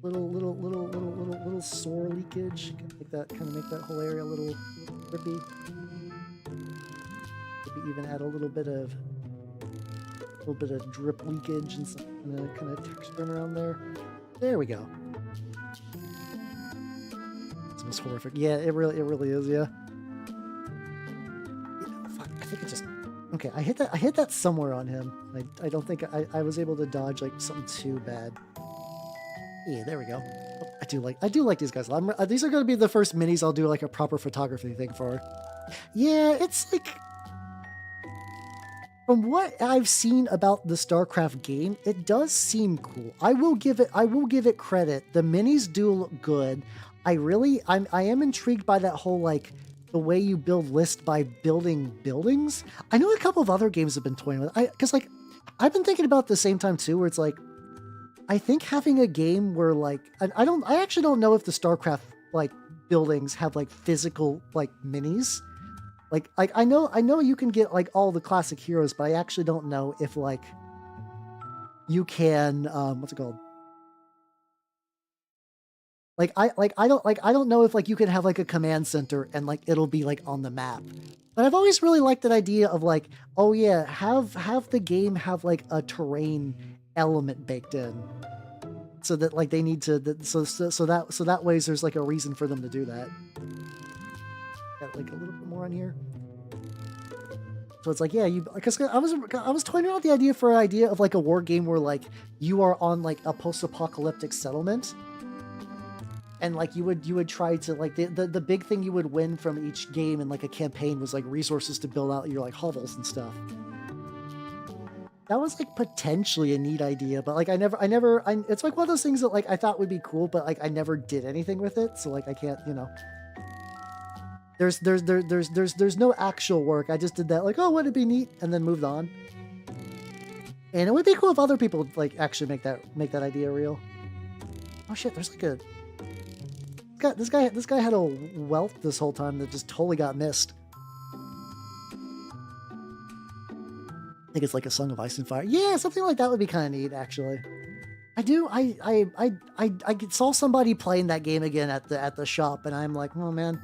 Little sore leakage. Kind of make that whole area a little drippy. Maybe even add a little bit of drip leakage and some kind of texture around there. There we go. It's almost horrific. Yeah, it really is. Yeah. Fuck, I think it just. Okay, I hit that somewhere on him. I don't think I was able to dodge like something too bad. Yeah, there we go. Oh, I do like these guys. These are going to be the first minis I'll do like a proper photography thing for. Yeah, it's like from what I've seen about the StarCraft game, it does seem cool. I will give it credit. The minis do look good. I am intrigued by that whole like the way you build lists by building buildings. I know a couple of other games have been toying with it. Because like I've been thinking about the same time too, where it's like I think having a game where like I actually don't know if the StarCraft like buildings have like physical like minis. Like I know you can get like all the classic heroes, but I actually don't know if like you can what's it called? I don't know if like you can have like a command center and like it'll be like on the map. But I've always really liked that idea of like, oh yeah, have the game have like a terrain element baked in. So that like they need to so that way there's like a reason for them to do that. Got like a little bit more on here. So it's like, yeah, because I was toying around with the idea of like a war game where like you are on like a post-apocalyptic settlement. And like you would try to like the big thing you would win from each game in like a campaign was like resources to build out your like hovels and stuff. That was like potentially a neat idea, but like it's like one of those things that like I thought would be cool, but like I never did anything with it, so like I can't, you know. There's no actual work. I just did that like, oh, wouldn't it be neat, and then moved on. And it would be cool if other people like actually make that idea real. Oh shit, there's like a this guy had a wealth this whole time that just totally got missed. I think it's like a Song of Ice and Fire. Yeah, something like that would be kind of neat, actually. I saw somebody playing that game again at the shop, and I'm like, oh man.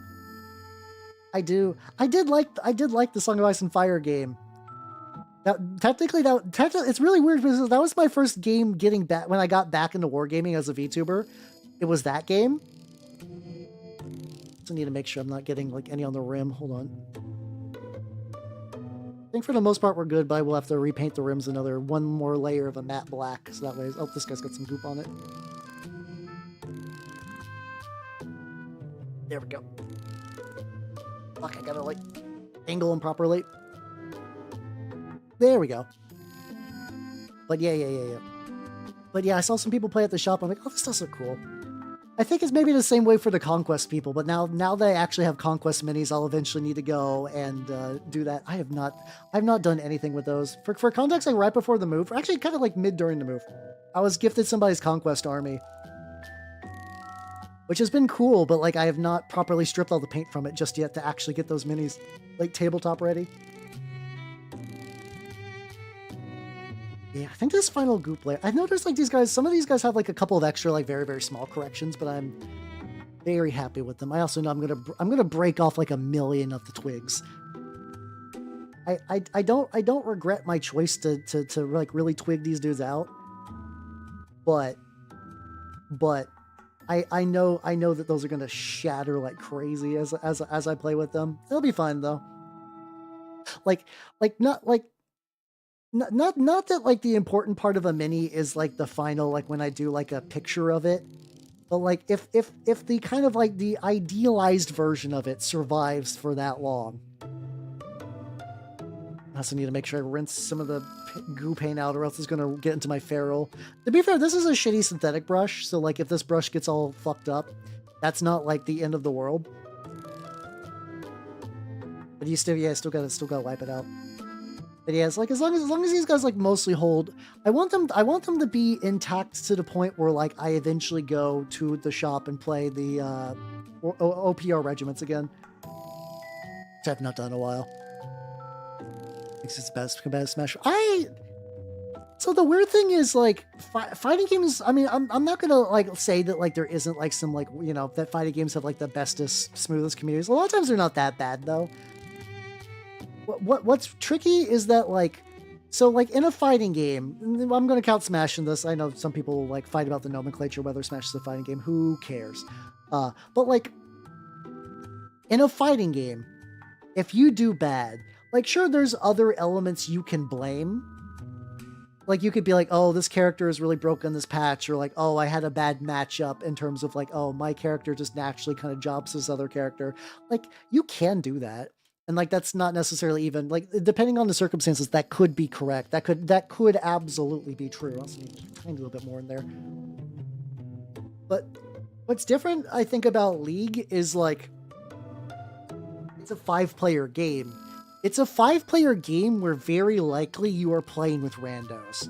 I did like the Song of Ice and Fire game. Technically, it's really weird because that was my first game getting back when I got back into wargaming as a VTuber. It was that game. So I need to make sure I'm not getting like any on the rim. Hold on. I think for the most part we're good, but we'll have to repaint the rims one more layer of a matte black. So that way, oh, this guy's got some goop on it. There we go. Fuck, I gotta like angle them properly. There we go. But yeah. But yeah, I saw some people play at the shop. I'm like, oh, this does look cool. I think it's maybe the same way for the Conquest people, but now that I actually have Conquest minis, I'll eventually need to go and do that. I've not done anything with those. For context, like right before the move, actually kind of like mid during the move, I was gifted somebody's Conquest army, which has been cool, but like I have not properly stripped all the paint from it just yet to actually get those minis like tabletop ready. Yeah, I think this final goop layer, I noticed like these guys, some of these guys have like a couple of extra like very, very small corrections, but I'm very happy with them. I also know I'm gonna break off like 1 million of the twigs. I don't regret my choice to like really twig these dudes out, but I know that those are gonna shatter like crazy as I play with them. They'll be fine though. Not that like the important part of a mini is like the final, like when I do like a picture of it, but like if the kind of like the idealized version of it survives for that long. I also need to make sure I rinse some of the goo paint out or else it's gonna get into my ferrule. To be fair, this is a shitty synthetic brush, so like if this brush gets all fucked up, that's not like the end of the world. But you still gotta wipe it out. But yeah, it's like as long as these guys like mostly hold, I want them to be intact to the point where like I eventually go to the shop and play the OPR regiments again, which I've not done in a while. It's best competitive smash. So the weird thing is like fighting games. I mean, I'm not gonna like say that like there isn't like some like, you know, that fighting games have like the bestest, smoothest communities. A lot of times they're not that bad though. What's tricky is that like, so like in a fighting game, I'm going to count Smash in this. I know some people like fight about the nomenclature, whether Smash is a fighting game, who cares? But like in a fighting game, if you do bad, like sure, there's other elements you can blame. Like you could be like, oh, this character is really broken this patch, or like, oh, I had a bad matchup in terms of like, oh, my character just naturally kind of jobs this other character. Like you can do that. And like that's not necessarily even like depending on the circumstances, that could be correct. That could absolutely be true. Also need a tiny little bit more in there. But what's different, I think, about League is like it's a 5-player game. It's a 5-player game where very likely you are playing with randos.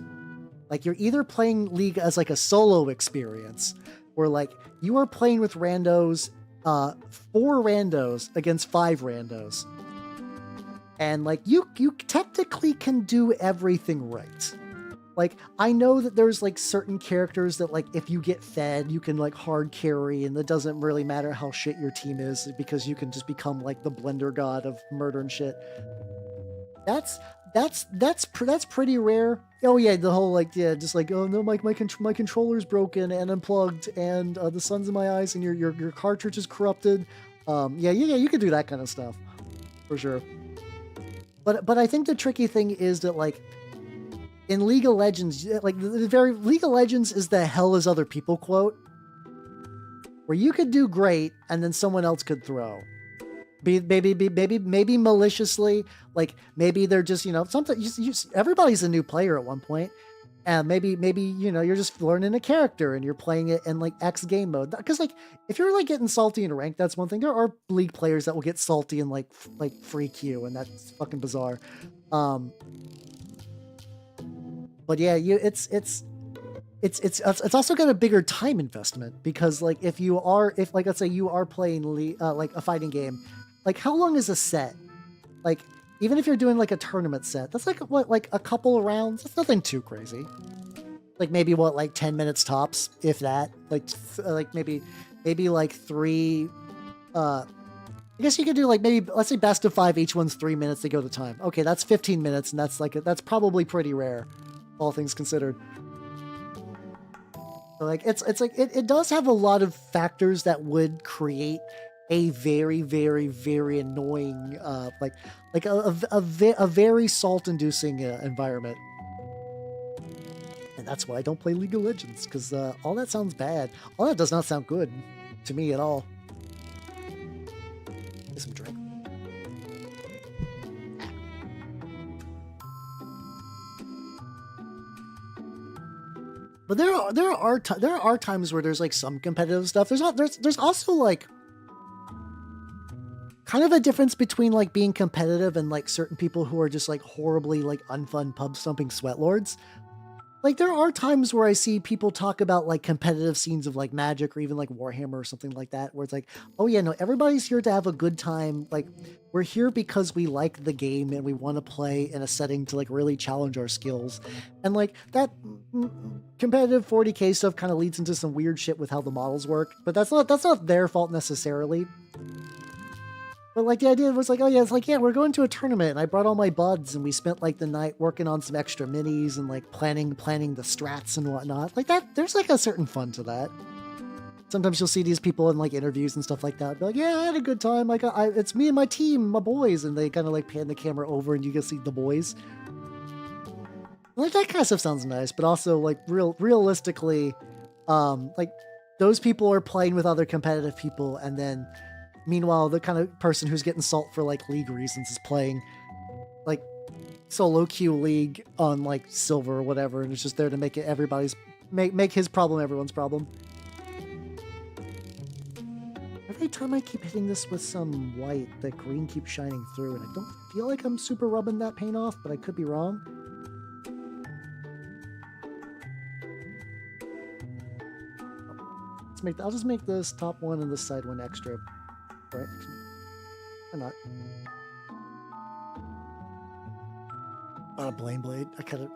Like you're either playing League as like a solo experience, where like you are playing with randos, 4 randos against 5 randos. And like you technically can do everything right. Like I know that there's like certain characters that like if you get fed, you can like hard carry, and it doesn't really matter how shit your team is because you can just become like the blender god of murder and shit. That's pretty rare. Oh yeah, the whole like just like oh no, my controller's broken and unplugged, and the sun's in my eyes, and your cartridge is corrupted. Yeah, you can do that kind of stuff for sure. But I think the tricky thing is that like in League of Legends, like the very League of Legends is the hell is other people quote, where you could do great and then someone else could throw. Maybe maliciously, like maybe they're just something. Everybody's a new player at one point, and maybe you're just learning a character and you're playing it in like X game mode. Because like if you're like getting salty in rank, that's one thing. There are League players that will get salty in like free queue, and that's fucking bizarre. But yeah, it's also got a bigger time investment because like if like let's say you are playing like a fighting game, like how long is a set? Like even if you're doing like a tournament set, that's like what, like a couple of rounds. That's nothing too crazy. Like maybe what, like 10 minutes tops, if that. Like maybe like 3. I guess you could do like maybe let's say best of 5. Each one's 3 minutes. They go to time. Okay, that's 15 minutes, and that's probably pretty rare, all things considered. So like it's like it does have a lot of factors that would create a very very very annoying like a very salt-inducing environment, and that's why I don't play League of Legends, because all that sounds bad. All that does not sound good to me at all. Get some drink. But there are times where there's like some competitive stuff. There's also like kind of a difference between like being competitive and like certain people who are just like horribly like unfun pub stomping sweatlords. Like there are times where I see people talk about like competitive scenes of like Magic or even like Warhammer or something like that, where it's like, oh yeah, no, everybody's here to have a good time. Like we're here because we like the game and we want to play in a setting to like really challenge our skills. And like that competitive 40k stuff kind of leads into some weird shit with how the models work, but that's not their fault necessarily. But like the idea was like, oh yeah, it's like, yeah, we're going to a tournament, and I brought all my buds, and we spent like the night working on some extra minis and like planning the strats and whatnot. Like that, there's like a certain fun to that. Sometimes you'll see these people in like interviews and stuff like that. Be like, yeah, I had a good time. Like it's me and my team, my boys, and they kind of like pan the camera over, and you can see the boys. Like that kind of stuff sounds nice, but also like realistically, like those people are playing with other competitive people, and then meanwhile, the kind of person who's getting salt for like League reasons is playing like solo queue League on like silver or whatever, and it's just there to make it make his problem everyone's problem. Every time I keep hitting this with some white, the green keeps shining through, and I don't feel like I'm super rubbing that paint off, but I could be wrong. I'll just make this top one and this side one extra. Right? Why not? On a Blame Blade, I kind of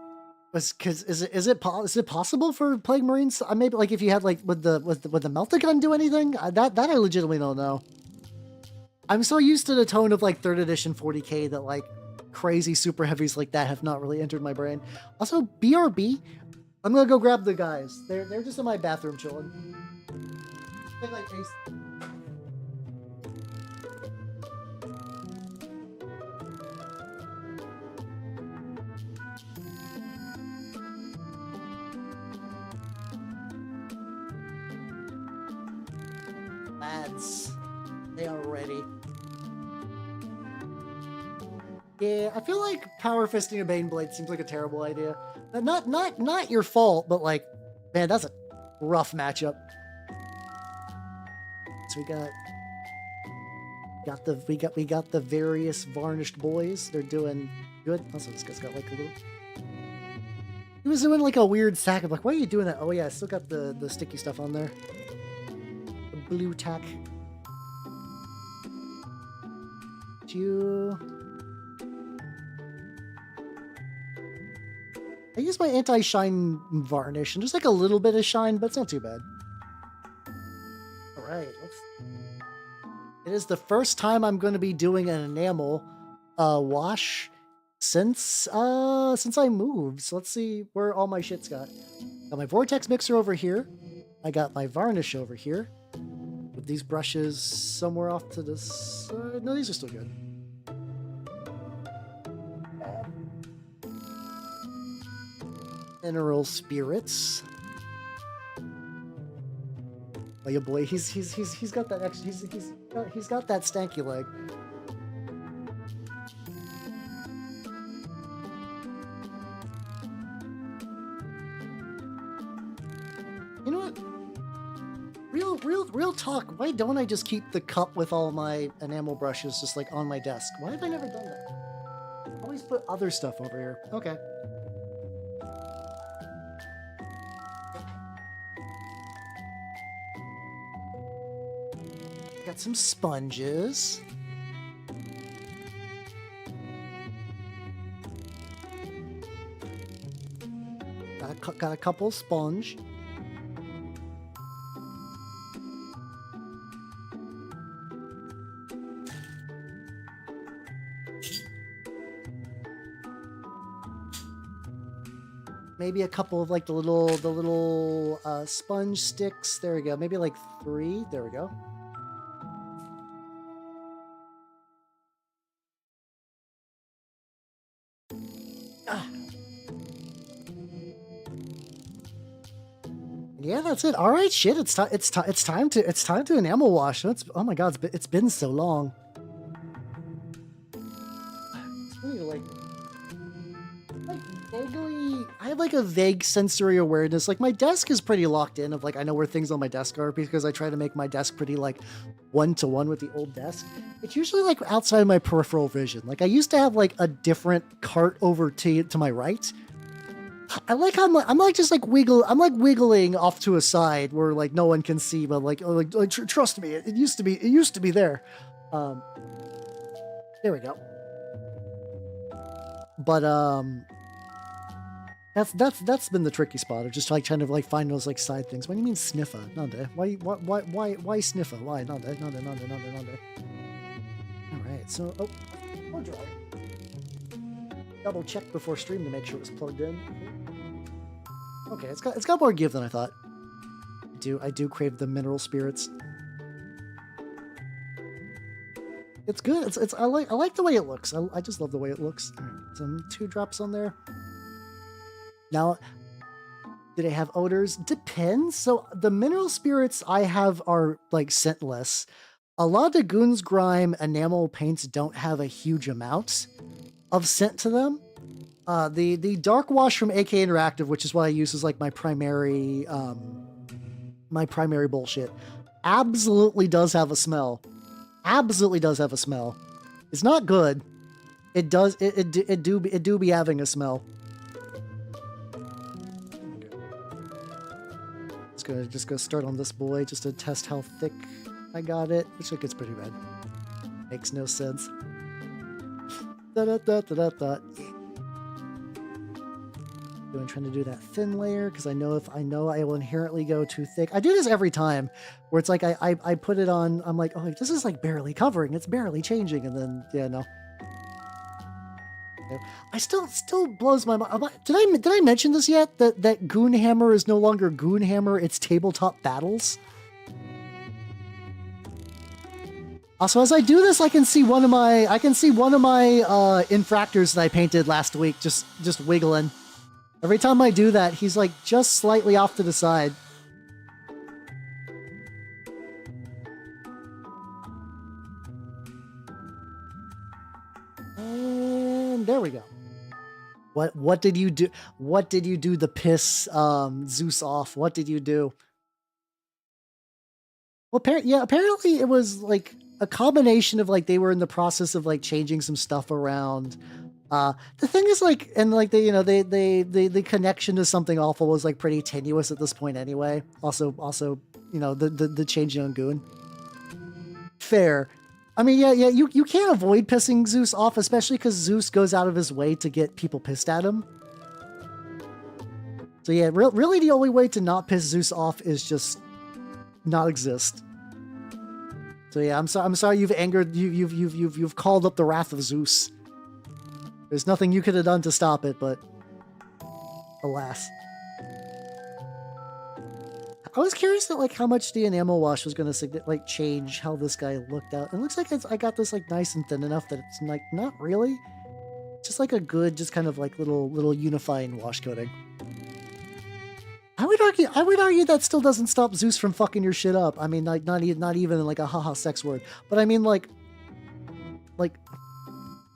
because is it possible for Plague Marines? Maybe like if you had like would the Meltagun do anything? That I legitimately don't know. I'm so used to the tone of like 3rd edition 40k that like crazy super heavies like that have not really entered my brain. Also, BRB, I'm gonna go grab the guys. They're just in my bathroom chilling. They like Ace. Lads, they are ready. Yeah, I feel like power fisting a Bane Blade seems like a terrible idea. Not your fault, but like, man, that's a rough matchup. So we got the various varnished boys. They're doing good. Also, this guy's got like a little. He was doing like a weird sack of like, why are you doing that? Oh yeah, I still got the sticky stuff on there. The blue tack. I use my anti-shine varnish and just like a little bit of shine, but it's not too bad. All right, it is the first time I'm going to be doing an enamel wash since I moved. So let's see where all my shit's got. Got my vortex mixer over here. I got my varnish over here. With these brushes somewhere off to the side. No, these are still good. Mineral spirits. Oh yeah, boy, he's got that extra. He's got that stanky leg. You know what? Real talk. Why don't I just keep the cup with all my enamel brushes just like on my desk? Why have I never done that? I always put other stuff over here. Okay. Got some sponges. Got a couple sponge. Maybe a couple of like the little sponge sticks. There we go. Maybe like 3. There we go. Yeah, that's it. All right, shit. It's time to enamel wash. Oh my god, it's been so long. It's really like vaguely. I have like a vague sensory awareness. Like my desk is pretty locked in. Of like I know where things on my desk are because I try to make my desk pretty like 1-to-1 with the old desk. It's usually like outside my peripheral vision. Like I used to have like a different cart over to my right. I'm like just like wiggling off to a side where like no one can see, but like trust me, it used to be there. There we go. But that's been the tricky spot of just like trying to like find those like side things. What do you mean sniffer? Nande? Why sniffer? Why nande? All right, so I'll draw it. Double check before stream to make sure it was plugged in. Okay, it's got more give than I thought. I do crave the mineral spirits. It's good. I like the way it looks. I just love the way it looks. All right, some 2 drops on there. Now, do they have odors? Depends. So the mineral spirits I have are like scentless. A lot of Goon's Grime enamel paints don't have a huge amount of scent to them. The Dark Wash from AK Interactive, which is what I use as like my primary bullshit, absolutely does have a smell. Absolutely does have a smell. It's not good. It does. It do be having a smell. Just gonna start on this boy just to test how thick I got it. Looks like it's pretty red. Makes no sense. Trying to do that thin layer because I know I will inherently go too thick. I do this every time where it's like I put it on. I'm like, oh, this is like barely covering. It's barely changing, and then yeah, no. I still blows my mind. Did I mention this yet? That Goonhammer is no longer Goonhammer. It's Tabletop Battles. Also, as I do this, I can see one of my infractors that I painted last week just wiggling. Every time I do that, he's like just slightly off to the side. we go. What did you do? What did you do to piss Zeus off? What did you do? Well, apparently it was like a combination of like they were in the process of like changing some stuff around. The thing is like, and like the connection to something awful was like pretty tenuous at this point anyway. Also, the changing on Goon. Fair. I mean, yeah, you can't avoid pissing Zeus off, especially because Zeus goes out of his way to get people pissed at him. So yeah, really the only way to not piss Zeus off is just not exist. So yeah, I'm sorry you've angered you've called up the wrath of Zeus. There's nothing you could have done to stop it, but alas. I was curious that like how much the enamel wash was going to like change how this guy looked out. It looks like I got this like nice and thin enough that it's like not really, just like a good, just kind of like little unifying wash coating. I would argue that still doesn't stop Zeus from fucking your shit up. I mean, like not even like a haha sex word, but I mean like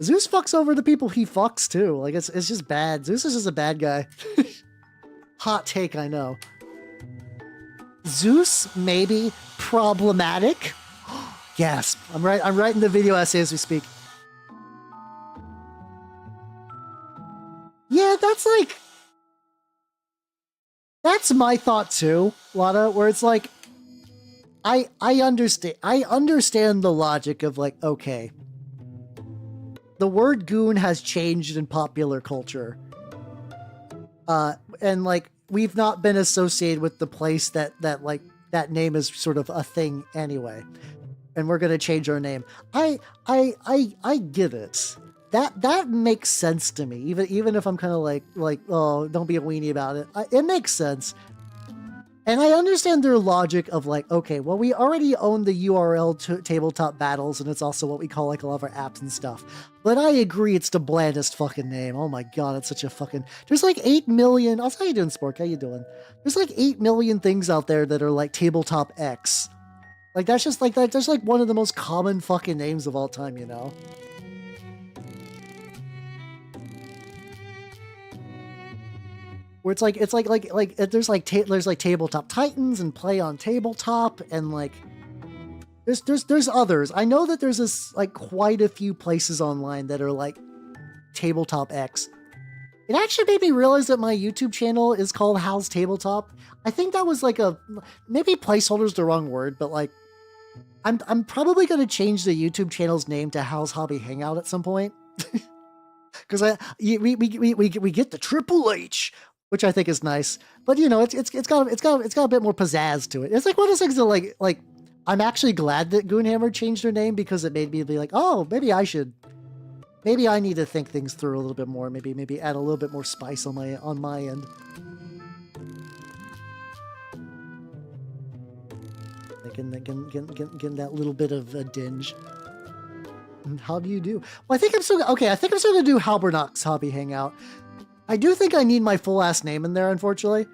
Zeus fucks over the people he fucks too. Like it's just bad. Zeus is just a bad guy. Hot take, I know. Zeus maybe problematic. Gasp! I'm writing the video essay as we speak. Yeah, that's my thought too, Lana. Where it's like, I understand the logic of like, okay, the word goon has changed in popular culture, and like. We've not been associated with the place that like that name is sort of a thing anyway, and we're gonna change our name. I get it. That makes sense to me. Even if I'm kind of like oh, don't be a weenie about it. It makes sense, and I understand their logic of like, okay, well we already own the URL tabletop battles, and it's also what we call like a lot of our apps and stuff. But I agree, it's the blandest fucking name. Oh my god, it's such a fucking... There's like 8 million... How you doing, Spork? How you doing? There's like 8 million things out there that are like Tabletop X. Like, that's just like... That's like one of the most common fucking names of all time, you know? Where it's like... There's like Tabletop Titans and Play on Tabletop and like... There's others. I know that there's this like quite a few places online that are like Tabletop X. It actually made me realize that my YouTube channel is called Hal's Tabletop. I think that was like maybe placeholder's the wrong word, but like I'm probably gonna change the YouTube channel's name to Hal's Hobby Hangout at some point. Because we get the Triple H, which I think is nice. But you know, it's got a bit more pizzazz to it. It's like one of those things that like I'm actually glad that Goonhammer changed their name because it made me be like, oh, maybe I need to think things through a little bit more. Maybe add a little bit more spice on my end. Getting that little bit of a dinge. How do you do? Well, I think I'm still gonna do Halbernock's Hobby Hangout. I do think I need my full ass name in there, unfortunately.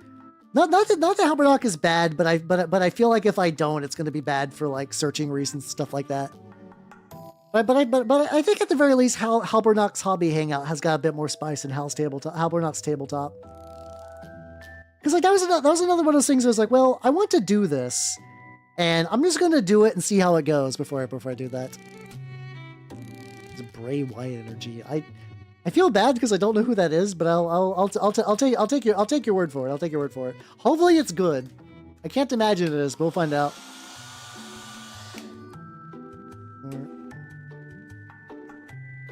Not that Halbernock is bad, but I feel like if I don't, it's going to be bad for like searching reasons, stuff like that. But I think at the very least, Halbernock's Hobby Hangout has got a bit more spice than Halbernock's Tabletop. Because like that was another one of those things. I was like, well, I want to do this, and I'm just going to do it and see how it goes before I do that. It's Bray Wyatt energy. I feel bad because I don't know who that is, but I'll take your word for it. I'll take your word for it. Hopefully it's good. I can't imagine it is, but we'll find out.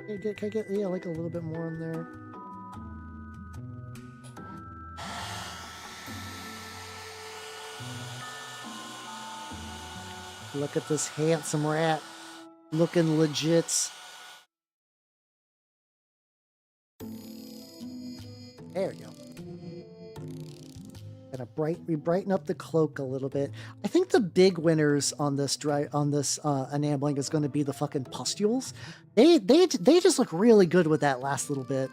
Can I get like a little bit more in there? Look at this handsome rat, looking legit. There we go. We brighten up the cloak a little bit. I think the big winners on this enameling is going to be the fucking pustules. They just look really good with that last little bit.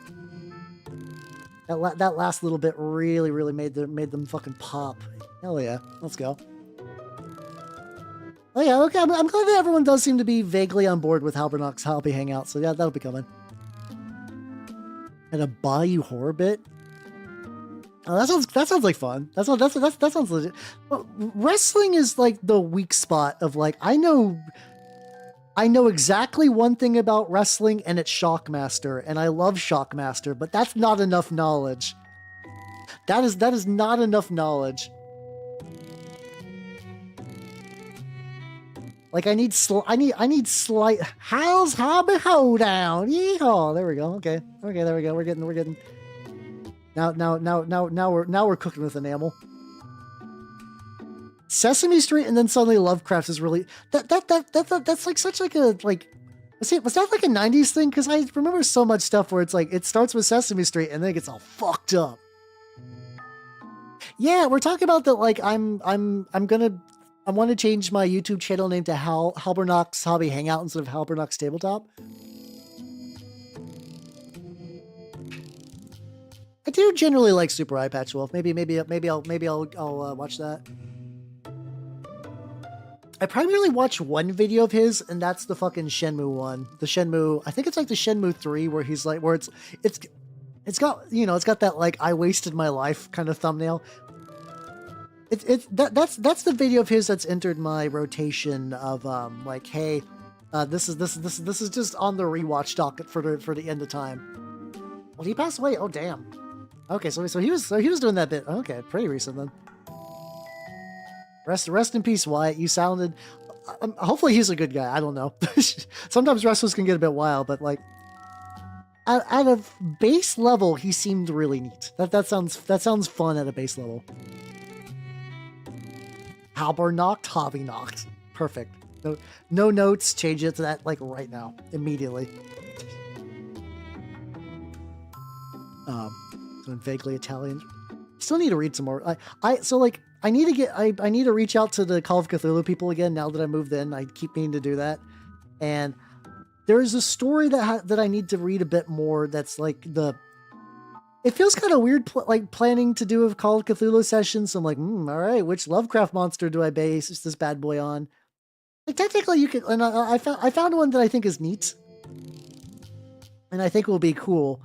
That last little bit really made them fucking pop. Hell yeah, let's go. Oh yeah, okay. I'm glad that everyone does seem to be vaguely on board with Halbernock's Hobby Hangout. So yeah, that'll be coming. At a Bayou horror bit. Oh, that sounds like fun. That sounds legit. Wrestling is like the weak spot of like I know exactly one thing about wrestling, and it's Shockmaster, and I love Shockmaster, but that's not enough knowledge. That is not enough knowledge. Like I need slight How's Hobby Hoedown. Yeehaw. There we go. Okay, there we go. We're getting now we're cooking with enamel. Sesame Street and then suddenly Lovecraft is really that's like such like a like was that like a 90s thing? Because I remember so much stuff where it's like it starts with Sesame Street and then it gets all fucked up. Yeah, we're talking about that. Like I want to change my YouTube channel name to Halbernock's Hobby Hangout instead of Halbernock's Tabletop. I do generally like Super Eye Patch Wolf. Maybe I'll watch that. I primarily watch one video of his, and that's the fucking Shenmue one. The Shenmue, I think it's like the Shenmue 3 where he's like, where it's got, you know, it's got that like I wasted my life kind of thumbnail. That's the video of his that's entered my rotation of like, hey, this is just on the rewatch docket for the end of time. Well, he passed away. Oh damn. Okay, so he was doing that bit. Okay, pretty recent then. Rest in peace, Wyatt. You sounded. Hopefully he's a good guy. I don't know. Sometimes wrestlers can get a bit wild, but like at a base level, he seemed really neat. That sounds fun at a base level. Halbernocked, Hobby knocked. Perfect. No notes. Change it to that like right now, immediately. Some vaguely Italian. Still need to read some more. I need to reach out to the Call of Cthulhu people again now that I moved in. I keep meaning to do that. And there is a story that I need to read a bit more. That's like it feels kind of weird like planning to do a Call of Cthulhu session. So I'm like, all right, which Lovecraft monster do I base this bad boy on? Like technically you could, and I found one that I think is neat. And I think will be cool.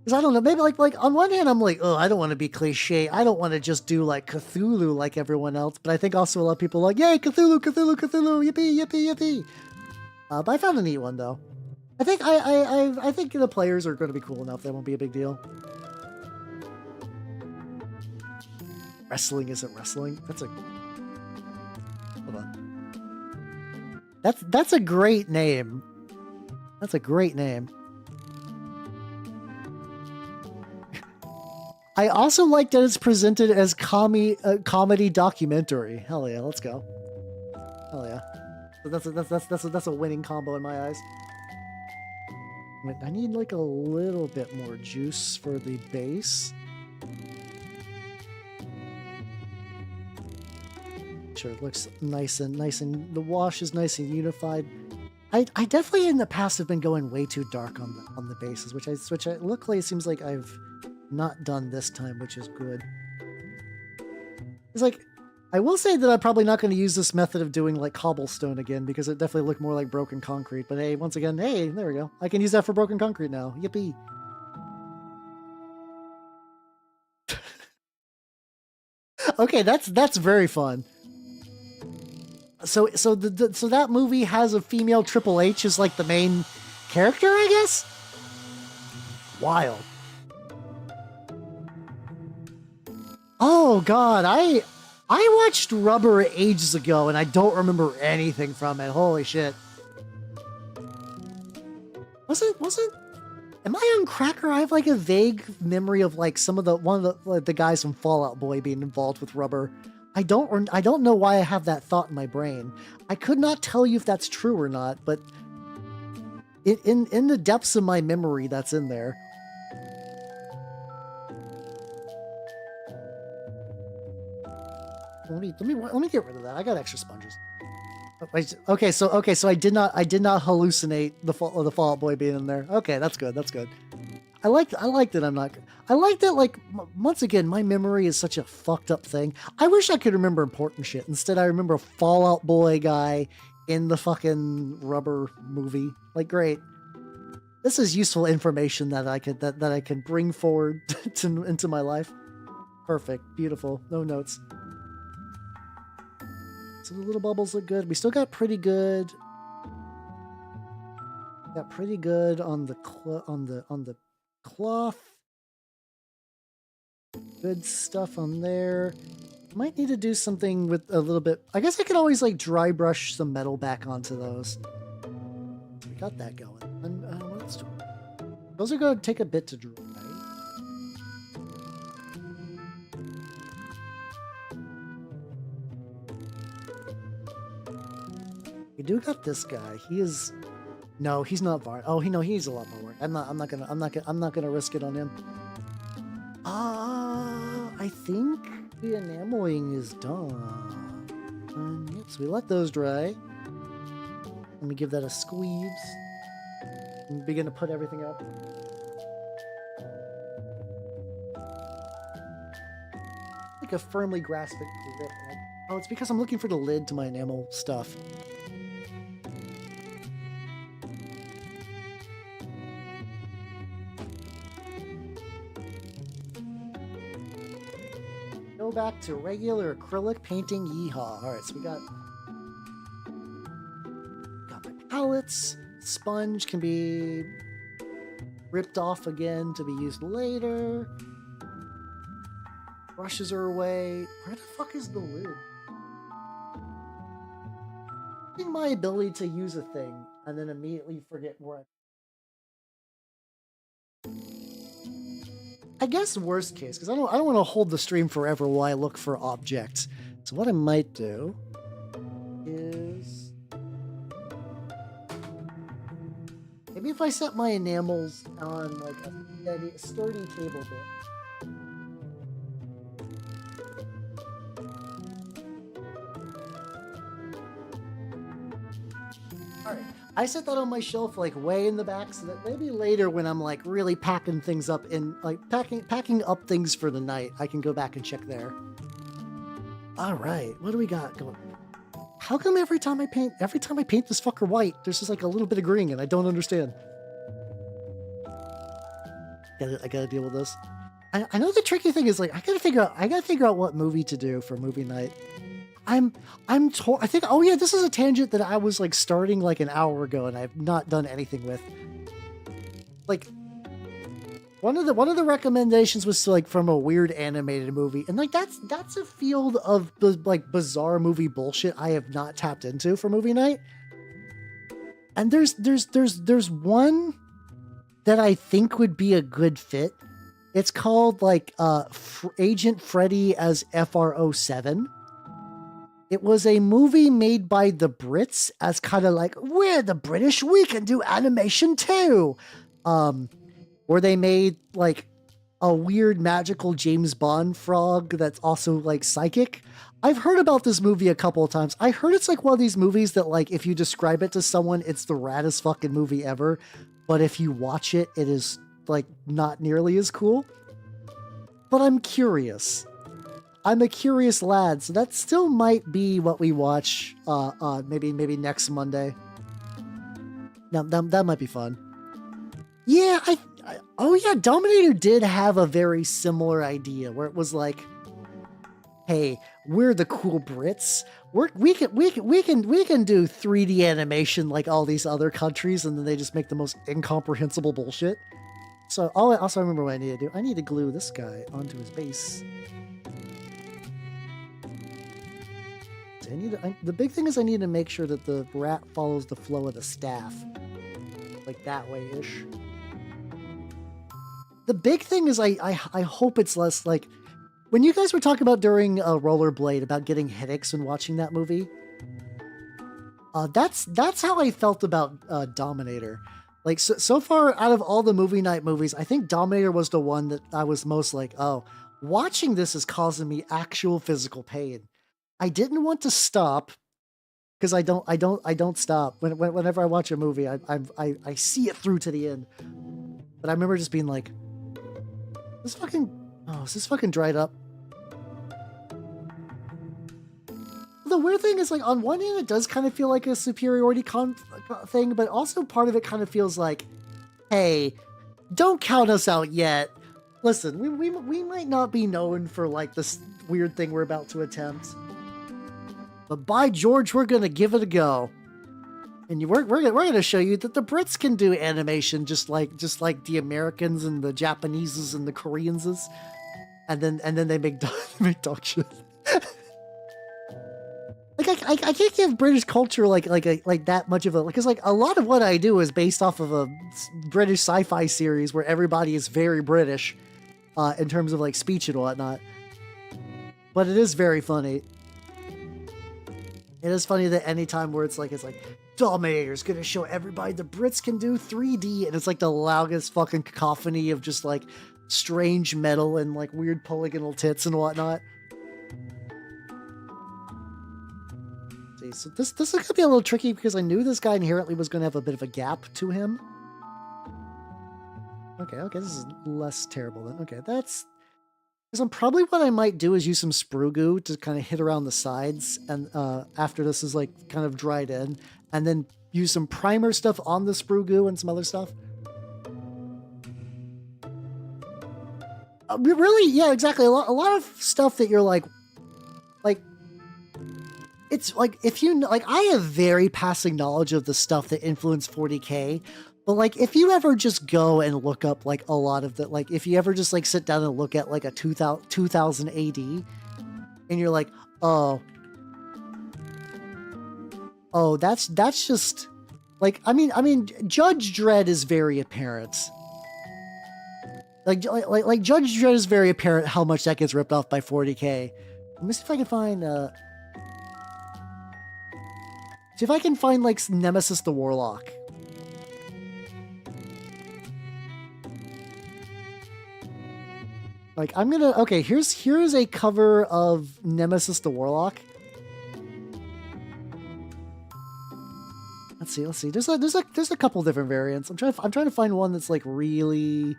Because I don't know, maybe like on one hand, I'm like, oh, I don't want to be cliche. I don't want to just do like Cthulhu like everyone else. But I think also a lot of people are like, yay, Cthulhu, yippee, yippee, yippee. But I found a neat one though. I think the players are going to be cool enough. That won't be a big deal. Wrestling isn't wrestling. Hold on. That's a great name. That's a great name. I also like that it's presented as comedy documentary. Hell yeah, let's go. Hell yeah. That's a winning combo in my eyes. I need like a little bit more juice for the base. Sure, it looks nice and the wash is nice and unified. I definitely in the past have been going way too dark on the bases, which luckily it seems like I've not done this time, which is good. It's like, I will say that I'm probably not going to use this method of doing like cobblestone again because it definitely looked more like broken concrete. But hey, once again, hey, there we go. I can use that for broken concrete now. Yippee. Okay, that's very fun. So that movie has a female Triple H as like the main character, I guess. Wild. Oh god, I watched Rubber ages ago and I don't remember anything from it. Holy shit. Was it? Am I on crack, or I have like a vague memory of like one of the guys from Fallout Boy being involved with Rubber. I don't know why I have that thought in my brain. I could not tell you if that's true or not, but in the depths of my memory, that's in there. Let me get rid of that. I got extra sponges. Okay, so I did not hallucinate the Fallout Boy being in there. Okay, that's good. That's good. I like that I'm not. I like that, like, once again, my memory is such a fucked up thing. I wish I could remember important shit. Instead, I remember a Fallout Boy guy in the fucking Rubber movie. Like, great. This is useful information that I can bring forward into my life. Perfect. Beautiful. No notes. So the little bubbles look good. We still got pretty good. Got pretty good on the cloth. Good stuff on there. Might need to do something with a little bit. I guess I could always like dry brush some metal back onto those. We got that going. And what else do we... Those are going to take a bit to dry. We do got this guy. He is... No, he's not Var. Oh, he needs a lot more work. I'm not gonna risk it on him. I think the enameling is done. Yep, so we let those dry. Let me give that a squeeze. And begin to put everything up. Like a firmly grasping grip. Oh, it's because I'm looking for the lid to my enamel stuff. Back to regular acrylic painting, yeehaw. All right, so we got my palettes. Sponge can be ripped off again to be used later. Brushes are away. Where the fuck is the lid? I think my ability to use a thing and then immediately forget where I guess worst case, because I don't want to hold the stream forever while I look for objects. So what I might do is maybe if I set my enamels on like a sturdy table bit. All right. I set that on my shelf like way in the back so that maybe later when I'm like really packing things up in like packing up things for the night, I can go back and check there. All right, what do we got going? How come every time I paint this fucker white, there's just like a little bit of green and I don't understand? I gotta deal with this. I know the tricky thing is like I gotta figure out what movie to do for movie night. I think, oh yeah, this is a tangent that I was like starting like an hour ago and I've not done anything with. Like, one of the recommendations was to, like from a weird animated movie, and like that's a field of like bizarre movie bullshit I have not tapped into for movie night. And there's one that I think would be a good fit. It's called like Agent Freddy as FR07. It was a movie made by the Brits as kind of like, we're the British, we can do animation too. Where they made like a weird magical James Bond frog that's also like psychic. I've heard about this movie a couple of times. I heard it's like one of these movies that like if you describe it to someone, it's the raddest fucking movie ever. But if you watch it, it is like not nearly as cool. But I'm curious. I'm a curious lad, so that still might be what we watch maybe next Monday. Now that might be fun. Yeah, oh yeah, Dominator did have a very similar idea where it was like, hey, we're the cool Brits. We can do 3D animation like all these other countries, and then they just make the most incomprehensible bullshit. So I also remember what I need to do. I need to glue this guy onto his base. The big thing is I need to make sure that the rat follows the flow of the staff. Like that way-ish. The big thing is I hope it's less like... When you guys were talking about during Rollerblade about getting headaches when watching that movie, that's how I felt about Dominator. Like, so far out of all the movie night movies, I think Dominator was the one that I was most like, oh, watching this is causing me actual physical pain. I didn't want to stop because I don't stop. Whenever I watch a movie, I see it through to the end. But I remember just being like, is this fucking dried up? The weird thing is, like, on one hand, it does kind of feel like a superiority thing, but also part of it kind of feels like, hey, don't count us out yet. Listen, we might not be known for like this weird thing we're about to attempt, but by George, we're gonna give it a go. And we're gonna show you that the Brits can do animation just like the Americans and the Japaneses and the Koreans, and then they make dog shit. Like I can't give British culture like that much of a, because like a lot of what I do is based off of a British sci-fi series where everybody is very British, in terms of like speech and whatnot. But it is very funny. It is funny that any time where it's like Dominator's gonna show everybody the Brits can do 3D, and it's like the loudest fucking cacophony of just like strange metal and like weird polygonal tits and whatnot. See, so this is gonna be a little tricky because I knew this guy inherently was gonna have a bit of a gap to him. Okay, this is less terrible then. Okay, that's... Because probably what I might do is use some sprue goo to kind of hit around the sides, and after this is like kind of dried in, and then use some primer stuff on the sprue goo and some other stuff. Really, yeah, exactly. A lot of stuff that you're like, it's like, if you, like, I have very passing knowledge of the stuff that influenced 40K, but like, if you ever just go and look up like a lot of the, like, if you ever just like sit down and look at like a 2000 AD, and you're like, oh, that's just like, I mean, Judge Dredd is very apparent. Like Judge Dredd is very apparent how much that gets ripped off by 40K. Let me see if I can find, like Nemesis the Warlock. Like, I'm gonna, okay, here's a cover of Nemesis the Warlock. Let's see. There's a couple different variants. I'm trying to find one that's like really.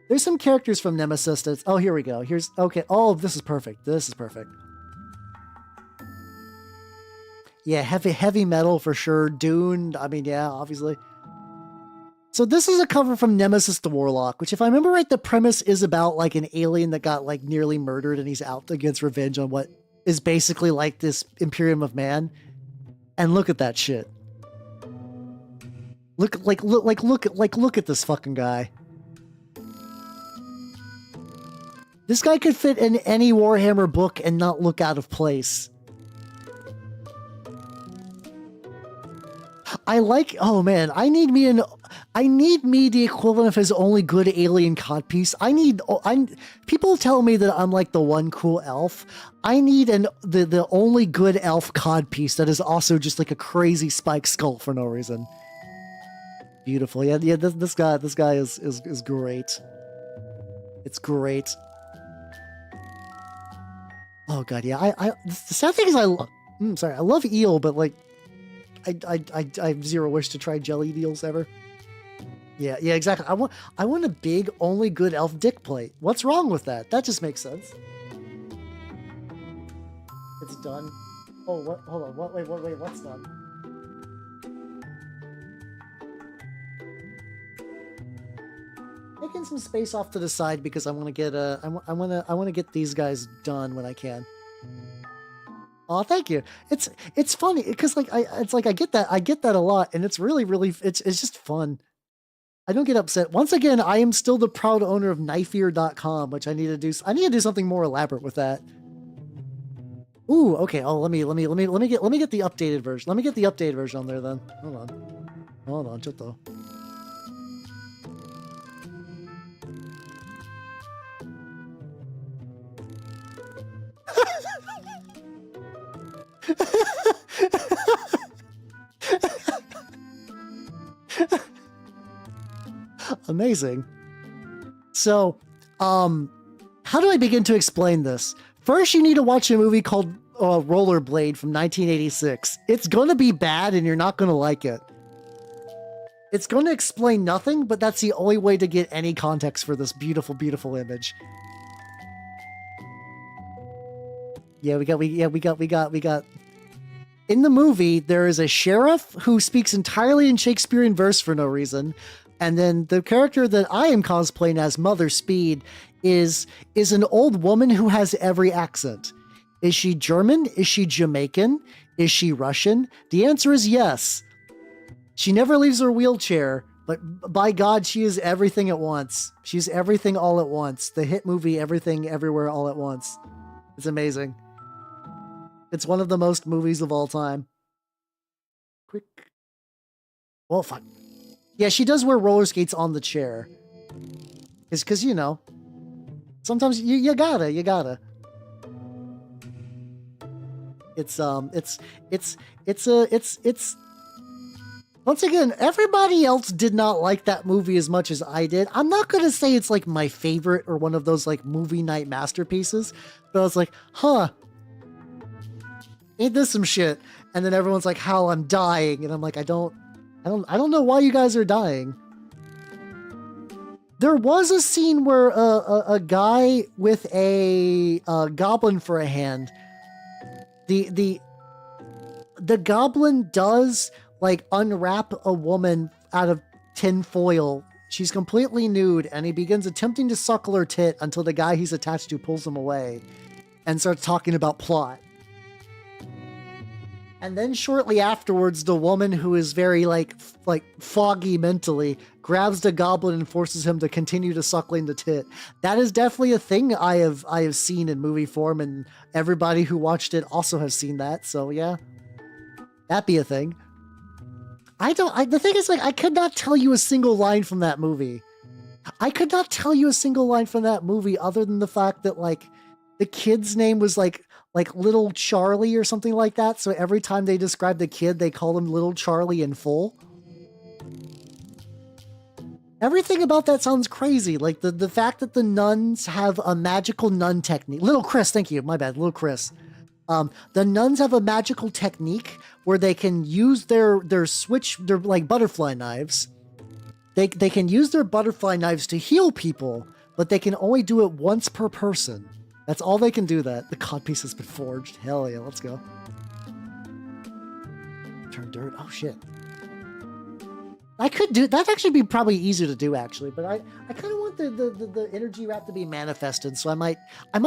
There's some characters from Nemesis that's, oh, here we go. Okay. Oh, this is perfect. Yeah, heavy metal for sure. Dune. I mean, yeah, obviously. So this is a cover from Nemesis the Warlock, which, if I remember right, the premise is about like an alien that got like nearly murdered, and he's out against revenge on what is basically like this Imperium of Man. And look at that shit. Look at this fucking guy. This guy could fit in any Warhammer book and not look out of place. Oh man, I need me the equivalent of his only good alien codpiece. People tell me that I'm like the one cool elf. I need the only good elf codpiece that is also just like a crazy spike skull for no reason. Beautiful. Yeah, this guy is great. It's great. Oh god, yeah. The sad thing is I love eel, but like I have zero wish to try jelly eels ever. Yeah, exactly. I want a big, only good elf dick plate. What's wrong with that? That just makes sense. It's done. Oh, what? Hold on. What? Wait. What's done? Taking some space off to the side because I want to get I want to get these guys done when I can. Oh, thank you. It's funny because like I get that a lot, and it's really it's just fun. I don't get upset. Once again, I am still the proud owner of knifeear.com, which I need to do something more elaborate with that. Ooh, okay. Oh, let me get the updated version. Let me get the updated version on there then. Hold on, chotto. Amazing. So, how do I begin to explain this? First, you need to watch a movie called Rollerblade from 1986. It's gonna be bad and you're not gonna like it. It's gonna explain nothing, but that's the only way to get any context for this beautiful, beautiful image. Yeah, we got. In the movie, there is a sheriff who speaks entirely in Shakespearean verse for no reason, And then the character that I am cosplaying as, Mother Speed, is an old woman who has every accent. Is she German? Is she Jamaican? Is she Russian? The answer is yes. She never leaves her wheelchair, but by God, she is everything at once. She's everything all at once. The hit movie, Everything Everywhere All at Once. It's amazing. It's one of the most movies of all time. Quick. Well, fuck. Yeah, she does wear roller skates on the chair. It's because, you know, sometimes you gotta. It's once again, everybody else did not like that movie as much as I did. I'm not gonna say it's like my favorite or one of those like movie night masterpieces, but I was like, huh, ain't this some shit? And then everyone's like, Hal, I'm dying, and I'm like, I don't know why you guys are dying. There was a scene where a guy with a goblin for a hand, the goblin does like unwrap a woman out of tin foil. She's completely nude, and he begins attempting to suckle her tit until the guy he's attached to pulls him away and starts talking about plot. And then shortly afterwards, the woman, who is very like foggy mentally, grabs the goblin and forces him to continue to suckling the tit. That is definitely a thing I have seen in movie form, and everybody who watched it also has seen that. So yeah, that be a thing. The thing is, like, I could not tell you a single line from that movie. I could not tell you a single line from that movie other than the fact that like the kid's name was like Little Charlie or something like that. So every time they describe the kid, they call him Little Charlie in full. Everything about that sounds crazy. Like the fact that the nuns have a magical nun technique. Little Chris, thank you. My bad, Little Chris. The nuns have a magical technique where they can use their like butterfly knives. They can use their butterfly knives to heal people, but they can only do it once per person. That's all they can do that. The codpiece has been forged. Hell yeah, let's go. Turn dirt. Oh shit. I could do that'd actually be probably easier to do actually, but I kind of want the energy wrap to be manifested, so I might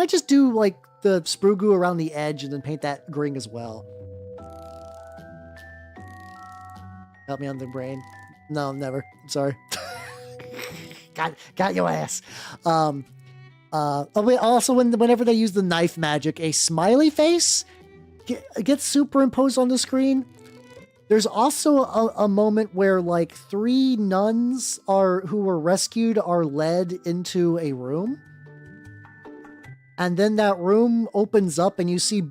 just do like the sprue goo around the edge and then paint that green as well. Help me on the brain. No, never. I'm sorry. got your ass. Also, whenever they use the knife magic, a smiley face gets superimposed on the screen. There's also a moment where like 3 nuns who were rescued are led into a room. And then that room opens up and you see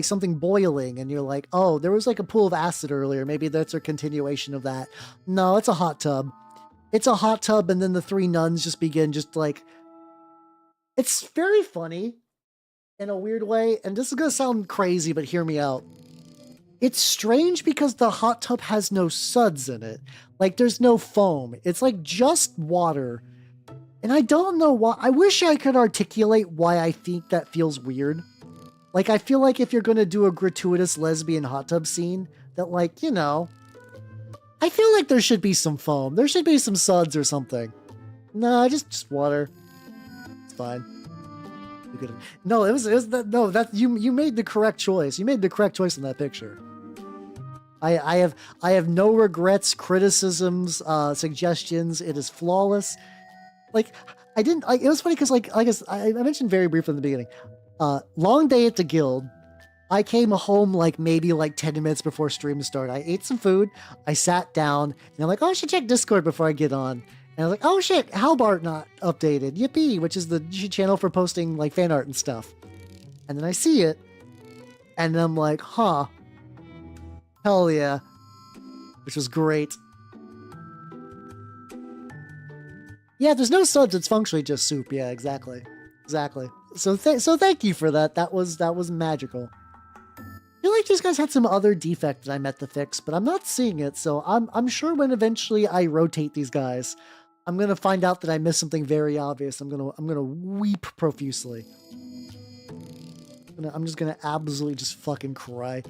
something boiling, and you're like, oh, there was like a pool of acid earlier. Maybe that's a continuation of that. No, it's a hot tub. It's a hot tub, and then the 3 nuns just begin it's very funny in a weird way. And this is going to sound crazy, but hear me out. It's strange because the hot tub has no suds in it. Like there's no foam. It's like just water. And I don't know why. I wish I could articulate why I think that feels weird. Like, I feel like if you're going to do a gratuitous lesbian hot tub scene, that like, you know, I feel like there should be some foam. There should be some suds or something. No, just water. It's fine. No, you made the correct choice. You made the correct choice in that picture. I have no regrets, criticisms, suggestions. It is flawless. Like, it was funny because like I mentioned very briefly in the beginning, long day at the guild. I came home like maybe like 10 minutes before stream started. I ate some food. I sat down and I'm like, oh, I should check Discord before I get on. And I was like, oh shit, Halbart not updated. Yippee, which is the channel for posting like fan art and stuff. And then I see it and I'm like, huh, hell yeah, which was great. Yeah, there's no suds. It's functionally just soup. Yeah, exactly. So thank you for that. That was magical. I feel like these guys had some other defect that I meant to fix, but I'm not seeing it. So I'm sure when eventually I rotate these guys, I'm gonna find out that I missed something very obvious. I'm gonna weep profusely. I'm just gonna absolutely just fucking cry.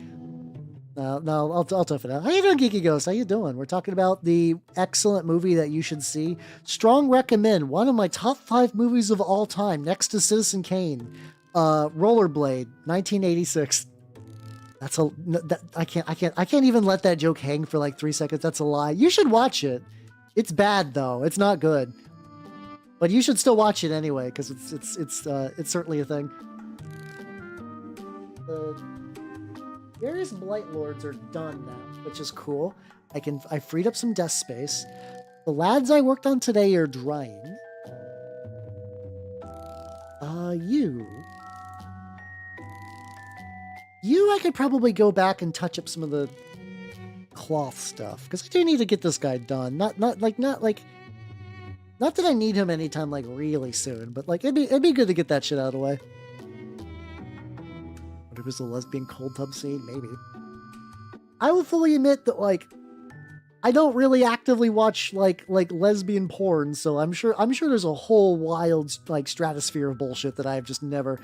No, I'll tough it out. How you doing, Geeky Ghost? How you doing? We're talking about the excellent movie that you should see. Strong recommend. One of my top 5 movies of all time, next to Citizen Kane. Rollerblade, 1986. I can't even let that joke hang for like 3 seconds. That's a lie. You should watch it. It's bad though. It's not good. But you should still watch it anyway, because it's certainly a thing. Various Blight Lords are done now, which is cool. I freed up some desk space. The lads I worked on today are drying. You I could probably go back and touch up some of the cloth stuff, because I do need to get this guy done. Not that I need him anytime like really soon, but like it'd be good to get that shit out of the way. What if it was a lesbian cold tub scene? Maybe. I will fully admit that like I don't really actively watch like lesbian porn, so I'm sure there's a whole wild like stratosphere of bullshit that I've never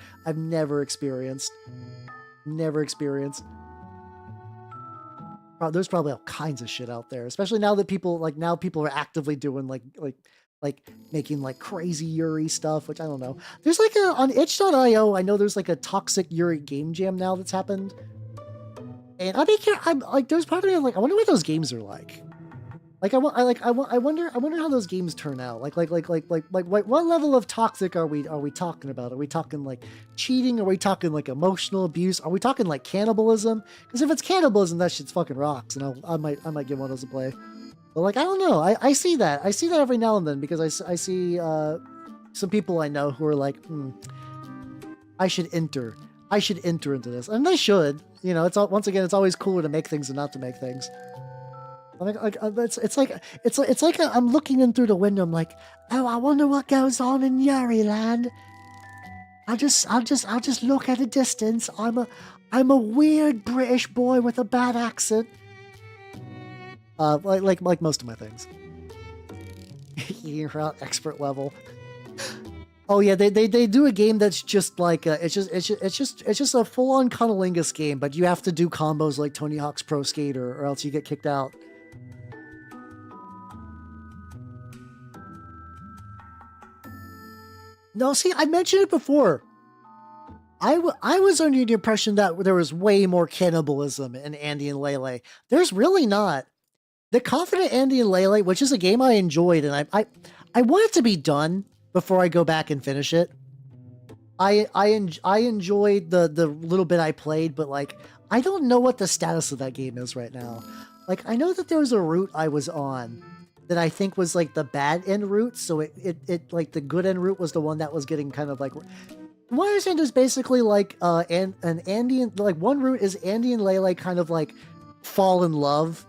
experienced. Never experienced. There's probably all kinds of shit out there, especially now that people are actively doing like making like crazy Yuri stuff, which I don't know. There's like on itch.io, I know there's like a toxic Yuri game jam now that's happened. And I'm like, there's part of me like, I wonder what those games are like. Like I wonder how those games turn out. Like what level of toxic are we talking about? Are we talking like cheating? Are we talking like emotional abuse? Are we talking like cannibalism? Because if it's cannibalism, that shit's fucking rocks, and I might give one of those a play. But like I don't know. I see that every now and then, because I see some people I know who are like, I should enter into this, and they should. You know, it's always cooler to make things than not to make things. It's like I'm looking in through the window. I'm like, oh, I wonder what goes on in Yuri Land. I'll just look at a distance. I'm a weird British boy with a bad accent. Like most of my things. Eating around expert level. Oh yeah, they do a game that's just like it's just a full on cunnilingus game, but you have to do combos like Tony Hawk's Pro Skater, or else you get kicked out. No, see, I mentioned it before. I was under the impression that there was way more cannibalism in Andy and Lele. There's really not. The Confident Andy and Lele, which is a game I enjoyed, and I want it to be done before I go back and finish it. I enjoyed the little bit I played, but like I don't know what the status of that game is right now. Like I know that there was a route I was on that I think was like the bad end route, so it like the good end route was the one that was getting kind of like. What I understand is basically like an Andy and like one route is Andy and Lele kind of like fall in love,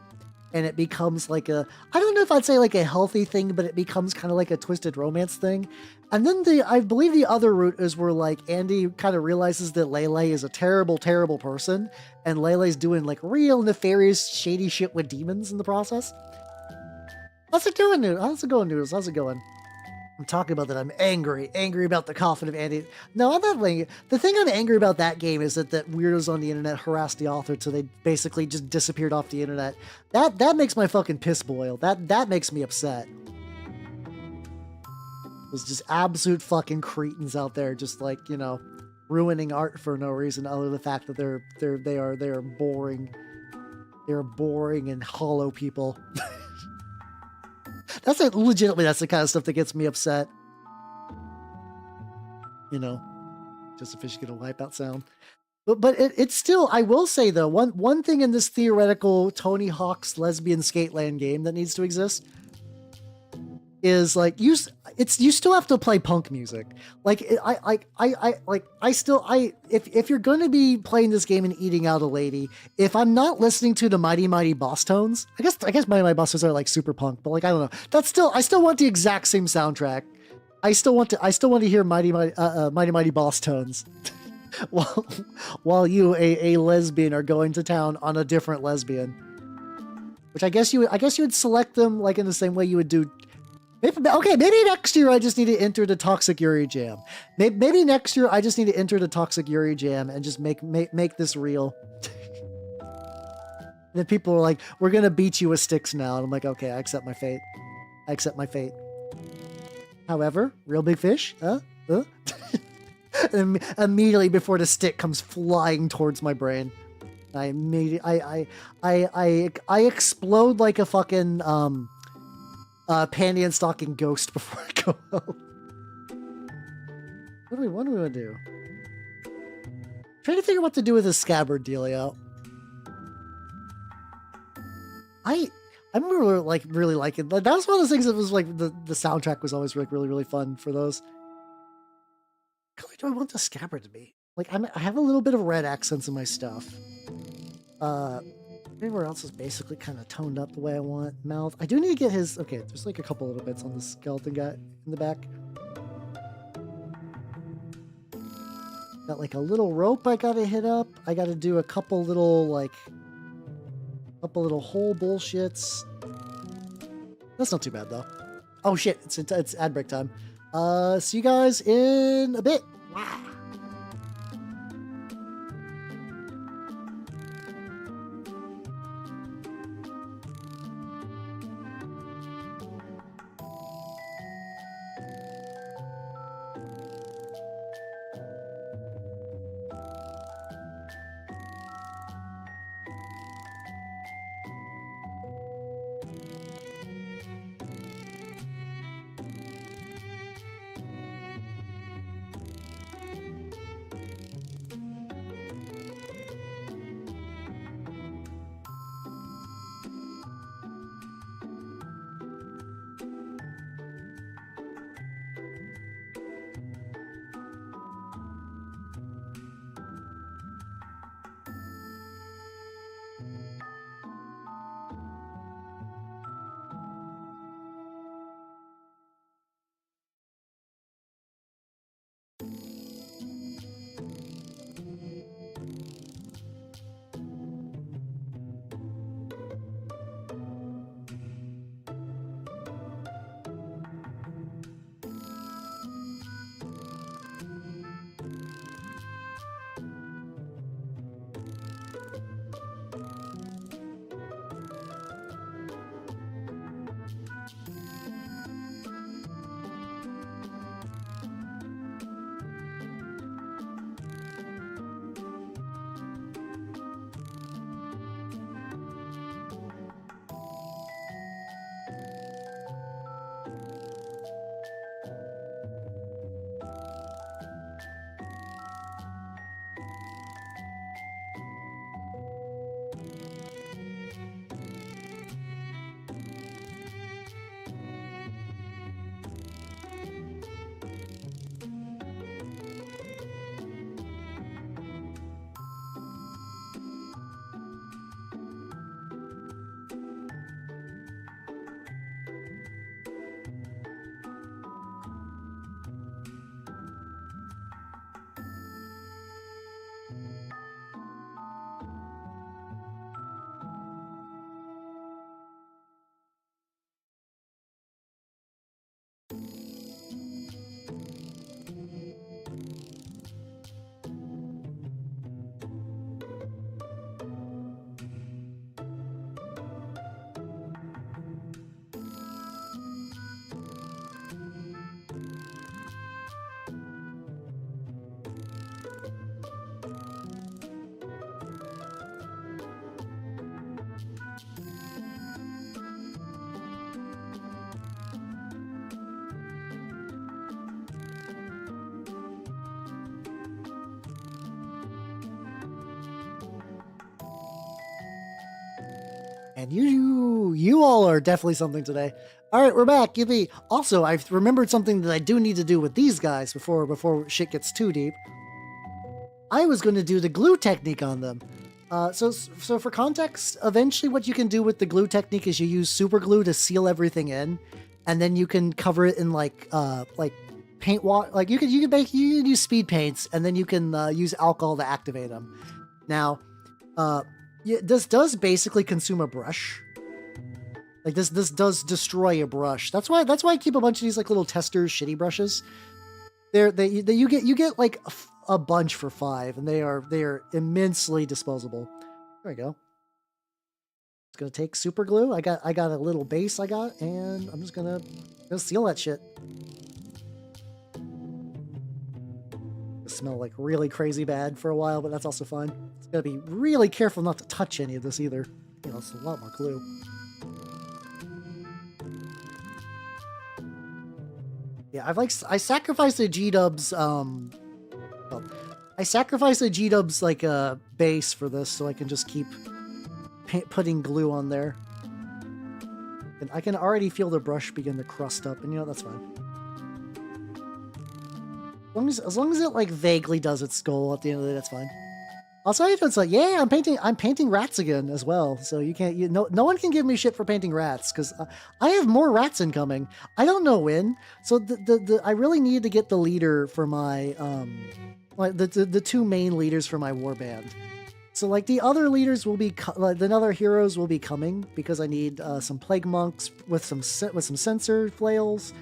and it becomes like I don't know if I'd say like a healthy thing, but it becomes kind of like a twisted romance thing. And then I believe the other route is where like Andy kind of realizes that Lele is a terrible, terrible person, and Lele's doing like real nefarious, shady shit with demons in the process. How's it going, Noodles? How's it going, Noodles? How's it going? I'm talking about that. I'm angry about the Confident Andy. No, I'm not angry. The thing I'm angry about that game is that weirdos on the internet harassed the author till they basically just disappeared off the internet. That makes my fucking piss boil. That makes me upset. There's just absolute fucking cretins out there, just like, you know, ruining art for no reason other than the fact that they are boring. They're boring and hollow people. That's the kind of stuff that gets me upset. You know, just a fish get a wipeout sound. But it's still, I will say though, one thing in this theoretical Tony Hawk's lesbian skateland game that needs to exist is like you still have to play punk music. Like if you're going to be playing this game and eating out a lady, if I'm not listening to the Mighty Mighty Boss Tones, I guess Mighty Mighty Boss Tones are like super punk, but like I don't know. I still want the exact same soundtrack. I still want to hear Mighty Mighty Boss Tones. while you a lesbian are going to town on a different lesbian. Which I guess you would select them like in the same way you would do. Maybe next year I just need to enter the Toxic Yuri Jam. Maybe next year I just need to enter the Toxic Yuri Jam and just make this real. then people were like, "We're gonna beat you with sticks now," and I'm like, "Okay, I accept my fate. I accept my fate." However, real big fish, and immediately before the stick comes flying towards my brain, I immediately, I explode like a fucking panty and stocking ghost before I go home. What do we want to do? Trying to figure out what to do with this scabbard dealio. I'm really liking that. That was one of those things that was like the soundtrack was always like really fun for those. How do I want the scabbard to be? Like I have a little bit of red accents in my stuff. Everywhere else is basically kind of toned up the way I want. Mouth. I do need to get his. Okay, there's like a couple little bits on the skeleton guy in the back. Got like a little rope I gotta hit up. I gotta do a couple little hole bullshits. That's not too bad though. Oh shit! It's ad break time. See you guys in a bit. Wow. And you all are definitely something today. All right, we're back. Yippee. Also, I've remembered something that I do need to do with these guys before shit gets too deep. I was going to do the glue technique on them. So for context, eventually what you can do with the glue technique is you use super glue to seal everything in, and then you can cover it in like paint water. Like you can use speed paints, and then you can use alcohol to activate them. Now, this does basically consume a brush. Like this does destroy a brush. That's why I keep a bunch of these like little testers shitty brushes. You get like a bunch for $5, and they are immensely disposable. There we go. gonna take super glue. I got a little base and I'm just gonna seal that shit. It smell like really crazy bad for a while, but that's also fine. It's gotta be really careful not to touch any of this either. You know, it's a lot more glue. Yeah, I sacrificed a G-dubs, well, I sacrificed a G-dubs, like, base for this, so I can just keep putting glue on there. And I can already feel the brush begin to crust up, and you know, that's fine. As long as it, like, vaguely does its goal at the end of the day, that's fine. Also, it's like, yeah, I'm painting rats again as well. So no one can give me shit for painting rats because I have more rats incoming. I don't know when. So I really need to get the leader for my like the two main leaders for my warband. So like the other leaders will be the other heroes will be coming because I need some plague monks with some sensor flails,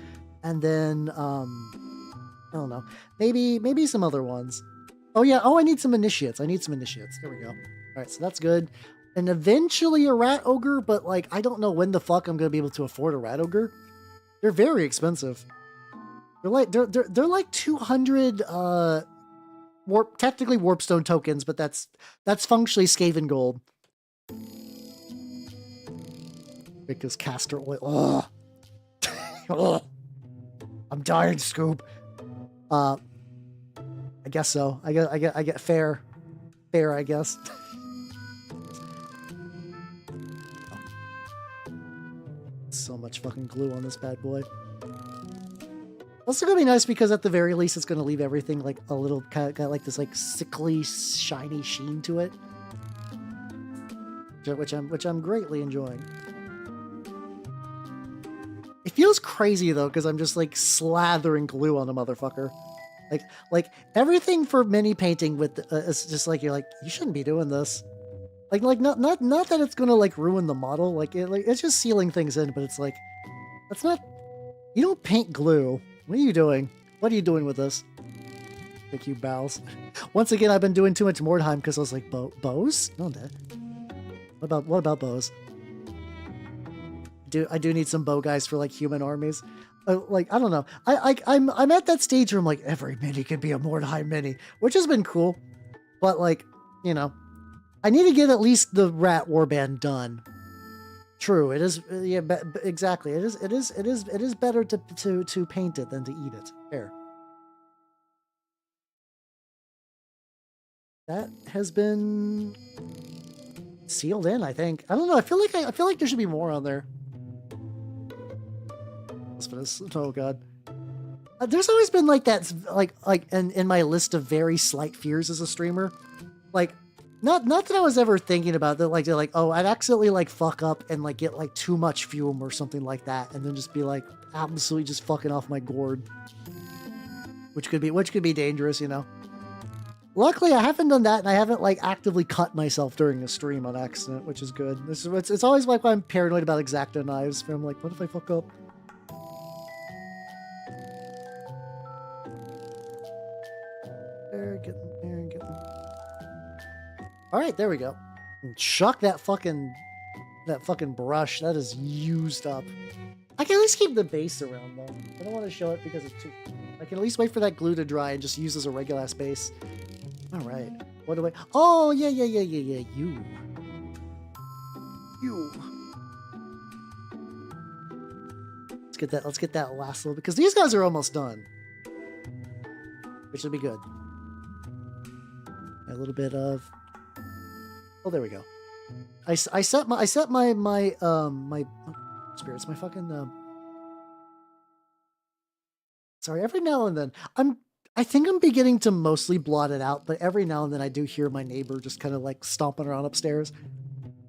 and then I don't know, maybe some other ones. Oh yeah, I need some initiates. There we go. All right, so that's good. And eventually a rat ogre, but like I don't know when the fuck I'm gonna be able to afford a rat ogre. They're very expensive. They're like 200 technically warpstone tokens, but that's functionally Skaven gold. Because castor oil. Ugh. Ugh. I'm dying, Scoop. I guess so. I get fair, I guess. So much fucking glue on this bad boy. Also gonna be nice because at the very least it's gonna leave everything like a little kind of like this like sickly shiny sheen to it, which I'm greatly enjoying. It feels crazy though because I'm just like slathering glue on a motherfucker. Like everything for mini painting with it's just like you're like you shouldn't be doing this. Like not that it's gonna like ruin the model. Like it's just sealing things in, but it's like that's not. You don't paint glue. What are you doing? What are you doing with this? Thank you, bows. Once again, I've been doing too much Mordheim because I was like bows. No, I'm dead. What about bows? I do need some bow guys for like human armies. Like I don't know. I'm at that stage where I'm like every mini could be a Mordheim mini, which has been cool. But like you know, I need to get at least the rat warband done. True, it is. Yeah, exactly. It is better to paint it than to eat it. Fair. That has been sealed in. I think. I don't know. I feel like there should be more on there. Oh god. There's always been like that, like in my list of very slight fears as a streamer, like not that I was ever thinking about that, like they're like, oh, I'd accidentally like fuck up and like get like too much fume or something like that, and then just be like absolutely just fucking off my gourd, which could be dangerous, you know. Luckily, I haven't done that, and I haven't like actively cut myself during a stream on accident, which is good. It's always like why I'm paranoid about X-Acto knives. Where I'm like, what if I fuck up? Get them. All right, there we go. And chuck that fucking brush. That is used up. I can at least keep the base around though. I don't want to show it because it's too. I can at least wait for that glue to dry and just use as a regular ass base. All right. What do I? Oh yeah. You. Let's get that last little bit because these guys are almost done, which will be good. A little bit of. Oh, there we go. I set my spirits, my fucking sorry, every now and then I think I'm beginning to mostly blot it out, but every now and then I do hear my neighbor just kind of like stomping around upstairs.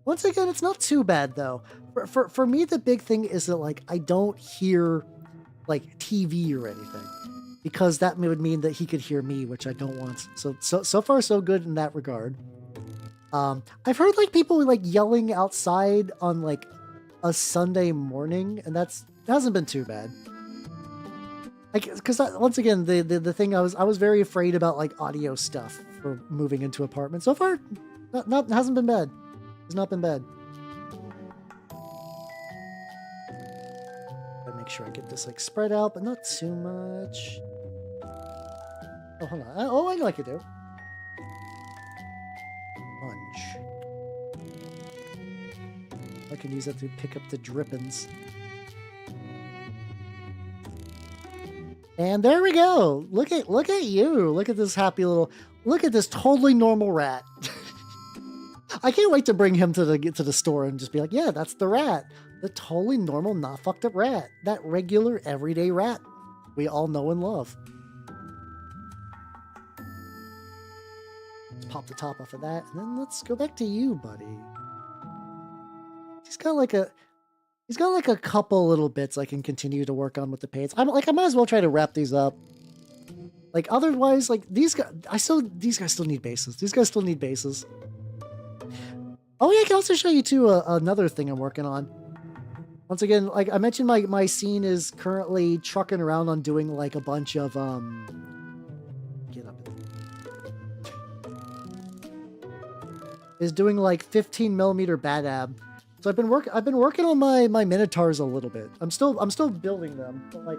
Once again, it's not too bad though. For me, the big thing is that like I don't hear like TV or anything, because that would mean that he could hear me, which I don't want. So far so good in that regard. I've heard like people like yelling outside on like a Sunday morning, and that hasn't been too bad. Like, because once again, the thing I was very afraid about like audio stuff for moving into apartments. So far, not hasn't been bad. It's not been bad. sure I get this like spread out, but not too much. Oh, hold on. Oh, I know I could do. Lunge. I can use that to pick up the drippings. And there we go. Look at you. Look at this happy little. Look at this totally normal rat. I can't wait to bring him to the store and just be like, yeah, that's the rat. The totally normal, not fucked up rat. That regular, everyday rat we all know and love. Let's pop the top off of that, and then let's go back to you, buddy. He's got like a couple little bits I can continue to work on with the paints. I might as well try to wrap these up. Like otherwise, like these guys still need bases. These guys still need bases. Oh yeah, I can also show you too another thing I'm working on. Once again, like I mentioned, my scene is currently trucking around on doing like a bunch of get up. Is doing like 15mm bad ab. So I've been working on my minotaurs a little bit. I'm still building them, but like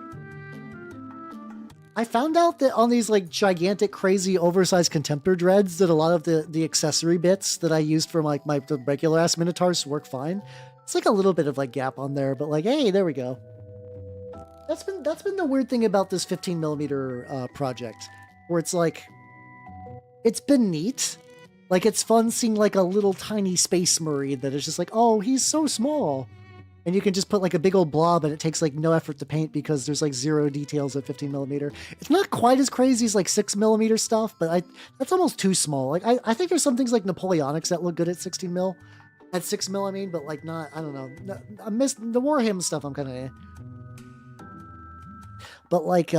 I found out that on these like gigantic, crazy, oversized contemptor dreads that a lot of the accessory bits that I used for like the regular ass minotaurs work fine. It's like a little bit of like gap on there, but like, hey, there we go. That's been the weird thing about this 15mm project, where it's like, it's been neat. Like it's fun seeing like a little tiny space marine that is just like, oh, he's so small. And you can just put like a big old blob and it takes like no effort to paint because there's like zero details at 15mm. It's not quite as crazy as like 6mm stuff, but that's almost too small. Like I think there's some things like Napoleonics that look good at 16mm. At 6mm, I mean, but like not, I don't know. I miss the Warhammer stuff. I'm kind of, but like,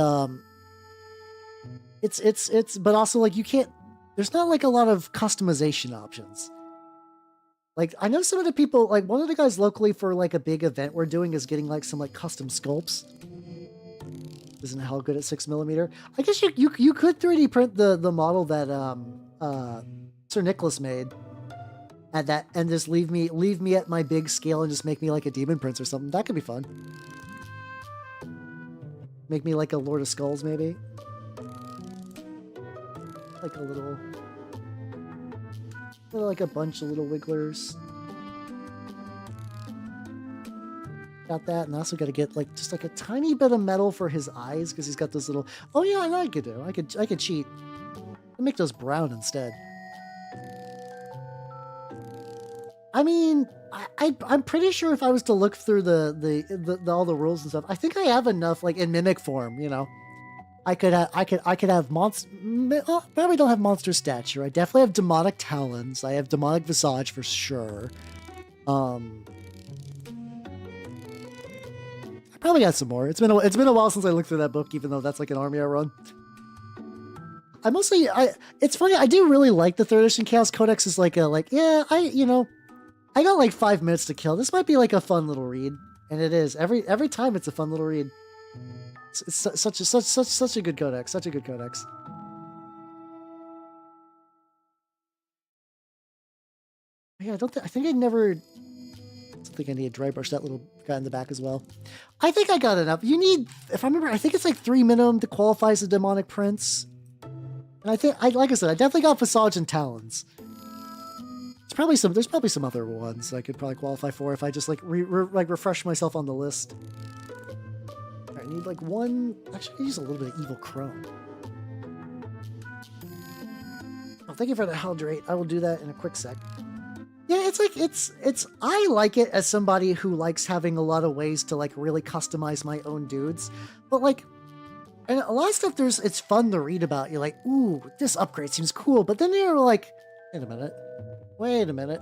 it's, but also like you can't, there's not like a lot of customization options. Like I know some of the people, like one of the guys locally for like a big event we're doing is getting like some like custom sculpts. Isn't how good at 6mm. I guess you could 3D print the model that Sir Nicholas made. At that, and just leave me at my big scale and just make me like a Demon Prince or something. That could be fun. Make me like a Lord of Skulls, maybe. Like a little like a bunch of little wigglers. Got that, and I also got to get like just like a tiny bit of metal for his eyes because he's got those little. Oh yeah, I know I could do. I could cheat. I'll make those brown instead. I mean, I'm pretty sure if I was to look through the all the rules and stuff, I think I have enough like in mimic form. You know, I could have monster. Oh, probably don't have monster stature. I definitely have demonic talons. I have demonic visage for sure. I probably got some more. It's been a while since I looked through that book, even though that's like an army I run. It's funny. I do really like the 3rd edition Chaos Codex. Is like I got like 5 minutes to kill. This might be like a fun little read, and it is. Every time it's a fun little read. It's such a good codex. Such a good codex. Yeah, I think I never. I think I need to dry brush that little guy in the back as well. I think I got enough. You need, if I remember, I think it's like 3 minimum to qualify as a demonic prince. And I think, like I said, I definitely got visage and talons. There's probably some other ones I could probably qualify for if I just like refresh myself on the list. All right, I need like one. Actually, I could use a little bit of evil chrome. Oh, thank you for the hydrate. I will do that in a quick sec. Yeah, it's like I like it as somebody who likes having a lot of ways to like really customize my own dudes, but like, and a lot of stuff it's fun to read about. You're like, ooh, this upgrade seems cool, but then you're like, wait a minute. Wait a minute.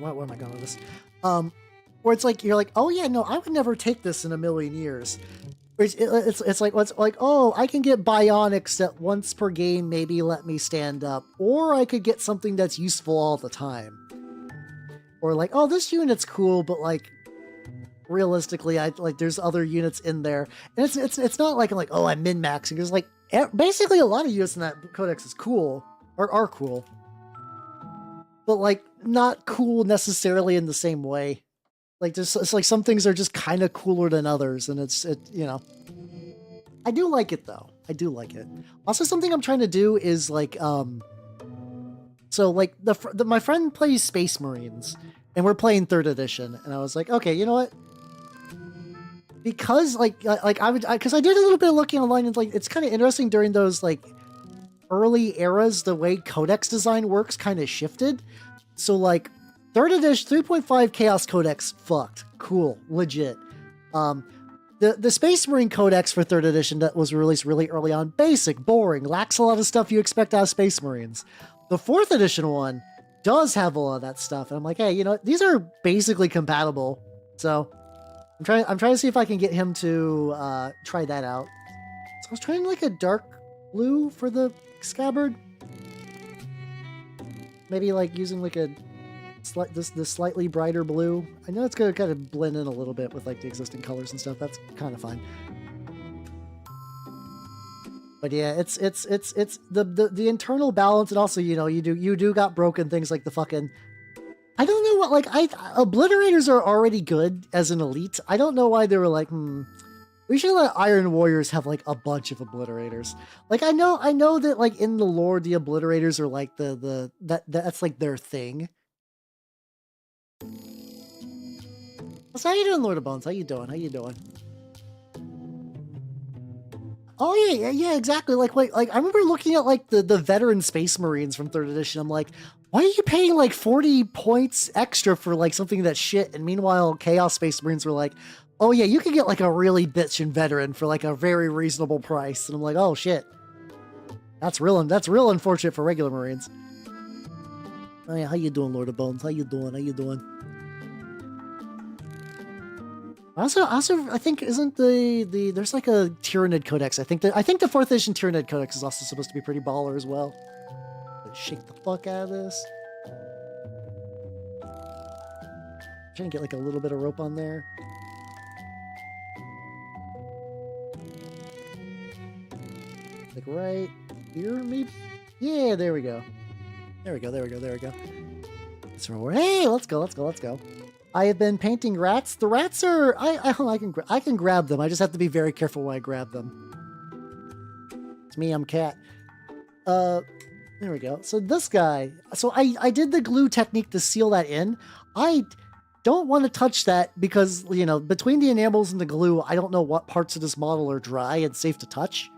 Where am I going with this? Where it's like, you're like, oh yeah, no, I would never take this in a million years. It's like, oh, I can get bionics that once per game maybe let me stand up, or I could get something that's useful all the time. Or like, oh, this unit's cool, but like, realistically, there's other units in there, and it's not like I'm like, oh, I'm min-maxing. There's like basically a lot of units in that codex is cool, are cool. But like not cool necessarily in the same way. Like just it's like some things are just kind of cooler than others, and you know. I do like it though. I do like it. Also, something I'm trying to do is like so like my friend plays Space Marines, and we're playing 3rd edition, and I was like, okay, you know what? Because because I did a little bit of looking online, and like it's kind of interesting during those like early eras, the way codex design works kind of shifted. So like 3rd edition 3.5 Chaos Codex fucked. Cool, legit. The Space Marine Codex for 3rd edition that was released really early on, basic, boring, lacks a lot of stuff you expect out of Space Marines. The 4th edition one does have a lot of that stuff, and I'm like, hey, you know, these are basically compatible. So I'm trying to see if I can get him to try that out. So I was trying like a dark blue for the scabbard. Maybe like using like a this slightly brighter blue. I know it's gonna kind of blend in a little bit with like the existing colors and stuff. That's kind of fine. But yeah, it's the internal balance, and also, you know, you do got broken things like the fucking, I don't know what, like obliterators are already good as an elite. I don't know why they were like, we should let Iron Warriors have like a bunch of obliterators. Like I know that like in the lore the obliterators are like that's like their thing. So how you doing, Lord of Bones? How you doing? How you doing? Oh yeah, exactly. Like I remember looking at like the veteran Space Marines from 3rd edition. I'm like, why are you paying like 40 points extra for like something that's shit? And meanwhile, Chaos Space Marines were like, oh yeah, you can get like a really bitchin' veteran for like a very reasonable price. And I'm like, oh shit, that's real unfortunate for regular Marines. Oh yeah, how you doing, Lord of Bones? How you doing? How you doing? Also, I think isn't there's like a Tyranid Codex. I think the 4th edition Tyranid Codex is also supposed to be pretty baller as well. Let's shake the fuck out of this. Try and get like a little bit of rope on there. Like right here, maybe? Yeah, there we go. There we go. So, hey, let's go. I have been painting rats. The rats are I can grab them. I just have to be very careful when I grab them. It's me, I'm cat. There we go. So this guy. So I did the glue technique to seal that in. I don't want to touch that because, you know, between the enamels and the glue, I don't know what parts of this model are dry and safe to touch.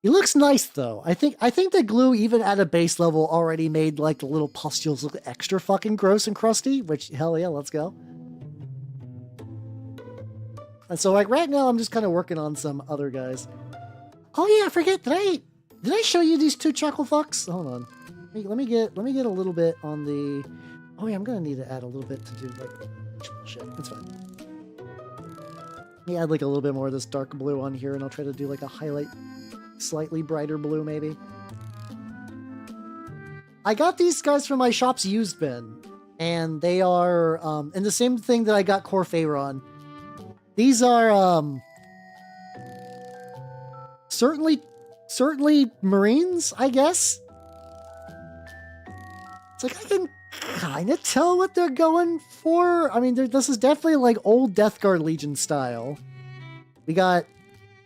He looks nice though. I think the glue, even at a base level, already made like the little pustules look extra fucking gross and crusty, which hell yeah, let's go. And so like right now I'm just kind of working on some other guys. Oh yeah, I forget, did I show you these 2 chuckle fucks? Hold on. Let me get a little bit on the, oh yeah, I'm gonna need to add a little bit to do like shit. It's fine. Let me add like a little bit more of this dark blue on here, and I'll try to do like a highlight slightly brighter blue maybe. I got these guys from my shop's used bin, and they are and the same thing that I got Corphayron. These are certainly Marines, I guess. It's like I can kind of tell what they're going for. I mean, this is definitely like old Death Guard Legion style. We got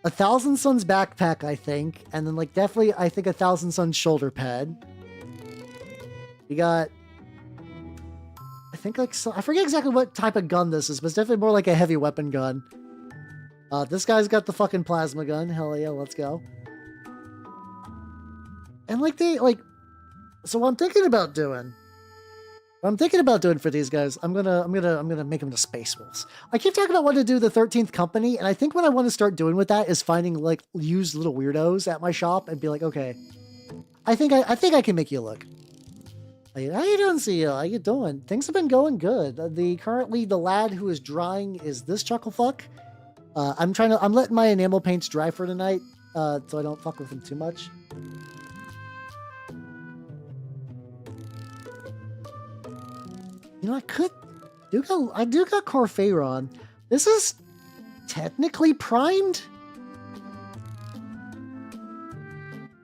a Thousand Suns backpack, I think, and then like definitely I think a Thousand Suns shoulder pad. We got, I think like, so, I forget exactly what type of gun this is, but it's definitely more like a heavy weapon gun. This guy's got the fucking plasma gun. Hell yeah, let's go. And like so what I'm thinking about doing for these guys, I'm gonna make them the Space Wolves. I keep talking about wanting to do the 13th Company, and I think what I want to start doing with that is finding like used little weirdos at my shop and be like, okay, I think I can make you look. How you doing, CEO? How you doing? Things have been going good. Currently the lad who is drying is this chucklefuck. I'm letting my enamel paints dry for tonight, so I don't fuck with them too much. You know, I do got Corphayron. This is technically primed.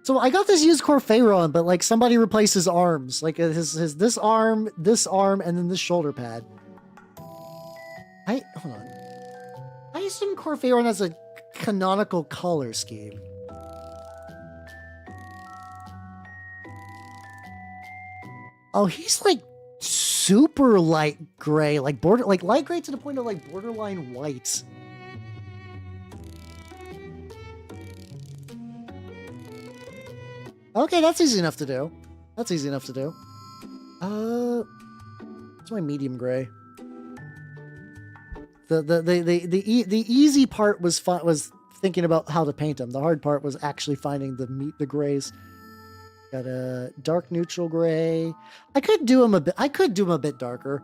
So I got this used Corphayron, but like somebody replaced his arms. Like his this arm, and then this shoulder pad. Hold on. I assume Corphayron has a canonical color scheme. Oh, he's like super light gray, like light gray to the point of like borderline white. Okay, that's easy enough to do. That's easy enough to do. It's my medium gray. The easy part was thinking about how to paint them. The hard part was actually finding the grays. Got a dark neutral gray. I could do him a bit. I could do him a bit darker.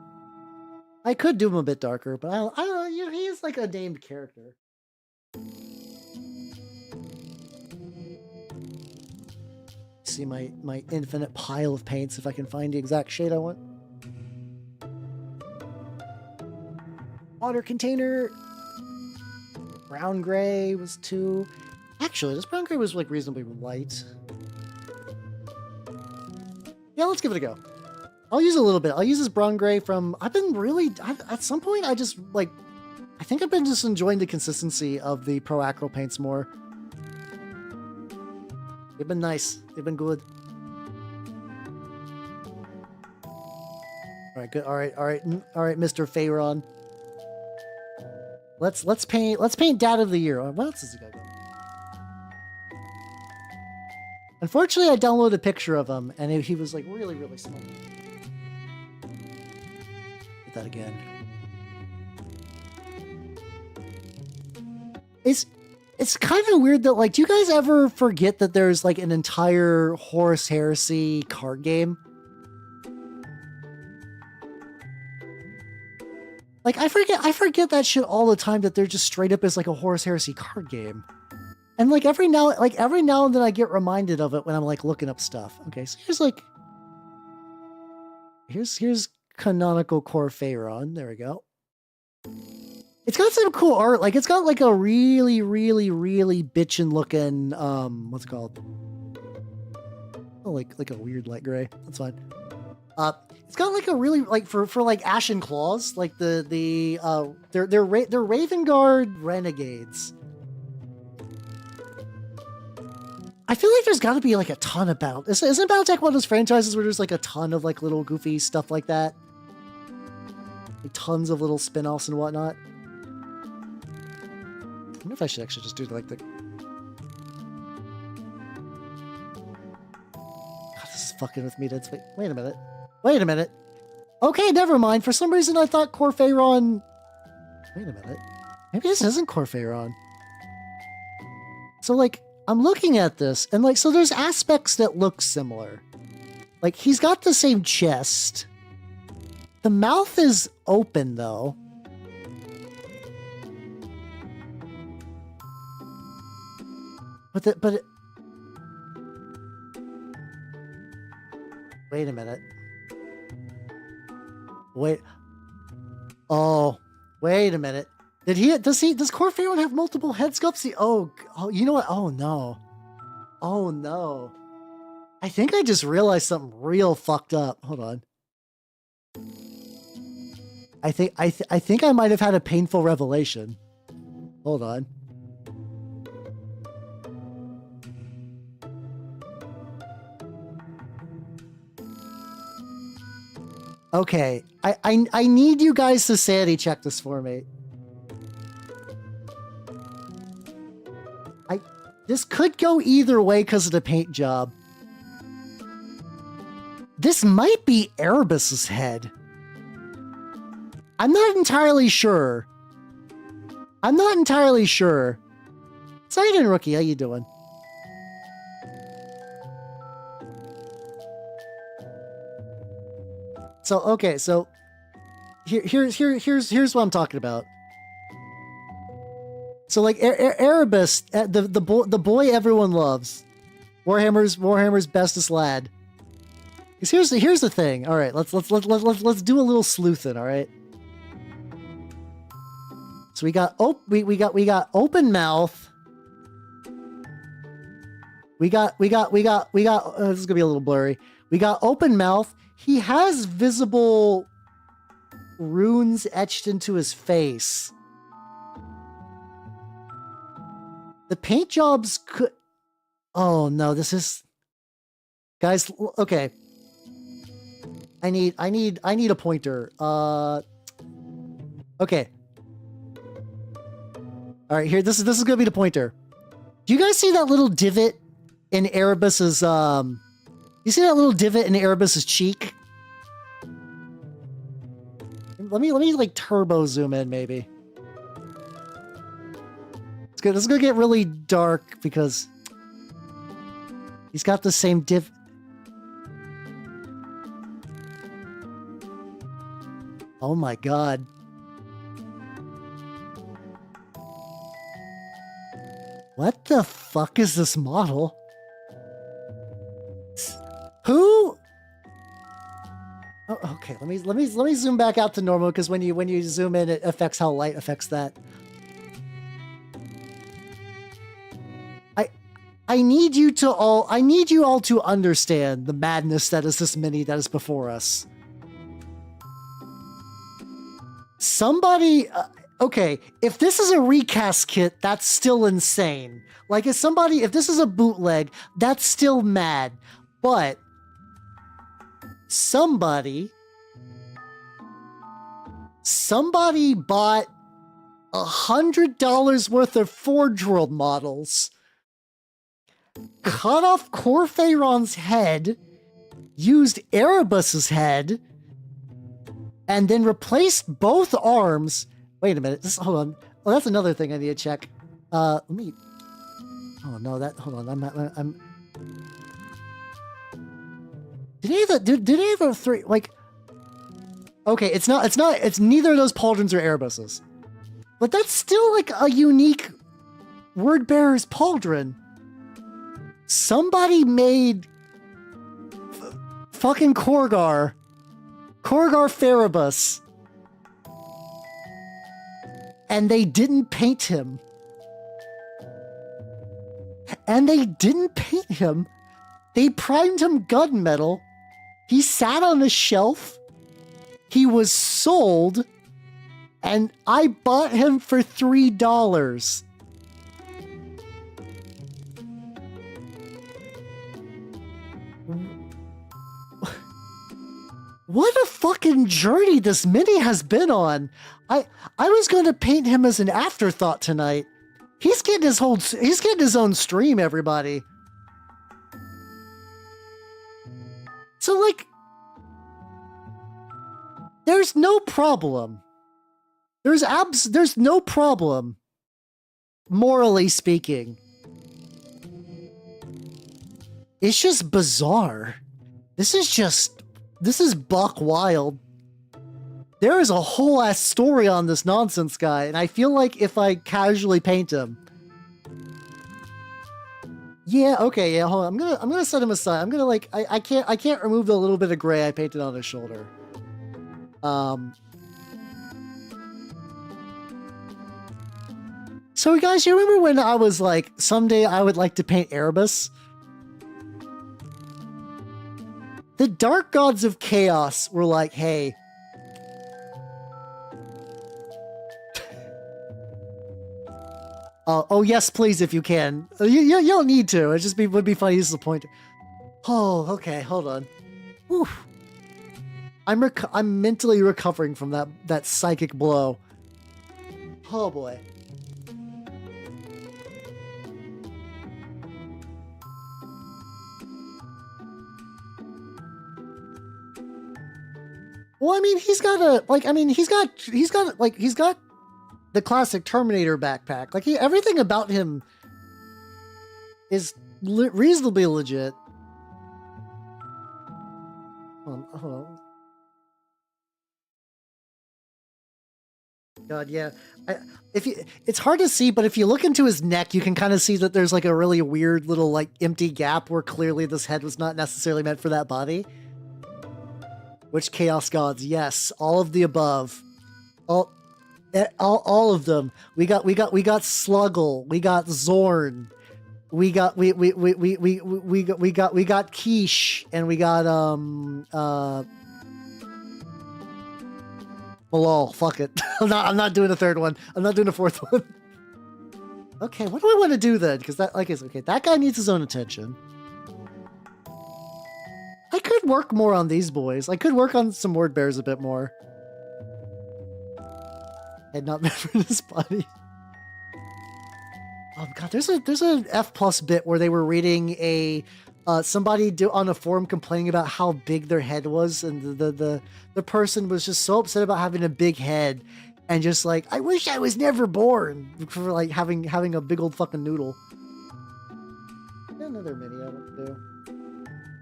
But I don't know. You know, he is like a named character. See my infinite pile of paints if I can find the exact shade I want. Water container. Brown gray was 2. Actually, this brown gray was like reasonably light. Yeah, let's give it a go. I'll use a little bit. I'll use this brown gray from... at some point, I just, like... I think I've been just enjoying the consistency of the Pro Acryl paints more. They've been nice. They've been good. All right, good. All right, Mr. Phayron. Let's paint Dad of the Year. What else is he got going? Unfortunately, I downloaded a picture of him, and he was like really, really small. Get that again. It's kind of weird that, like, do you guys ever forget that there's like an entire Horus Heresy card game? Like, I forget that shit all the time, that they're just straight up as like a Horus Heresy card game. And like every now and then I get reminded of it when I'm like looking up stuff. Okay, so here's canonical Corphayron. There we go. It's got some cool art. Like, it's got like a really, really, really bitchin' looking what's it called? Oh, like a weird light gray. That's fine. It's got like a really, like, for like Ashen Claws, like they're Raven Guard renegades. I feel like there's got to be like a ton of battle. Isn't Battletech one of those franchises where there's like a ton of like little goofy stuff like that? Like tons of little spin-offs and whatnot. I wonder if I should actually just do like the... God, this is fucking with me, Dead Space. Wait a minute. Okay, never mind. For some reason I thought Corphayron... Wait a minute. Maybe this isn't Corphayron. So like... I'm looking at this, and like, so there's aspects that look similar. Like, he's got the same chest. The mouth is open, though. Wait a minute. Oh, wait a minute. Does Corphayron have multiple head sculpts? Oh, you know what? Oh no. I think I just realized something real fucked up. Hold on. I think I might have had a painful revelation. Hold on. Okay, I need you guys to sanity check this for me. This could go either way because of the paint job. This might be Erebus's head. I'm not entirely sure. Sidon Rookie, how you doing? So okay, so here's what I'm talking about. So like Erebus, the boy everyone loves, Warhammer's bestest lad. Here's the thing. All right, let's do a little sleuthing. All right. So we got open mouth. This is gonna be a little blurry. We got open mouth. He has visible runes etched into his face. The paint jobs could... Oh no, this is... Guys, okay. I need a pointer. Okay. All right, here. This is gonna be the pointer. Do you guys see that little divot in Erebus's You see that little divot in Erebus's cheek? Let me like turbo zoom in maybe. It's good. This is gonna get really dark because he's got the same div. Oh my god. What the fuck is this model? Who? Oh, okay, let me zoom back out to normal because when you zoom in, it affects how light affects that. I need you all to understand the madness that is this mini that is before us. Somebody, okay, if this is a recast kit, that's still insane. Like, if this is a bootleg, that's still mad. But somebody bought $100 worth of Forge World models, cut off Corphaeron's head, used Erebus's head, and then replaced both arms. Wait a minute. Hold on. Oh, that's another thing I need to check. Let me. Oh no, hold on. I'm. Did any of the three, like... Okay, it's neither of those pauldrons or Erebus's. But that's still, like, a unique Wordbearer's pauldron. Somebody made... fucking Korgar Ferebus. And they didn't paint him. They primed him gunmetal. He sat on a shelf. He was sold. And I bought him for $3. What a fucking journey this mini has been on. I was going to paint him as an afterthought tonight. He's getting his own stream, everybody. So, like, there's no problem. There's no problem, morally speaking. It's just bizarre. This is buck wild. There is a whole ass story on this nonsense guy, and I feel like if I casually paint him... Yeah, okay, yeah, hold on. I'm gonna set him aside. I'm gonna, like, I can't remove the little bit of gray I painted on his shoulder. So guys, you remember when I was like, someday I would like to paint Erebus? The Dark Gods of Chaos were like, hey... oh yes, please, if you can. You don't need to. It would be funny. This is the point. Oh, okay. Hold on. Whew. I'm mentally recovering from that psychic blow. Oh boy. Well, I mean, he's got the classic Terminator backpack. Like, everything about him is reasonably legit. Hold on. God, yeah. It's hard to see, but if you look into his neck, you can kind of see that there's like a really weird little like empty gap where clearly this head was not necessarily meant for that body. Which Chaos Gods? Yes, all of the above. All of them. We got Sluggle. We got Zorn. we got quiche, and we got Malol, fuck it. I'm not doing a third one. I'm not doing a fourth one. Okay, what do I want to do then? Because that, like, is okay. That guy needs his own attention. I could work more on these boys. I could work on some word bears a bit more. Had not meant for this body. Oh god, there's an F+ bit where they were reading a somebody on a forum complaining about how big their head was, and the person was just so upset about having a big head, and just like, I wish I was never born for like having a big old fucking noodle. Another mini I want to do.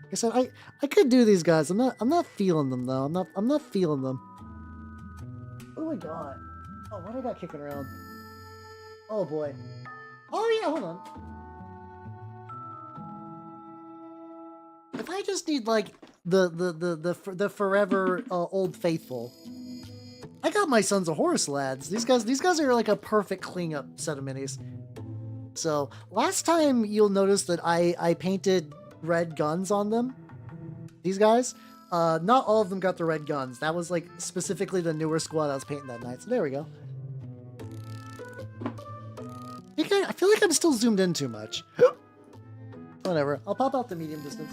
Like I said, I could do these guys. I'm not feeling them though. I'm not feeling them. What do I got? Oh, what do I got kicking around? Oh boy. Oh yeah, hold on. If I just need like the forever old faithful, I got my Sons of Horus lads. These guys are like a perfect cleanup set of minis. So last time you'll notice that I painted red guns on them. These guys, not all of them got the red guns. That was like specifically the newer squad I was painting that night. So there we go. I feel like I'm still zoomed in too much. Whatever. I'll pop out the medium distance.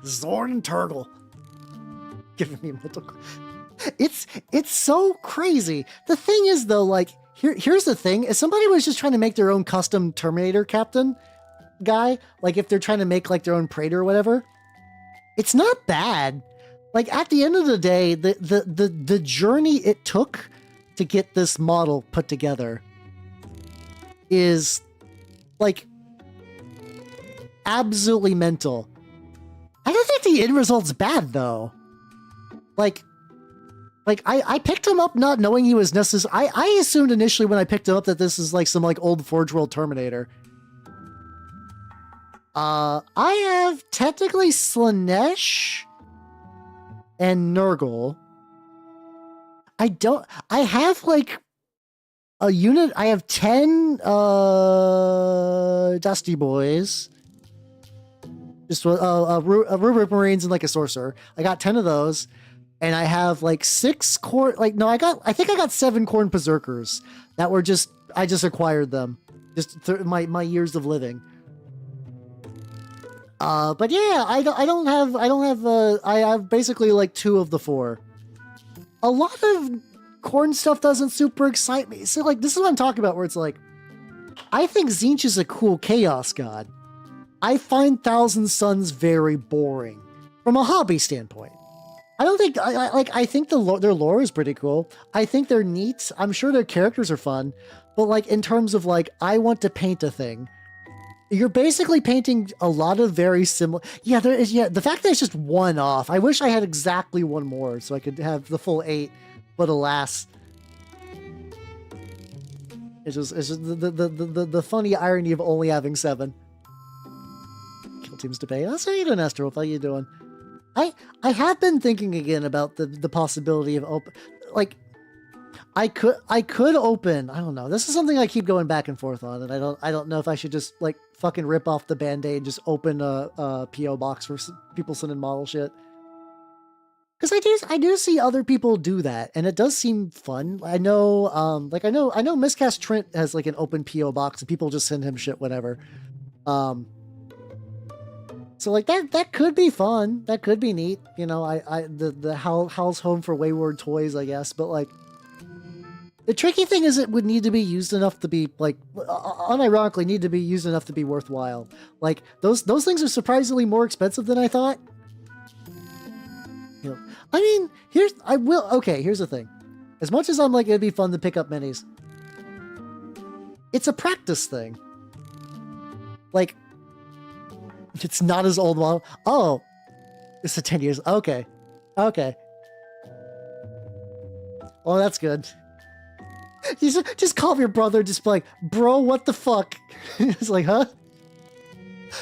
Zorn and Turgle. Giving me mental. It's so crazy. The thing is though, like, here's the thing. If somebody was just trying to make their own custom Terminator captain guy, like if they're trying to make like their own Praetor or whatever, it's not bad. Like at the end of the day, the journey it took to get this model put together is like absolutely mental. I don't think the end result's bad though. Like I picked him up not knowing he was necessary. I assumed initially when I picked him up that this is like some like old Forge World Terminator. I have technically Slanesh and Nurgle. I have like a unit. I have 10 Dusty Boys. Just Rubric Marines and like a Sorcerer. I got 10 of those. And I have like 6 Corn, like, no, I think I got 7 Corn Berserkers that were I just acquired them. Just through my years of living. But yeah, I have basically like 2 of the 4. A lot of Corn stuff doesn't super excite me. So like, this is what I'm talking about where it's like, I think Tzeentch is a cool chaos god. I find Thousand Suns very boring from a hobby standpoint. I don't think I think their lore is pretty cool. I think they're neat. I'm sure their characters are fun, but like in terms of like I want to paint a thing, you're basically painting a lot of very similar. Yeah, there is. Yeah, the fact that it's just one off. I wish I had exactly one more so I could have the full 8, but alas, it's just the funny irony of only having 7. Kill teams to pay. That's how you doing, Astro? How you doing? I have been thinking again about the possibility of open, like, I could open, I don't know. This is something I keep going back and forth on, and I don't know if I should just like fucking rip off the Band-Aid and just open a PO box for people sending model shit. Because I do see other people do that, and it does seem fun. I know, I know Miscast Trent has like an open PO box, and people just send him shit whenever. So like that could be fun. That could be neat. You know, the Howl's Home for Wayward Toys, I guess. But like, the tricky thing is it would need to be used enough to be like, unironically need to be used enough to be worthwhile. Like those things are surprisingly more expensive than I thought. You know, I mean, here's the thing. As much as I'm like, it'd be fun to pick up minis, it's a practice thing. Like, it's not as old model. Oh, it's a 10 years. Okay. Okay. Oh, that's good. Just call your brother, just be like, bro, what the fuck? It's like, huh?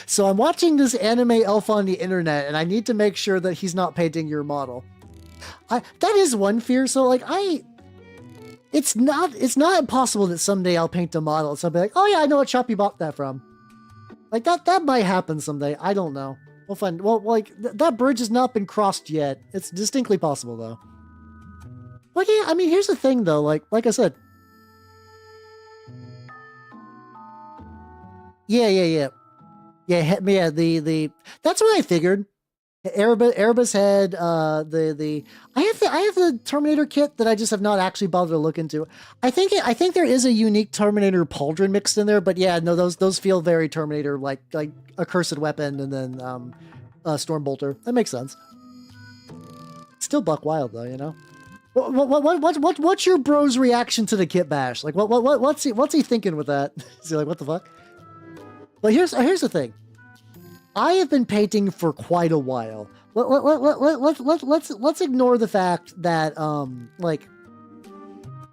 So I'm watching this anime elf on the internet, and I need to make sure that he's not painting your model. that is one fear. So like it's not impossible that someday I'll paint a model and somebody like, oh yeah, I know what shop you bought that from. Like that might happen someday. I don't know. We'll find. Well, like that bridge has not been crossed yet. It's distinctly possible though. But yeah, I mean, here's the thing though. Like I said. Yeah. The that's what I figured. Ereba's head. I have the Terminator kit that I just have not actually bothered to look into. I think there is a unique Terminator pauldron mixed in there, but yeah, no, those feel very Terminator like accursed weapon and then Stormbolter. That makes sense. Still buck wild though, you know. What's your bro's reaction to the kit bash? Like what's he thinking with that? Is he like, what the fuck? But here's the thing. I have been painting for quite a while. Let's ignore the fact that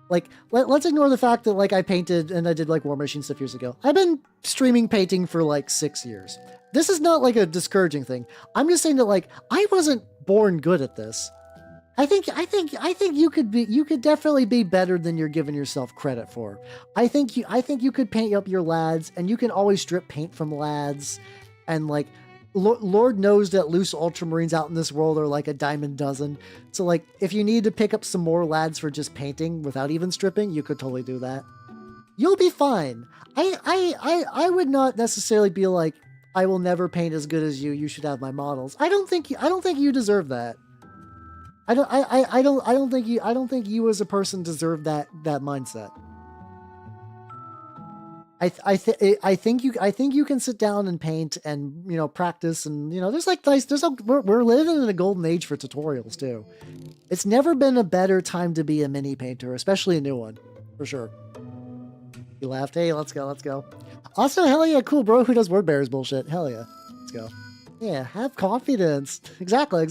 let's ignore the fact that like I painted and I did like War Machine stuff years ago. I've been streaming painting for like 6 years. This is not like a discouraging thing. I'm just saying that like I wasn't born good at this. I think you could definitely be better than you're giving yourself credit for. I think you could paint up your lads, and you can always strip paint from lads, and like Lord knows that loose ultramarines out in this world are like a dime a dozen. So like if you need to pick up some more lads for just painting without even stripping, you could totally do that. You'll be fine. I would not necessarily be like, I will never paint as good as you. You should have my models. I don't think you deserve that. I don't think you as a person deserve that mindset. I think you can sit down and paint and, you know, practice and, you know, we're living in a golden age for tutorials too. It's never been a better time to be a mini painter, especially a new one, for sure. You laughed. Hey, let's go. Also, hell yeah, cool, bro. Who does word bearers bullshit? Hell yeah. Let's go. Yeah, have confidence. Exactly.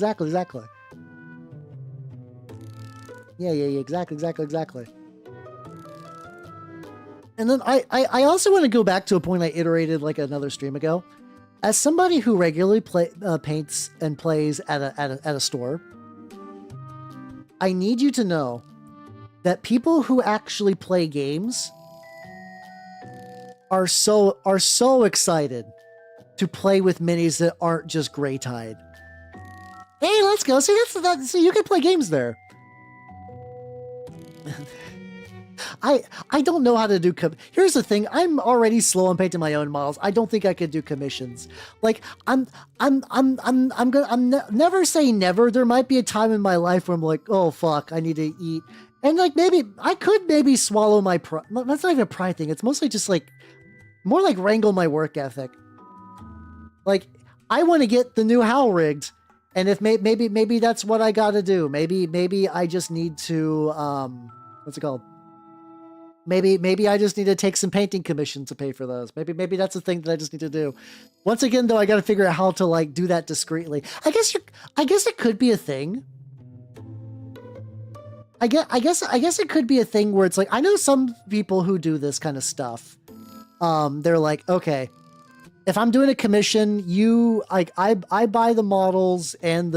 Yeah, exactly. And then I also want to go back to a point I iterated like another stream ago. As somebody who regularly paints and plays at a store, I need you to know that people who actually play games are so excited to play with minis that aren't just gray tide. Hey, let's go. See, so you can play games there. I don't know how to do here's the thing. I'm already slow on painting my own models. I don't think I could do commissions. Like I'm never say never. There might be a time in my life where I'm like, oh fuck, I need to eat. And like maybe I could maybe swallow my pride. That's not even a pride thing. It's mostly just like more like wrangle my work ethic. Like I want to get the new Howl rigged. And if maybe that's what I got to do. Maybe I just need to what's it called? Maybe I just need to take some painting commissions to pay for those. Maybe that's the thing that I just need to do. Once again, though, I got to figure out how to like do that discreetly. I guess it could be a thing. I guess it could be a thing where it's like, I know some people who do this kind of stuff. They're like, okay, if I'm doing a commission, I buy the models and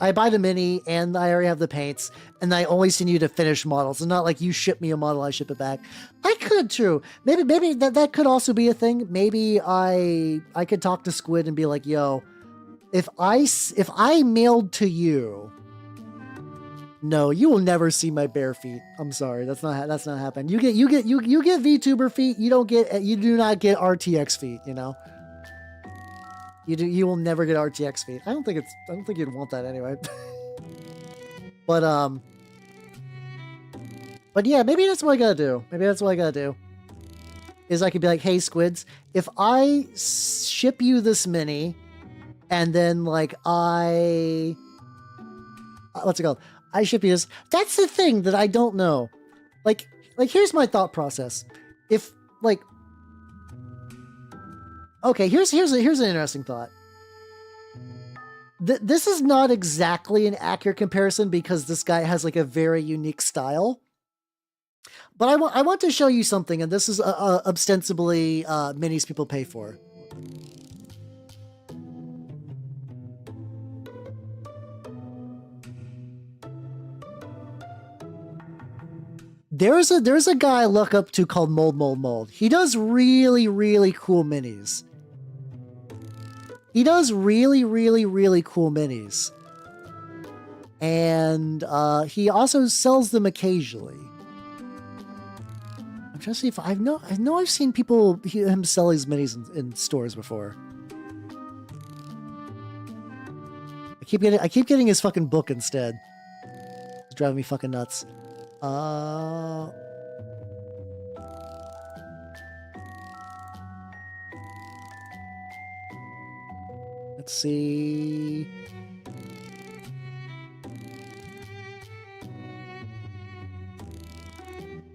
I buy the mini and I already have the paints, and I only send you to finished models. It's not like you ship me a model, I ship it back. I could too. Maybe that could also be a thing. Maybe I could talk to Squid and be like, yo, if I mailed to you, no, you will never see my bare feet. I'm sorry, that's not happening. You get VTuber feet. You do not get RTX feet. You know. You will never get RTX feet. I don't think you'd want that anyway. But yeah, maybe that's what I gotta do. Is I could be like, hey Squids, if I ship you this mini, and then like what's it called? I ship you this. That's the thing that I don't know. Like here's my thought process. If like. Okay, here's an interesting thought. This is not exactly an accurate comparison because this guy has like a very unique style. But I want to show you something, and this is ostensibly minis people pay for. There's a guy I look up to called Mold. He does really, really cool minis. He does really, really, really cool minis. And he also sells them occasionally. I'm trying to see if I know I've seen him sell his minis in stores before. I keep getting his fucking book instead. It's driving me fucking nuts. Let's see.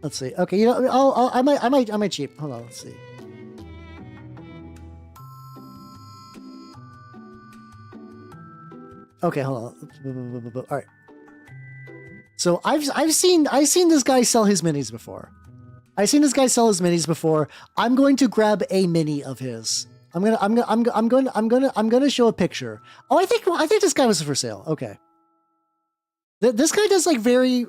Let's see. Okay, you know, I might cheap. Hold on. Let's see. Okay, hold on. All right. So I've seen this guy sell his minis before. I'm going to grab a mini of his. I'm gonna show a picture. Oh, I think this guy was for sale. Okay. This guy does like very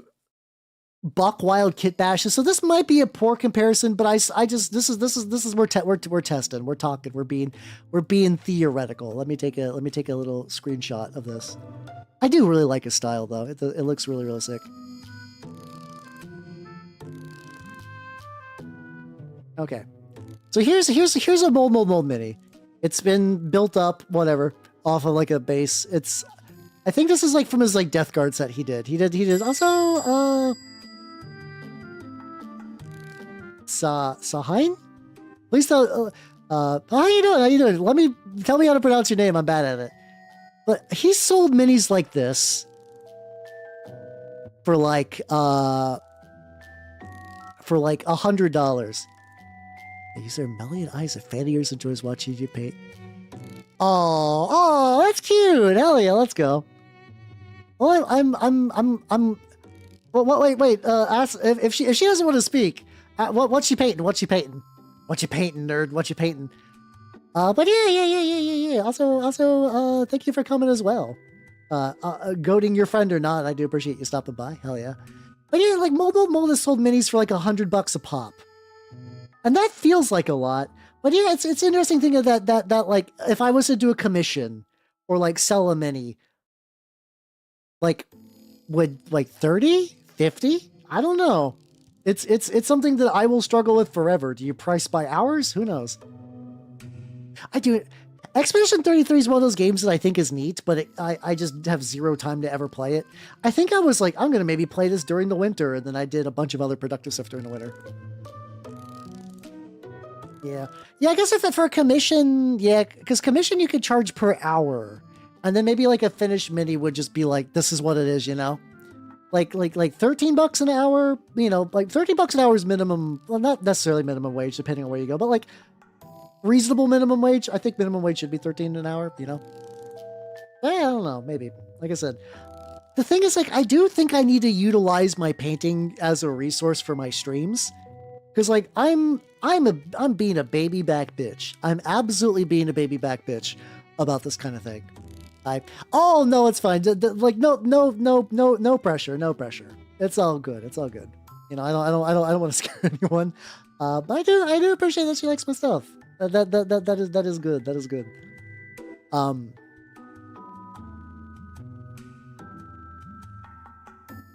buck wild kit bashes, so this might be a poor comparison, but I just this is we're testing, we're talking, we're being theoretical. Let me take a little screenshot of this. I do really like his style though. It looks really, really sick. Okay, so here's a mold mini. It's been built up, whatever, off of like a base. I think this is like from his like Death Guard set he did also Sahain? Please tell how you doing? Tell me how to pronounce your name. I'm bad at it. But he sold minis like this for like $100. These are Melly and Eyes, a fan of yours enjoys watching you paint. Oh, that's cute. Hell yeah, let's go. Well, wait. Ask if she doesn't want to speak. What's she painting? What you painting, nerd? What you painting? But yeah. Also, thank you for coming as well. Goading your friend or not, I do appreciate you stopping by. Hell yeah. But yeah, like Mold has sold minis for like $100 a pop. And that feels like a lot. But yeah, it's interesting thinking that like, if I was to do a commission or like sell a mini, like, would like 30, 50? I don't know. It's something that I will struggle with forever. Do you price by hours? Who knows? I do it. Expedition 33 is one of those games that I think is neat, but I just have zero time to ever play it. I think I was like, I'm going to maybe play this during the winter, and then I did a bunch of other productive stuff during the winter. Yeah, I guess if for a commission, yeah, because commission you could charge per hour, and then maybe like a finished mini would just be like, this is what it is, you know? Like $13 an hour, you know, like $13 an hour is minimum, well, not necessarily minimum wage, depending on where you go, but like reasonable minimum wage. I think minimum wage should be 13 an hour, you know? I don't know, maybe. Like I said, the thing is, like, I do think I need to utilize my painting as a resource for my streams. Because, like, I'm being a baby back bitch. I'm absolutely being a baby back bitch about this kind of thing. Oh no, it's fine. Like, no pressure, no pressure. It's all good. It's all good. You know, I don't want to scare anyone. But I do appreciate that she likes my stuff. That is good. That is good.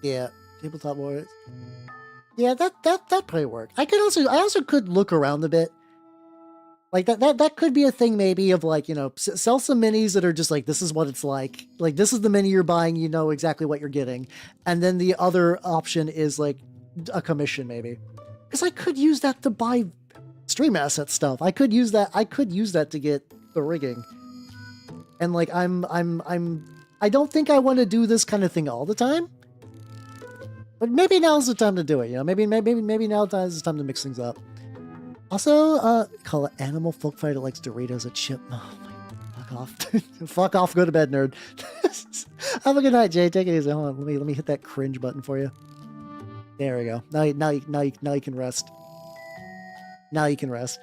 Yeah, tabletop warriors. Yeah, that probably work. I also could look around a bit. Like that could be a thing maybe of like, you know, sell some minis that are just like, this is what it's like. Like, this is the mini you're buying, you know exactly what you're getting. And then the other option is like a commission maybe. Because I could use that to buy stream asset stuff. I could use that to get the rigging. And like I don't think I want to do this kind of thing all the time. But maybe now's the time to do it, you know? Maybe now is the time to mix things up. Also, call it Animal Folk Fighter likes Doritos a chip. Oh my, fuck off. Fuck off, go to bed, nerd. Have a good night, Jay. Take it easy. Hold on, let me hit that cringe button for you. There we go. Now you can rest. Now you can rest.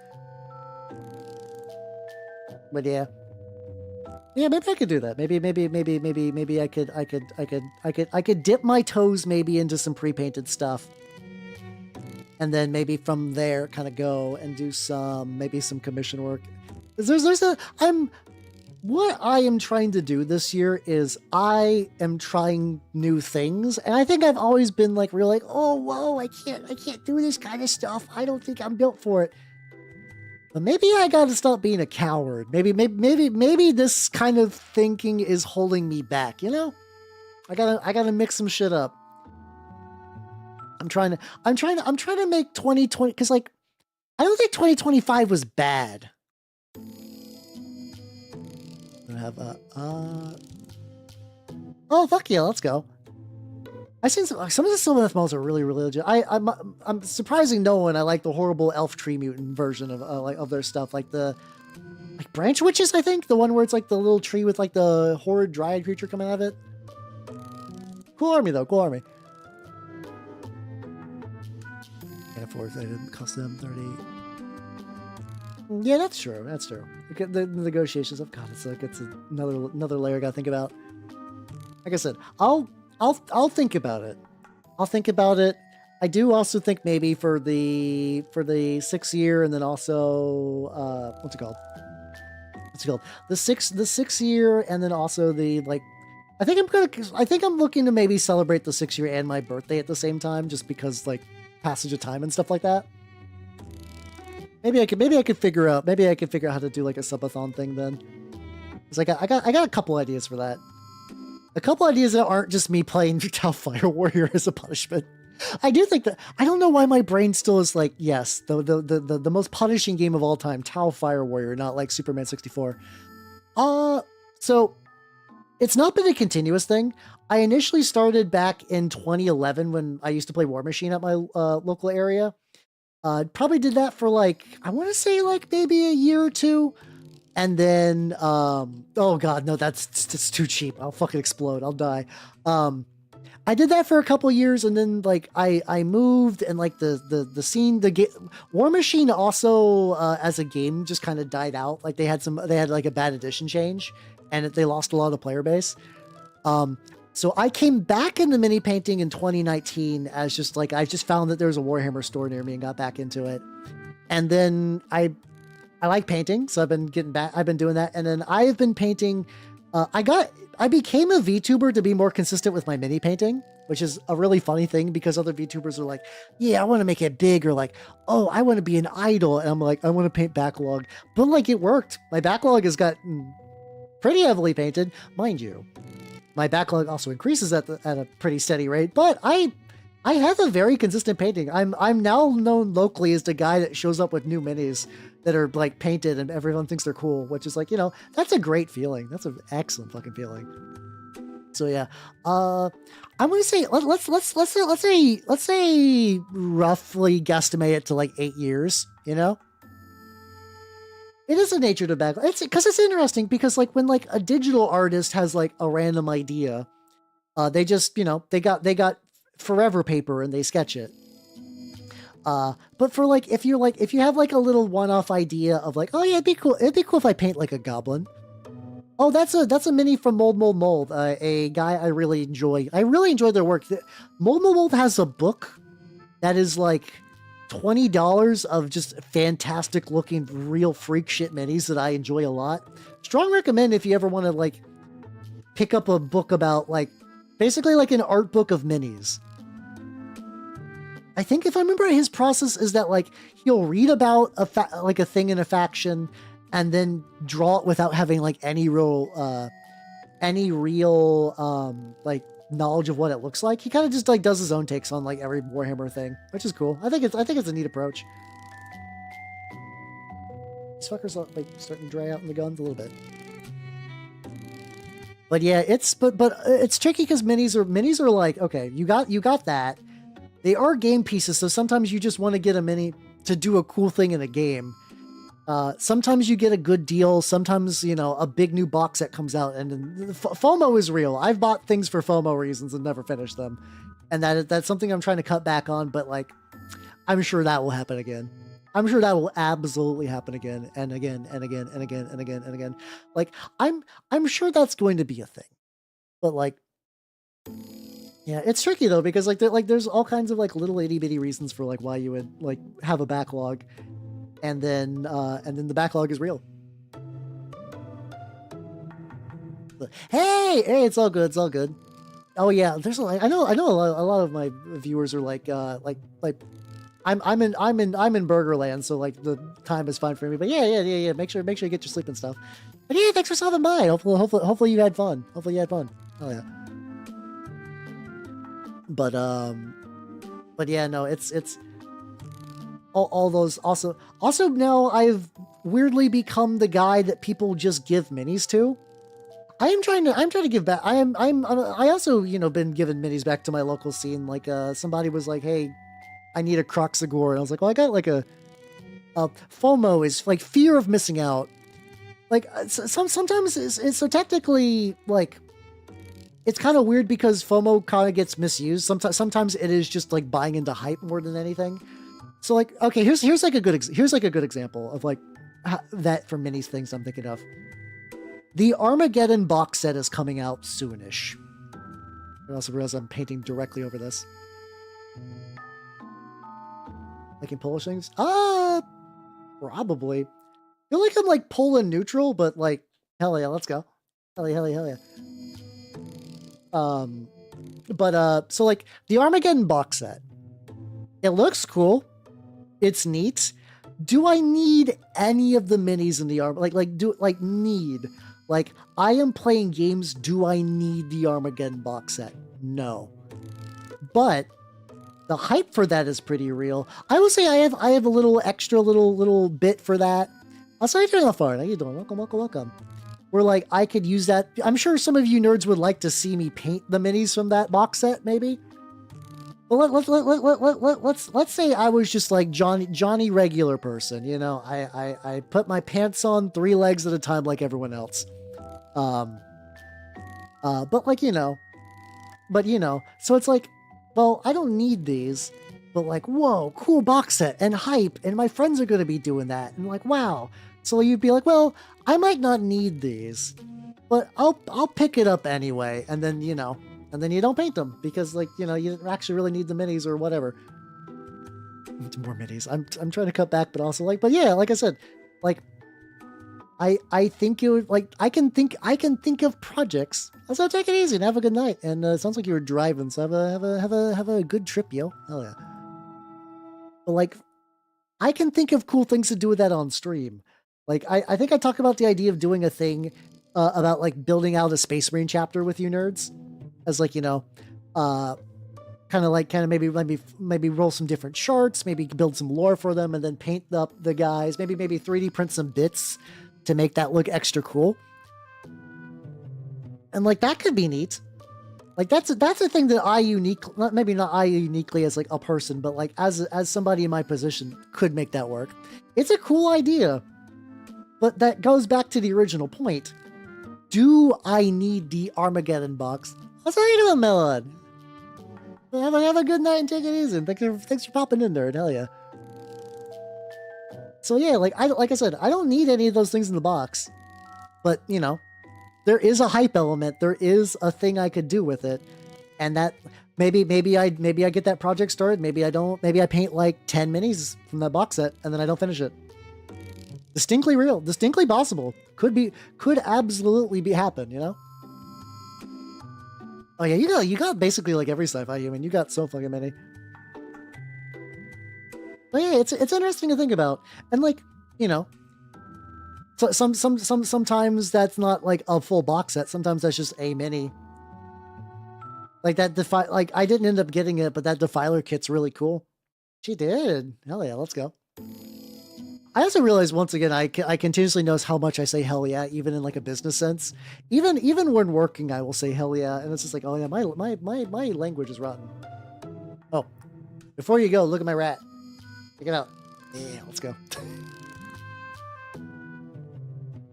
But yeah. Yeah, maybe I could do that. Maybe I could dip my toes maybe into some pre-painted stuff. and then maybe from there kind of go and do maybe some commission work. What I am trying to do this year is I am trying new things, and I think I've always been like real like, oh whoa, I can't do this kind of stuff. I don't think I'm built for it. But maybe I gotta stop being a coward. Maybe this kind of thinking is holding me back, you know? I gotta mix some shit up. I'm trying to make 2020, because like I don't think 2025 was bad. I have oh fuck yeah, let's go. I seen some of the Sylvaneth models are really legit. I'm surprising no one. I like the horrible elf tree mutant version of their stuff, like branch witches. I think the one where it's like the little tree with like the horrid dryad creature coming out of it. Cool army though, cool army. Can't afford it. Didn't cost them 30. Yeah, that's true. That's true. The negotiations of God, it's another layer I gotta think about. Like I said, I'll think about it. I'll think about it. I do also think maybe for the 6th year, and then also what's it called? The 6th year, and then also the like. I think I'm looking to maybe celebrate the 6th year and my birthday at the same time, just because like passage of time and stuff like that. Maybe I could figure out how to do like a subathon thing then. Cause I got a couple ideas for that. A couple ideas that aren't just me playing Tau Fire Warrior as a punishment. I do think that I don't know why my brain still is like, yes, the most punishing game of all time, Tau Fire Warrior, not like Superman 64. So it's not been a continuous thing. I initially started back in 2011 when I used to play War Machine at my local area. Probably did that for like, I want to say like maybe a year or two. And then, oh God, no, that's too cheap. I'll fucking explode. I'll die. I did that for a couple years, and then like I moved, and like the scene, War Machine also as a game just kind of died out. Like they had like a bad edition change, and they lost a lot of the player base. So I came back into mini painting in 2019 as just like I just found that there was a Warhammer store near me and got back into it, and then I like painting, so I've been getting back. I've been doing that, and then I have been painting. I became a VTuber to be more consistent with my mini painting, which is a really funny thing because other VTubers are like, "Yeah, I want to make it big," or like, "Oh, I want to be an idol," and I'm like, "I want to paint backlog," but like it worked. My backlog has gotten pretty heavily painted, mind you. My backlog also increases at a pretty steady rate, but I have a very consistent painting. I'm now known locally as the guy that shows up with new minis that are like painted and everyone thinks they're cool, which is like, you know, that's a great feeling. That's an excellent fucking feeling. So yeah, I'm gonna say let's say roughly guesstimate it to like 8 years. You know, it is a nature to backlog. It's because it's interesting because like when like a digital artist has like a random idea, they just they got forever paper and they sketch it. But for like if you have like a little one-off idea of like, oh yeah, it'd be cool if I paint like a goblin. Oh, that's a mini from Mold, a guy I really enjoy. I really enjoy their work. Mold has a book that is like $20 of just fantastic looking real freak shit minis that I enjoy a lot. Strong recommend if you ever want to like pick up a book about like basically like an art book of minis. I think if I remember his process is that like he'll read about a thing in a faction and then draw it without having like any real like knowledge of what it looks like. He kind of just like does his own takes on like every Warhammer thing, which is cool. I think it's a neat approach. These fuckers are like starting to dry out in the guns a little bit. But yeah, it's tricky because minis are like, okay, you got that. They are game pieces, so sometimes you just want to get a mini to do a cool thing in a game. Sometimes you get a good deal. Sometimes, a big new box set comes out, and FOMO is real. I've bought things for FOMO reasons and never finished them. And that's something I'm trying to cut back on, but like, I'm sure that will happen again. I'm sure that will absolutely happen again and again and again and again and again and again. Like, I'm sure that's going to be a thing. But like, Yeah, it's tricky though because there's all kinds of like little itty bitty reasons for like why you would like have a backlog, and then the backlog is real. But, hey, it's all good. It's all good. Oh yeah, there's I know a lot of my viewers are like I'm in Burgerland, so like the time is fine for me. But yeah. Make sure you get your sleep and stuff. But yeah, thanks for stopping by. Hopefully you had fun. Hopefully you had fun. Oh yeah. But yeah, no, it's all those also now I've weirdly become the guy that people just give minis to. I'm trying to give back. I also, been giving minis back to my local scene. Like somebody was like, "Hey, I need a Croxagore," and I was like, "Well, I got like a FOMO is like fear of missing out." Like sometimes it's so technically like it's kind of weird because FOMO kind of gets misused. Sometimes it is just like buying into hype more than anything. So like, okay, here's like a good example of like that for minis things I'm thinking of. The Armageddon box set is coming out soonish. I also realize I'm painting directly over this. Making Polish things? Probably. I feel like I'm like Poland neutral, but like, hell yeah, let's go. Hell yeah. So like the Armageddon box set, it looks cool. It's neat. Do I need any of the minis in the need? Like, I am playing games. Do I need the Armageddon box set? No. But the hype for that is pretty real. I will say I have a little extra little bit for that. Also, how you doing, Alfard? How you doing? Welcome. Where like I could use that. I'm sure some of you nerds would like to see me paint the minis from that box set, maybe. Well, let's say I was just like Johnny regular person, I put my pants on 3 legs at a time like everyone else. But so it's like, well, I don't need these, but like, whoa, cool box set and hype, and my friends are going to be doing that, and like, wow. So you'd be like, well, I might not need these, but I'll pick it up anyway, and then you don't paint them because like you don't actually really need the minis or whatever. More minis. I'm trying to cut back, but also like, but yeah, like I said, like I think it would like I can think of projects. So take it easy and have a good night. And it sounds like you were driving, so have a good trip, yo. Hell yeah. But like, I can think of cool things to do with that on stream. Like I think I talked about the idea of doing a thing about like building out a Space Marine chapter with you nerds, as like kind of maybe roll some different charts, maybe build some lore for them, and then paint up the guys. Maybe 3D print some bits to make that look extra cool. And like that could be neat. Like that's a thing that not I uniquely as like a person, but like as somebody in my position could make that work. It's a cool idea. But that goes back to the original point. Do I need the Armageddon box? What's how you doing, Melon? Have a good night and take it easy. Thanks for popping in there, and hell yeah. So yeah, like I said, I don't need any of those things in the box. But there is a hype element. There is a thing I could do with it. And that maybe I get that project started, maybe I don't. Maybe I paint like 10 minis from that box set and then I don't finish it. Distinctly real, distinctly possible. Could absolutely happen, Oh yeah, you got basically like every sci-fi human. You got so fucking many. But yeah, it's interesting to think about. And like, so sometimes that's not like a full box set. Sometimes that's just a mini. Like that like I didn't end up getting it, but that Defiler kit's really cool. She did. Hell yeah, let's go. I also realized once again, I continuously notice how much I say hell yeah, even in like a business sense. Even when working, I will say hell yeah, and it's just like, oh yeah, my language is rotten. Oh, before you go, look at my rat. Check it out. Yeah, let's go.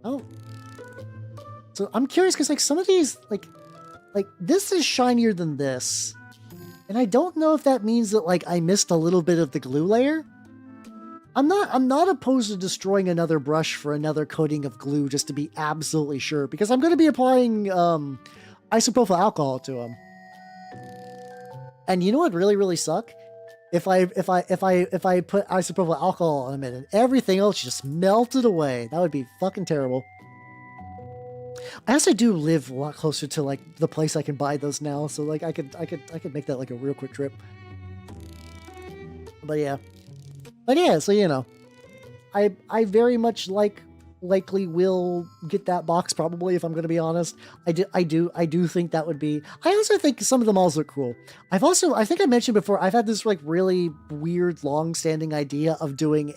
Oh, so I'm curious because like some of these like this is shinier than this, and I don't know if that means that like I missed a little bit of the glue layer. I'm not opposed to destroying another brush for another coating of glue just to be absolutely sure, because I'm going to be applying isopropyl alcohol to them. And you know what really, really suck? If I put isopropyl alcohol on it and everything else just melted away, that would be fucking terrible. I also do live a lot closer to like the place I can buy those now, so like I could make that like a real quick trip. But yeah, so you know, I very much likely will get that box probably, if I'm going to be honest. I do think that would be. I also think some of the malls look cool. I think I mentioned before, I've had this like really weird long-standing idea of doing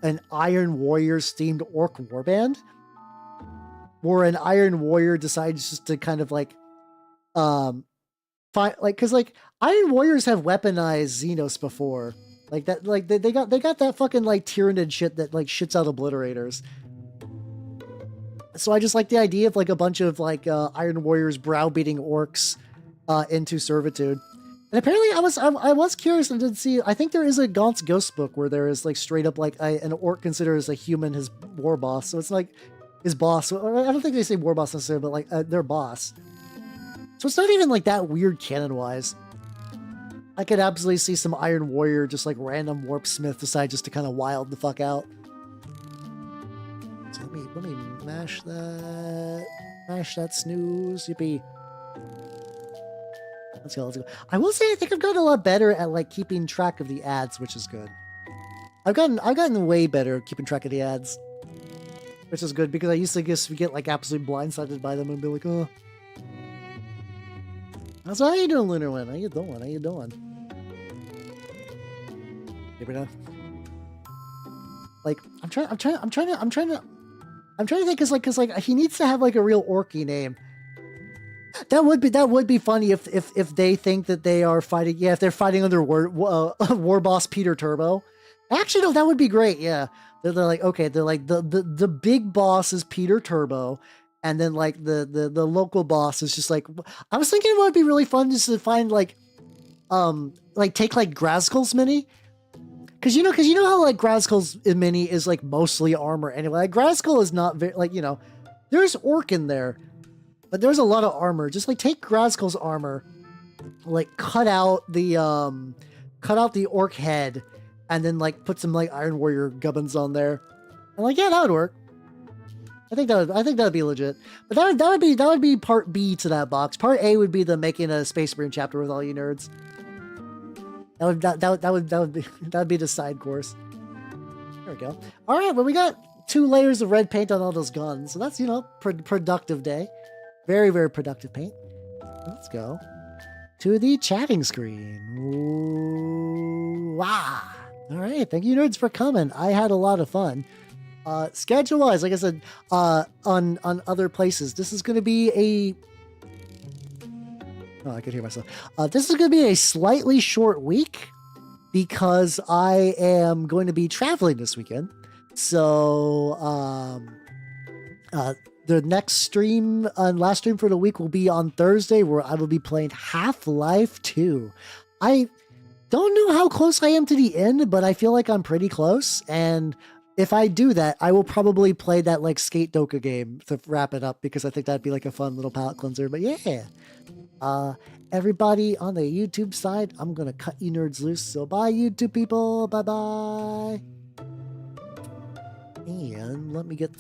an Iron Warriors themed orc warband, where an Iron Warrior decides just to kind of like find like, because like Iron Warriors have weaponized Xenos before. Like that, like they got that fucking like Tyranid shit that like shits out obliterators. So I just like the idea of like a bunch of like Iron Warriors browbeating orcs into servitude. And apparently I was curious and did see, I think there is a Gaunt's Ghost book where there is like straight up like an orc considered as a human his war boss. So it's like his boss. I don't think they say war boss necessarily, but like their boss. So it's not even like that weird canon wise. I could absolutely see some Iron Warrior, just like random warp smith decide just to kind of wild the fuck out. So let me mash that snooze. Yippee. Let's go. I will say I think I've gotten a lot better at like keeping track of the ads, which is good. I've gotten way better at keeping track of the ads, which is good, because I used to just get like absolutely blindsided by them and be like, oh. So how you doing, Lunar Wind? How you doing? Here we go. Like I'm trying to think, cause like he needs to have like a real orky name. That would be funny if they think that they are fighting. Yeah, if they're fighting under war boss Peter Turbo. Actually, no, that would be great. Yeah, they're like, okay, they're like the big boss is Peter Turbo. And then like the local boss is just like, I was thinking it would be really fun just to find like take like Grazkul's mini. Cause you know how like Grazkul's mini is like mostly armor anyway. Like Grazkul is not very, like, you know, there's orc in there, but there's a lot of armor. Just like take Grazkul's armor, like cut out the orc head, and then like put some like Iron Warrior gubbins on there. And like, yeah, that would work. I think that would be legit. But that would be part B to that box. Part A would be the making a Space Marine chapter with all you nerds. That would be the side course. There we go. All right, well, we got 2 layers of red paint on all those guns, so that's, you know, productive day. Very, very productive paint. Let's go to the chatting screen. Ooh, wow. All right, thank you nerds for coming. I had a lot of fun. Schedule wise, like I said, on other places, this is going to be I could hear myself. This is going to be a slightly short week because I am going to be traveling this weekend. So, the next stream, last stream for the week, will be on Thursday, where I will be playing Half-Life 2. I don't know how close I am to the end, but I feel like I'm pretty close. And if I do that, I will probably play that like Skate Doka game to wrap it up, because I think that'd be like a fun little palate cleanser. But yeah, everybody on the YouTube side, I'm gonna cut you nerds loose. So bye, YouTube people. Bye bye. And let me get